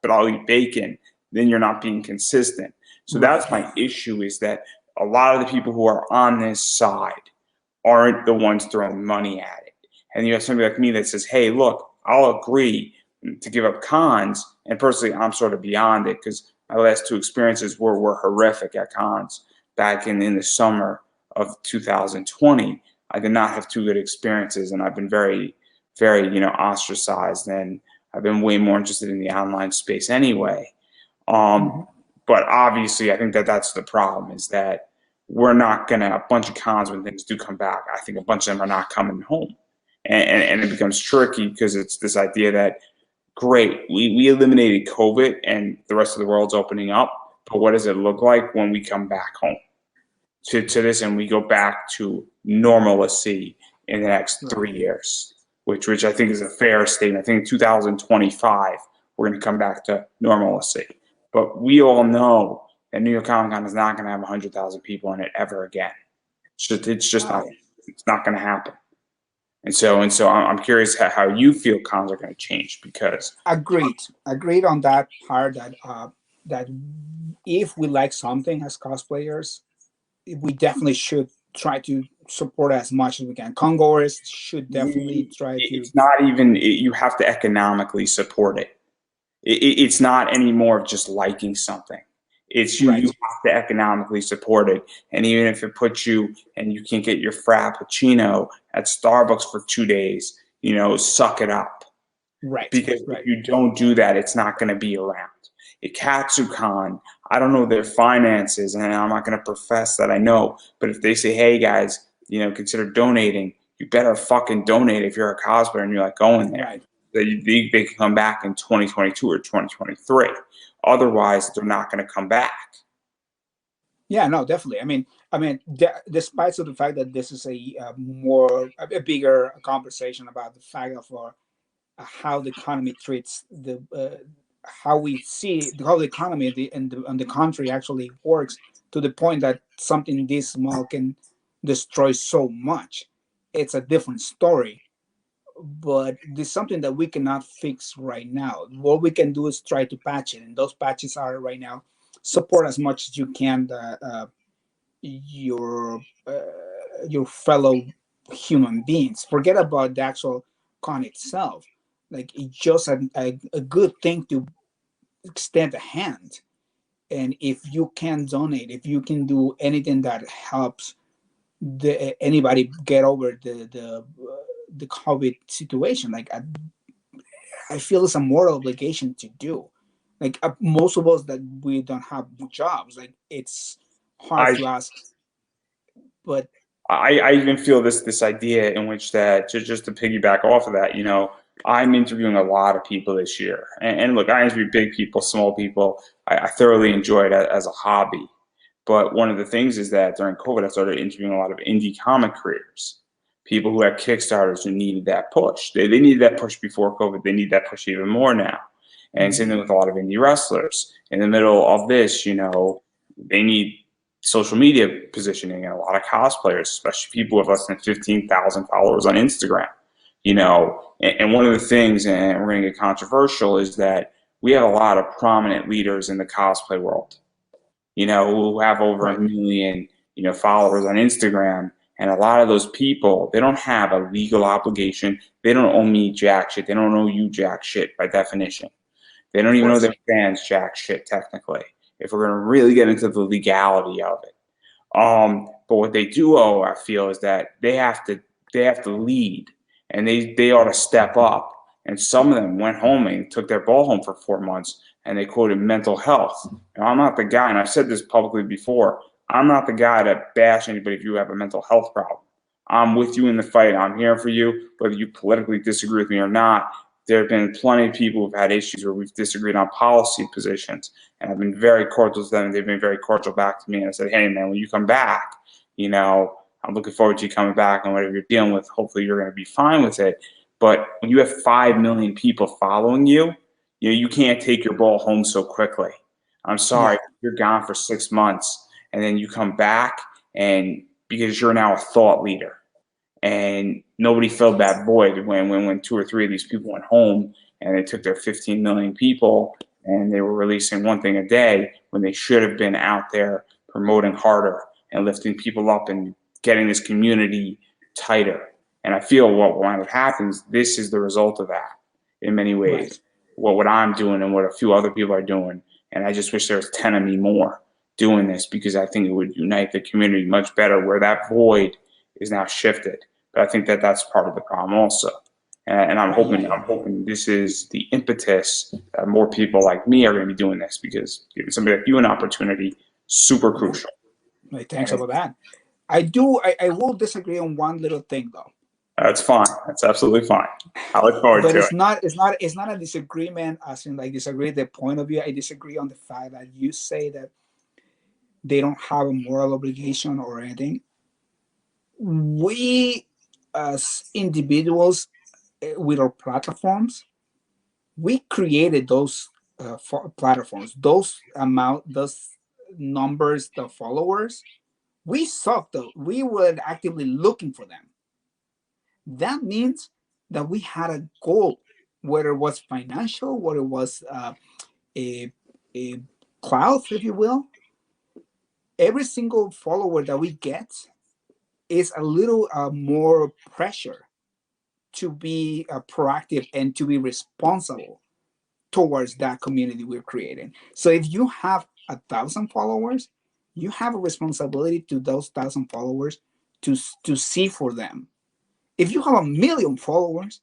but I'll eat bacon, then you're not being consistent. So that's my issue, is that a lot of the people who are on this side aren't the ones throwing money at it. And you have somebody like me that says, hey, look, I'll agree to give up cons. And personally, I'm sort of beyond it, because my last two experiences were horrific at cons. Back in the summer of 2020, I did not have two good experiences, and I've been very, very, ostracized, and I've been way more interested in the online space anyway. But obviously, I think that's the problem, is that we're not gonna, a bunch of cons, when things do come back, I think a bunch of them are not coming home, and it becomes tricky, because it's this idea that, great, we eliminated COVID and the rest of the world's opening up, but what does it look like when we come back home to this, and we go back to normalcy in the next 3 years, which I think is a fair statement. I think in 2025 we're going to come back to normalcy. But we all know that New York Comic Con is not going to have 100,000 people in it ever again. It's just not. It's not going to happen. And so I'm curious how you feel cons are going to change, because agreed on that part, that if we like something as cosplayers, we definitely should try to support as much as we can. Congoers should definitely try to. It's not even. You have to economically support it. It's not anymore of just liking something. It's you have to economically support it. And even if it puts you, and you can't get your Frappuccino at Starbucks for 2 days, suck it up. Because if you don't do that, it's not going to be around. At KatsuCon, I don't know their finances, and I'm not going to profess that I know, but if they say, hey guys, consider donating, you better fucking donate if you're a cosplayer and you're like going there. They can come back in 2022 or 2023. Otherwise, they're not going to come back. Yeah, no, definitely. I mean, despite the fact that this is a bigger conversation about the fact of how the economy treats how we see how the economy in the country actually works, to the point that something this small can destroy so much. It's a different story. But there's something that we cannot fix right now. What we can do is try to patch it, and those patches are right now: support as much as you can your fellow human beings. Forget about the actual con itself. Like, it's just a good thing to extend a hand. And if you can donate, if you can do anything that helps anybody get over the COVID situation, like I feel it's a moral obligation to do. Like, most of us that we don't have jobs, like, it's hard to ask, but I even feel this idea in which that, just to piggyback off of that, I'm interviewing a lot of people this year, and look, I interview big people, small people. I thoroughly enjoy it as a hobby. But one of the things is that during COVID, I started interviewing a lot of indie comic creators, people who had Kickstarters who needed that push. They needed that push before COVID. They need that push even more now. And same thing with a lot of indie wrestlers. In the middle of this, they need social media positioning, and a lot of cosplayers, especially people with less than 15,000 followers on Instagram. And one of the things, and we're going to get controversial, is that we have a lot of prominent leaders in the cosplay world, who have over a million, followers on Instagram. And a lot of those people, they don't have a legal obligation. They don't owe me jack shit. They don't owe you jack shit by definition. They don't even owe their fans jack shit, technically, if we're going to really get into the legality of it. But what they do owe, I feel, is that they have to lead, and they ought to step up. And some of them went home and took their ball home for 4 months, and they quoted mental health. And I'm not the guy, and I've said this publicly before, I'm not the guy to bash anybody if you have a mental health problem. I'm with you in the fight. I'm here for you, whether you politically disagree with me or not. There have been plenty of people who've had issues where we've disagreed on policy positions, and I've been very cordial to them, and they've been very cordial back to me. And I said, hey, man, when you come back, I'm looking forward to you coming back, and whatever you're dealing with, hopefully you're going to be fine with it. But when you have 5 million people following you, you can't take your ball home so quickly. I'm sorry, you're gone for 6 months, and then you come back, and because you're now a thought leader. And nobody filled that void when 2 or 3 of these people went home, and they took their 15 million people and they were releasing one thing a day when they should have been out there promoting harder and lifting people up and getting this community tighter. And I feel what happens, this is the result of that in many ways. What I'm doing and what a few other people are doing. And I just wish there was 10 of me more doing this, because I think it would unite the community much better, where that void is now shifted. But I think that's part of the problem also. And I'm hoping this is the impetus that more people like me are going to be doing this, because giving somebody like you an opportunity, super crucial. Right, thanks about that. I will disagree on one little thing though. That's fine. That's absolutely fine. I look forward to it. It's not a disagreement as in like disagree the point of view. I disagree on the fact that you say that they don't have a moral obligation or anything. We as individuals with our platforms, we created those platforms, those numbers, the followers. We saw though, we were actively looking for them. That means that we had a goal, whether it was financial, whether it was a clout, if you will. Every single follower that we get is a little more pressure to be proactive and to be responsible towards that community we're creating. So if you have 1,000 followers, you have a responsibility to those 1,000 followers to see for them. If you have 1 million followers,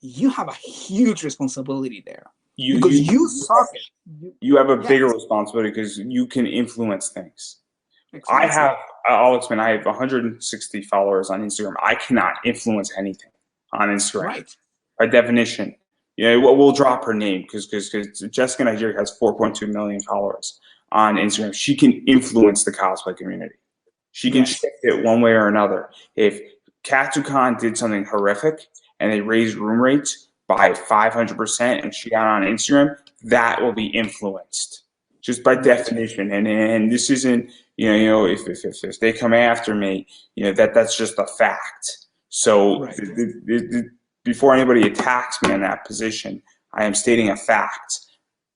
you have a huge responsibility there, because you saw it. You have a bigger responsibility because you can influence things. Exactly. I'll explain. I have 160 followers on Instagram. I cannot influence anything on Instagram, by definition. We'll drop her name because Jessica Nigeria has 4.2 million followers on Instagram. She can influence the cosplay community. She can shift it one way or another. If Katsucon did something horrific and they raised room rates by 500% and she got on Instagram, that will be influenced just by definition. And this isn't, if they come after me, that's just a fact. So before anybody attacks me in that position, I am stating a fact.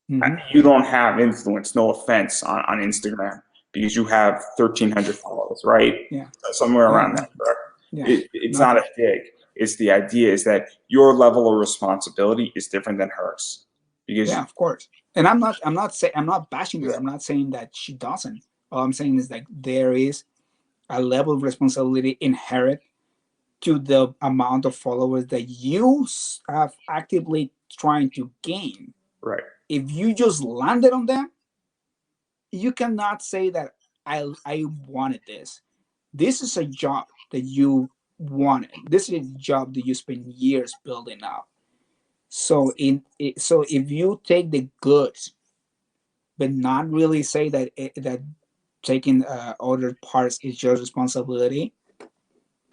You don't have influence, no offense, on Instagram, because you have 1,300 followers, right? Yeah. Somewhere around that, correct? Yeah. It's not a dig. It's the idea is that your level of responsibility is different than hers. Because of course. And I'm not bashing her. I'm not saying that she doesn't. All I'm saying is that there is a level of responsibility inherent to the amount of followers that you have actively trying to gain. Right. If you just landed on them, you cannot say that I wanted this. This is a job. that you wanted. This is a job that you spend years building up. So so if you take the goods, but not really say that that taking other parts is your responsibility,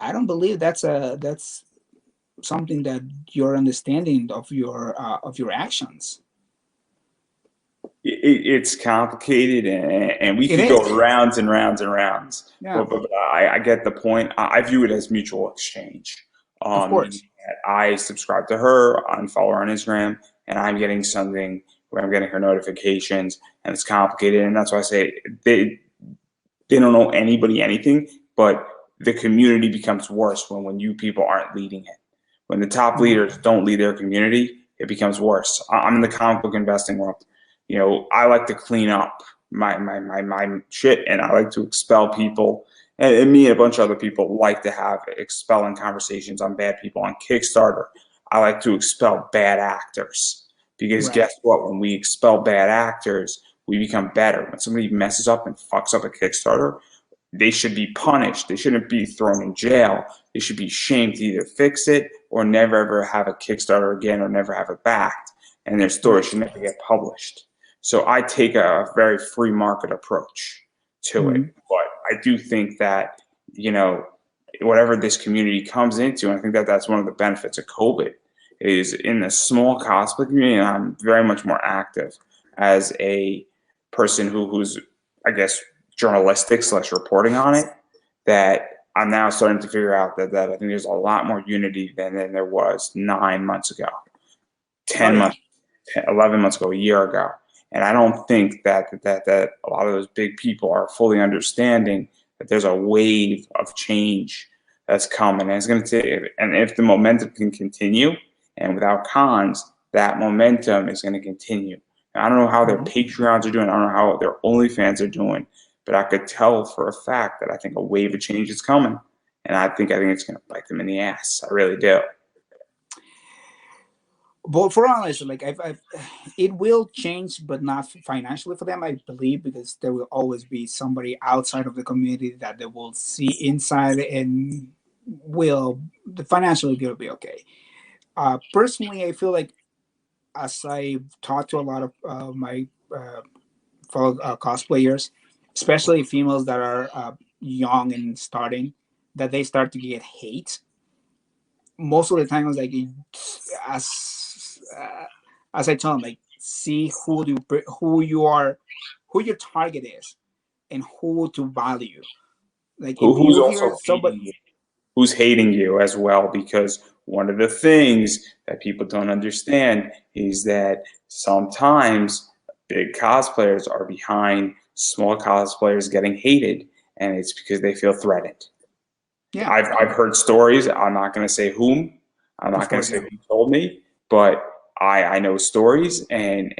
I don't believe that's something that you're understanding of your actions. It's complicated, and we It could is, go rounds and rounds and rounds. yeah, But I get the point. I view it as mutual exchange. of Meaning course, that I subscribe to her, unfollow her on Instagram, and I'm getting something where I'm getting her notifications, and it's complicated. And that's why I say they don't know anybody anything, but the community becomes worse when you people aren't leading it. When the top Mhm. leaders don't lead their community, it becomes worse. I'm in the comic book investing world. You know, I like to clean up my shit, and I like to expel people. And me and a bunch of other people like to have expelling conversations on bad people on Kickstarter. I like to expel bad actors because Right, guess what? When we expel bad actors, we become better. When somebody messes up and fucks up a Kickstarter, they should be punished. They shouldn't be thrown in jail. They should be shamed to either fix it or never ever have a Kickstarter again or never have it backed. And their story right. should never get published. So I take a very free market approach to it. Mhm. But I do think that, you know, whatever this community comes into, and I think that that's one of the benefits of COVID, is in the small cosplay community, and I'm very much more active as a person who's, I guess, journalistic slash reporting on it, that I'm now starting to figure out that I think there's a lot more unity than there was 9 months ago, Oh 10 yeah, months, 10, 11 months ago, a year ago. And I don't think that a lot of those big people are fully understanding that there's a wave of change that's coming. And it's going to take, and if the momentum can continue, and without cons, that momentum is going to continue. I don't know how their Mhm. Patreons are doing. I don't know how their OnlyFans are doing, but I could tell for a fact that I think a wave of change is coming, and I think it's going to bite them in the ass. I really do. But for honest, like it will change, but not financially for them, I believe, because there will always be somebody outside of the community that they will see inside and will the financially will be okay. Personally, I feel like as I talk to a lot of my fellow cosplayers, especially females that are young and starting, that they start to get hate. Most of the time, it's like as I tell them, like see who you are, who your target is, and who to value. Like if Who's you hear also somebody, hating you? Who's hating you as well? Because one of the things that people don't understand is that sometimes big cosplayers are behind small cosplayers getting hated, and it's because they feel threatened. yeah, I've heard stories. I'm not going to say whom. I'm of not going to course, say yeah, who told me, but I know stories, and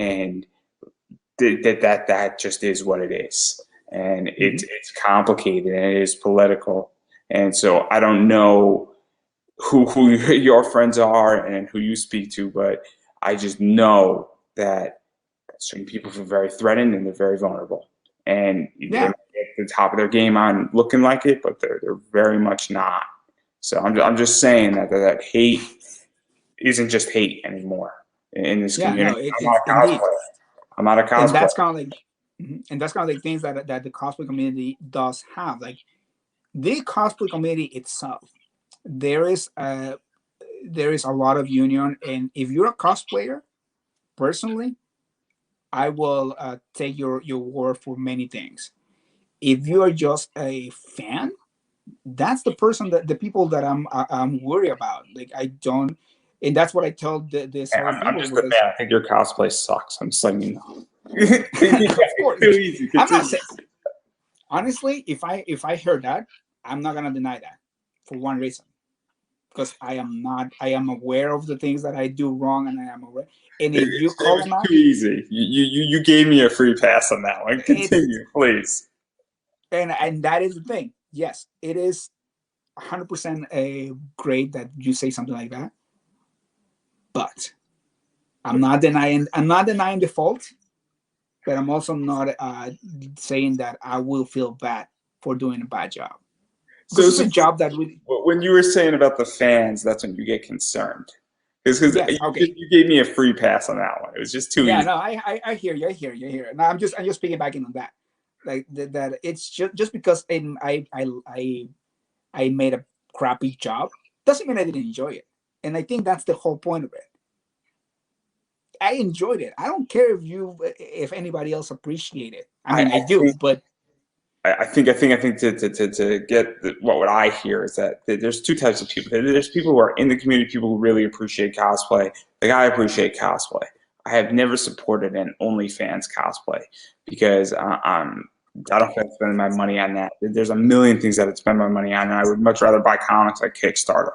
that just is what it is, and hmm it's complicated and it is political, and so I don't know who your friends are and who you speak to, but I just know that certain people feel very threatened and they're very vulnerable, and they yeah. might be at the top of their game on looking like it, but they're very much not. So I'm just saying that hate isn't just hate anymore in this Yeah, no, community. I'm not it's a indeed, cosplayer. I'm not a and cosplayer. that's kind of like, and that's kind of like things that the cosplay community does have. Like the cosplay community itself, there is a lot of union, and if you're a cosplayer, personally, I will take your word for many things. If you are just a fan, that's the person that the people that I'm worried about. Like I don't, and that's what I tell these Hey, other I'm people just a because fan. I think your cosplay sucks. I'm just letting you know. of course, Too easy. I'm not Continue. saying honestly. If I heard that, I'm not gonna deny that for one reason, because I am not. I am aware of the things that I do wrong, and I am aware. And if you It call was them out, too easy. You gave me a free pass on that one. it's Continue, please. and that is the thing. Yes, it is 100% a great that you say something like that, but I'm not denying the fault, but I'm also not saying that I will feel bad for doing a bad job. because So, it's a job that we. when you were saying about the fans, that's when you get concerned. Because Yes. Okay. you gave me a free pass on that one. It was just too Yeah. easy. No. I hear you. I hear you. I hear. No. I'm just piggybacking on that. Like that. It's just because I made a crappy job doesn't mean I didn't enjoy it. And I think that's the whole point of it. I enjoyed it. I don't care if anybody else appreciate it. I mean, I do, think but to get what I hear is that there's two types of people. There's people who are in the community, people who really appreciate cosplay. Like I appreciate cosplay. I have never supported an OnlyFans cosplay because I don't feel like spending my money on that. There's a million things that I'd spend my money on, and I would much rather buy comics like Kickstarter.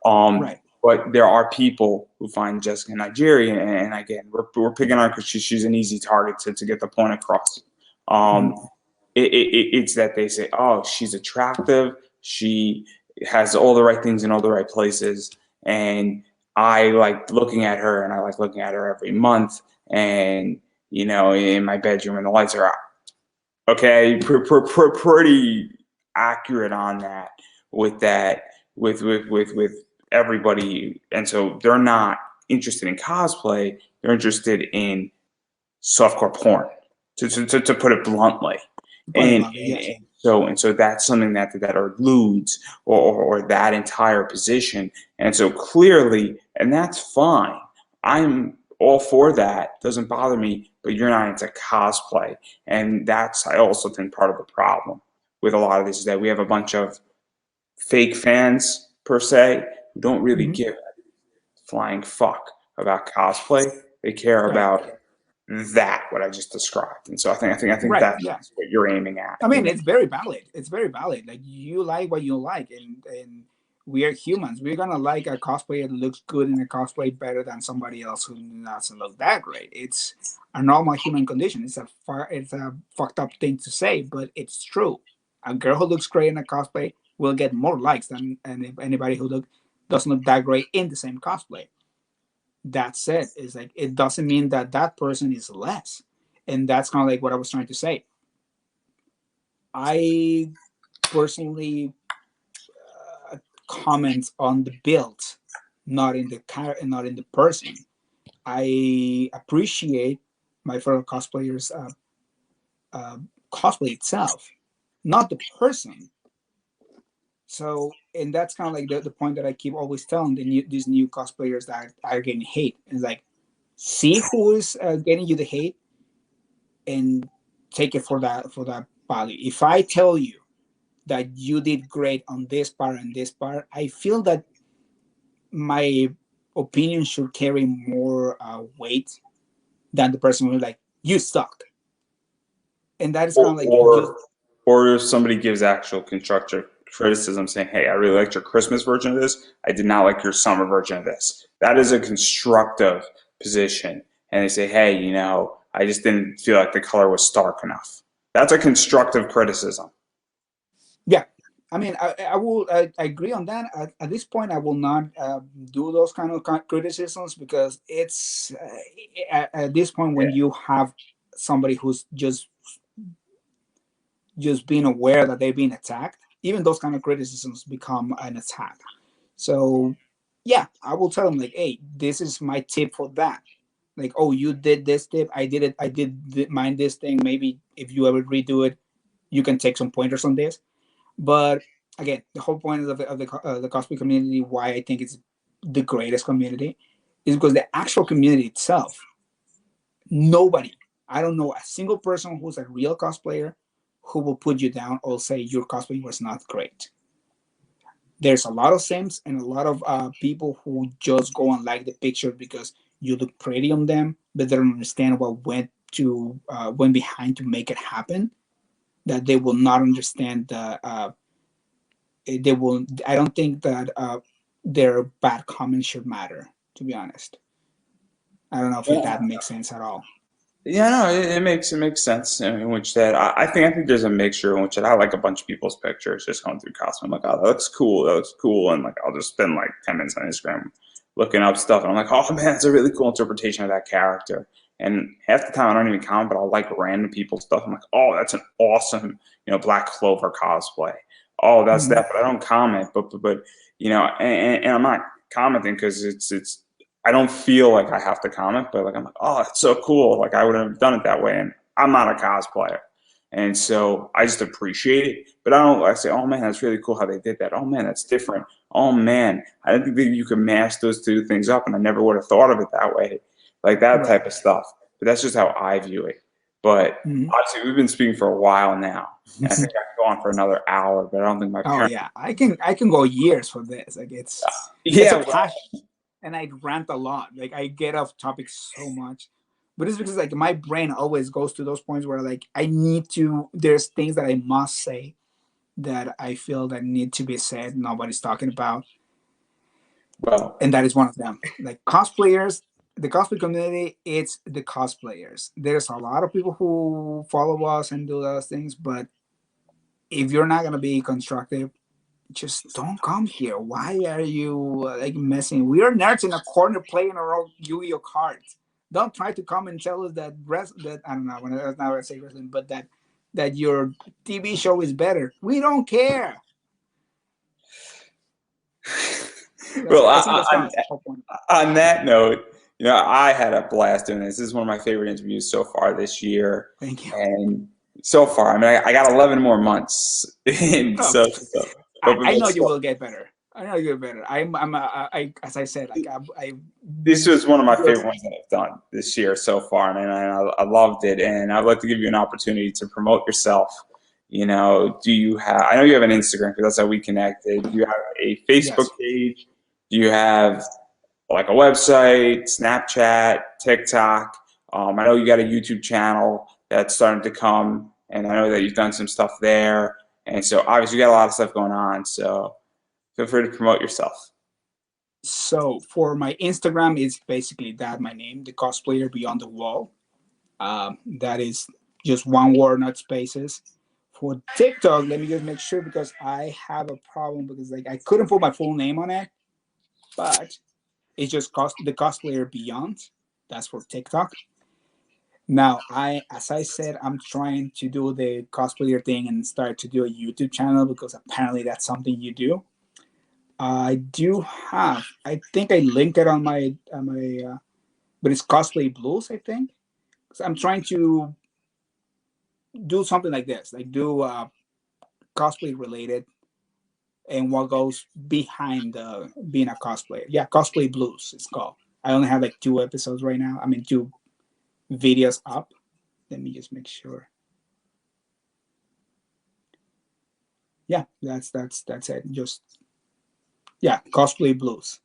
right. But there are people who find Jessica Nigerian, and again, we're picking on her because she's an easy target to get the point across. Um, Mhm. it's that they say, oh, she's attractive, she has all the right things in all the right places, and I like looking at her, and I like looking at her every month, and in my bedroom, and the lights are out. Okay, pretty accurate on that with that with everybody, and so they're not interested in cosplay; they're interested in softcore porn, to put it bluntly. Point And, blank, yes. so that's something that eludes or that entire position. And so clearly, and that's fine. I'm all for that. Doesn't bother me, but you're not into cosplay. And that's, I also think, part of the problem with a lot of this is that we have a bunch of fake fans per se who don't really Mhm. give a flying fuck about cosplay. They care Right. about that what I just described. And so I think Right. Yeah. that's what you're aiming at. I mean, it's very valid. It's very valid. Like you like what you like, and we are humans. We're gonna like a cosplay that looks good in a cosplay better than somebody else who doesn't look that great. It's a normal human condition. It's a fucked up thing to say, but it's true. A girl who looks great in a cosplay will get more likes than anybody who doesn't look that great in the same cosplay. That said, is like it doesn't mean that that person is less, and that's kind of like what I was trying to say. I personally comment on the build, not in the person. I appreciate my fellow cosplayers' cosplay itself, not the person. So, and that's kind of like the point that I keep always telling these new cosplayers that are getting hate. It's like, see who is getting you the hate and take it for that value. If I tell you that you did great on this part and this part, I feel that my opinion should carry more weight than the person who's like, you sucked. And that is kind Or, of like just, or, or if somebody gives actual constructive criticism saying, hey, I really liked your Christmas version of this. I did not like your summer version of this. That is a constructive position. And they say, hey, I just didn't feel like the color was stark enough. That's a constructive criticism. yeah. I mean, I agree on that. At this point, I will not do those kind of criticisms because it's at this point Yeah. when you have somebody who's just being aware that they're being attacked, even those kind of criticisms become an attack. So, yeah, I will tell them like, "Hey, this is my tip for that." Like, "Oh, you did this tip. I did it. I did mine this thing. Maybe if you ever redo it, you can take some pointers on this." But again, the whole point of the cosplay community, why I think it's the greatest community, is because the actual community itself, nobody, I don't know a single person who's a real cosplayer who will put you down or say your cosplay was not great. There's a lot of sims and a lot of people who just go and like the picture because you look pretty on them, but they don't understand what went behind to make it happen. That they will not understand the they will. I don't think that their bad comments should matter. To be honest, I don't know if that makes sense at all. Yeah, no, it makes sense in which that I think there's a mixture in which that I like a bunch of people's pictures just going through costume. I'm like, oh, that looks cool, and like I'll just spend like 10 minutes on Instagram looking up stuff, and I'm like, oh man, it's a really cool interpretation of that character. And half the time I don't even comment, but I'll like random people's stuff. I'm like, oh, that's an awesome, Black Clover cosplay. oh, that's Mhm. that, but I don't comment. But you know, and I'm not commenting because it's I don't feel like I have to comment, but like I'm like, oh, it's so cool. Like I would have done it that way, and I'm not a cosplayer, and so I just appreciate it. But I don't. I say, oh man, that's really cool how they did that. Oh man, that's different. Oh man, I didn't think that you could mash those two things up, and I never would have thought of it that way, like that Right. type of stuff. But that's just how I view it. But Mhm. obviously, we've been speaking for a while now, and I think I could go on for another hour, but I don't think my Oh parents. yeah, I can go years for this. Like it's a Yeah, passion, and I rant a lot. Like I get off topic so much, but it's because like my brain always goes to those points where like I need to. There's things that I must say that I feel that need to be said. Nobody's talking about, well, and that is one of them. Like cosplayers, the cosplay community, it's the cosplayers. There's a lot of people who follow us and do those things, but if you're not gonna be constructive, just don't come here. Why are you like messing? We are nerds in a corner playing our own Yu-Gi-Oh cards. Don't try to come and tell us that I don't know. That's not what I say wrestling, but that your TV show is better. We don't care. That's well, I think that's kind of the whole point. on that note, you know, I had a blast doing this. This is one of my favorite interviews so far this year, Thank you. and so far, I mean, I got 11 more months in, Oh, so I know but you so, will get better. I know you get better. As I said, like I this was one of my you're favorite ones that I've done this year so far, and I loved it. And I'd like to give you an opportunity to promote yourself. You know, do you have? I know you have an Instagram because that's how we connected. Do you have a Facebook yes. page? Do you have like a website, Snapchat, TikTok? I know you got a YouTube channel that's starting to come, and I know that you've done some stuff there. And so obviously you got a lot of stuff going on. So feel free to promote yourself. So for my Instagram, it's basically that my name, the Cosplayer Beyond the Wall. That is just one word, not spaces. For TikTok, let me just make sure because I have a problem because like I couldn't put my full name on it, but it's just the Cosplayer Beyond. That's for TikTok. Now, as I said, I'm trying to do the cosplayer thing and start to do a YouTube channel because apparently that's something you do. I do have. I think I linked it on my, but it's Cosplay Blues. I think. So I'm trying to do something like this, like do cosplay related and what goes behind being a cosplayer. Yeah, Cosplay Blues. It's called. I only have like 2 episodes right now. I mean, 2 videos up. Let me just make sure. Yeah, that's it. Just yeah, Cosplay Blues.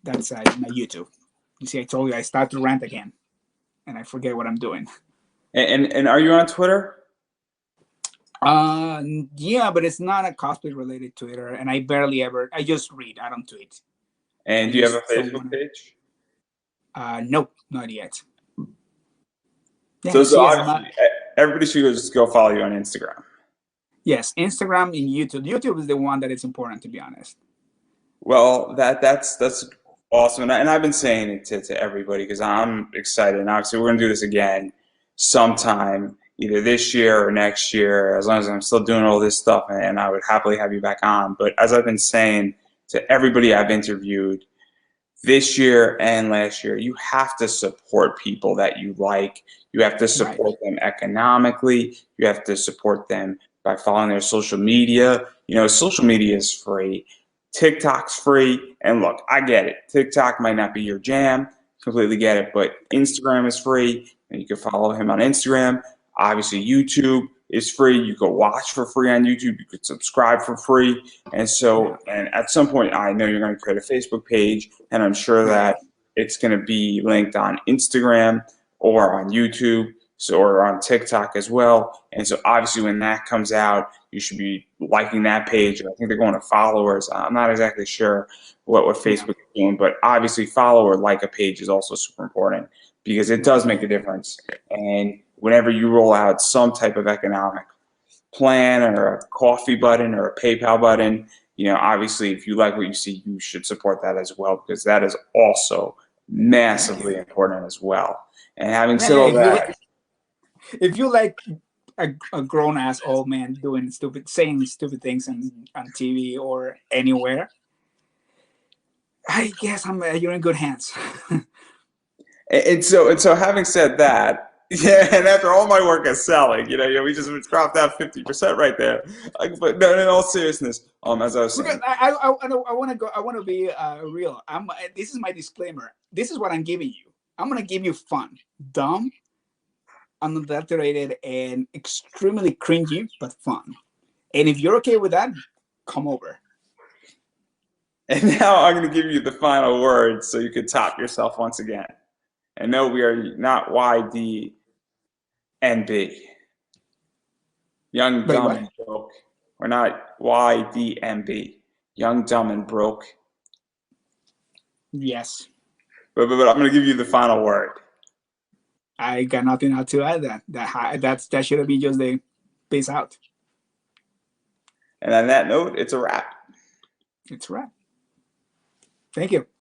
That's my YouTube. You see, I told you I start to rant again, and I forget what I'm doing. And are you on Twitter? Yeah, but it's not a cosplay related Twitter, and I barely ever. I just read. I don't tweet. And I do you have a just don't Facebook want to. page? Nope, not yet. Yeah, you So see, I'm not. obviously, everybody should just go follow you on Instagram. Yes, Instagram and YouTube. YouTube is the one that is important, to be honest. Well, that's awesome, and I've been saying it to everybody because I'm excited. And obviously, we're gonna do this again sometime, either this year or next year, as long as I'm still doing all this stuff. And I would happily have you back on. But as I've been saying to everybody I've interviewed this year and last year, you have to support people that you like. You have to Right. support them economically. You have to support them by following their social media. You know, social media is free. TikTok's free. And look, I get it. TikTok might not be your jam. Completely get it. But Instagram is free. And you can follow him on Instagram. Obviously, YouTube is free. You can watch for free on YouTube. You could subscribe for free. And Yeah. so, and at some point, I know you're going to create a Facebook page, and I'm sure Right. that it's going to be linked on Instagram or on YouTube, so or on TikTok as well. And so, obviously, when that comes out, you should be liking that page. I think they're going to followers. I'm not exactly sure what Yeah. Facebook is doing, but obviously, follow or like a page is also super important because it Right. does make a difference. And whenever you roll out some type of economic plan or a coffee button or a PayPal button, you know, obviously if you like what you see, you should support that as well because that is also Thank you. massively important as well. And having Yeah, said yeah. all that, If you like a grown ass old man doing saying stupid things on TV or anywhere, I guess you're in good hands. And so having said that, yeah, and after all my work as selling, we just dropped that 50% right there. But no, in all seriousness, as I was Because saying, I want to go. I want to be real. This is my disclaimer. This is what I'm giving you. I'm gonna give you fun, dumb, unadulterated, and extremely cringy, but fun. And if you're okay with that, come over. and now I'm going to give you the final word so you can top yourself once again. And no, we are not YDNB. Young, Wait, dumb, what? and broke. We're not YDMB. Young, dumb, and broke. Yes. But I'm going to give you the final word. I got nothing else to add. That should have been just the peace out. And on that note, it's a wrap. It's a wrap. Thank you.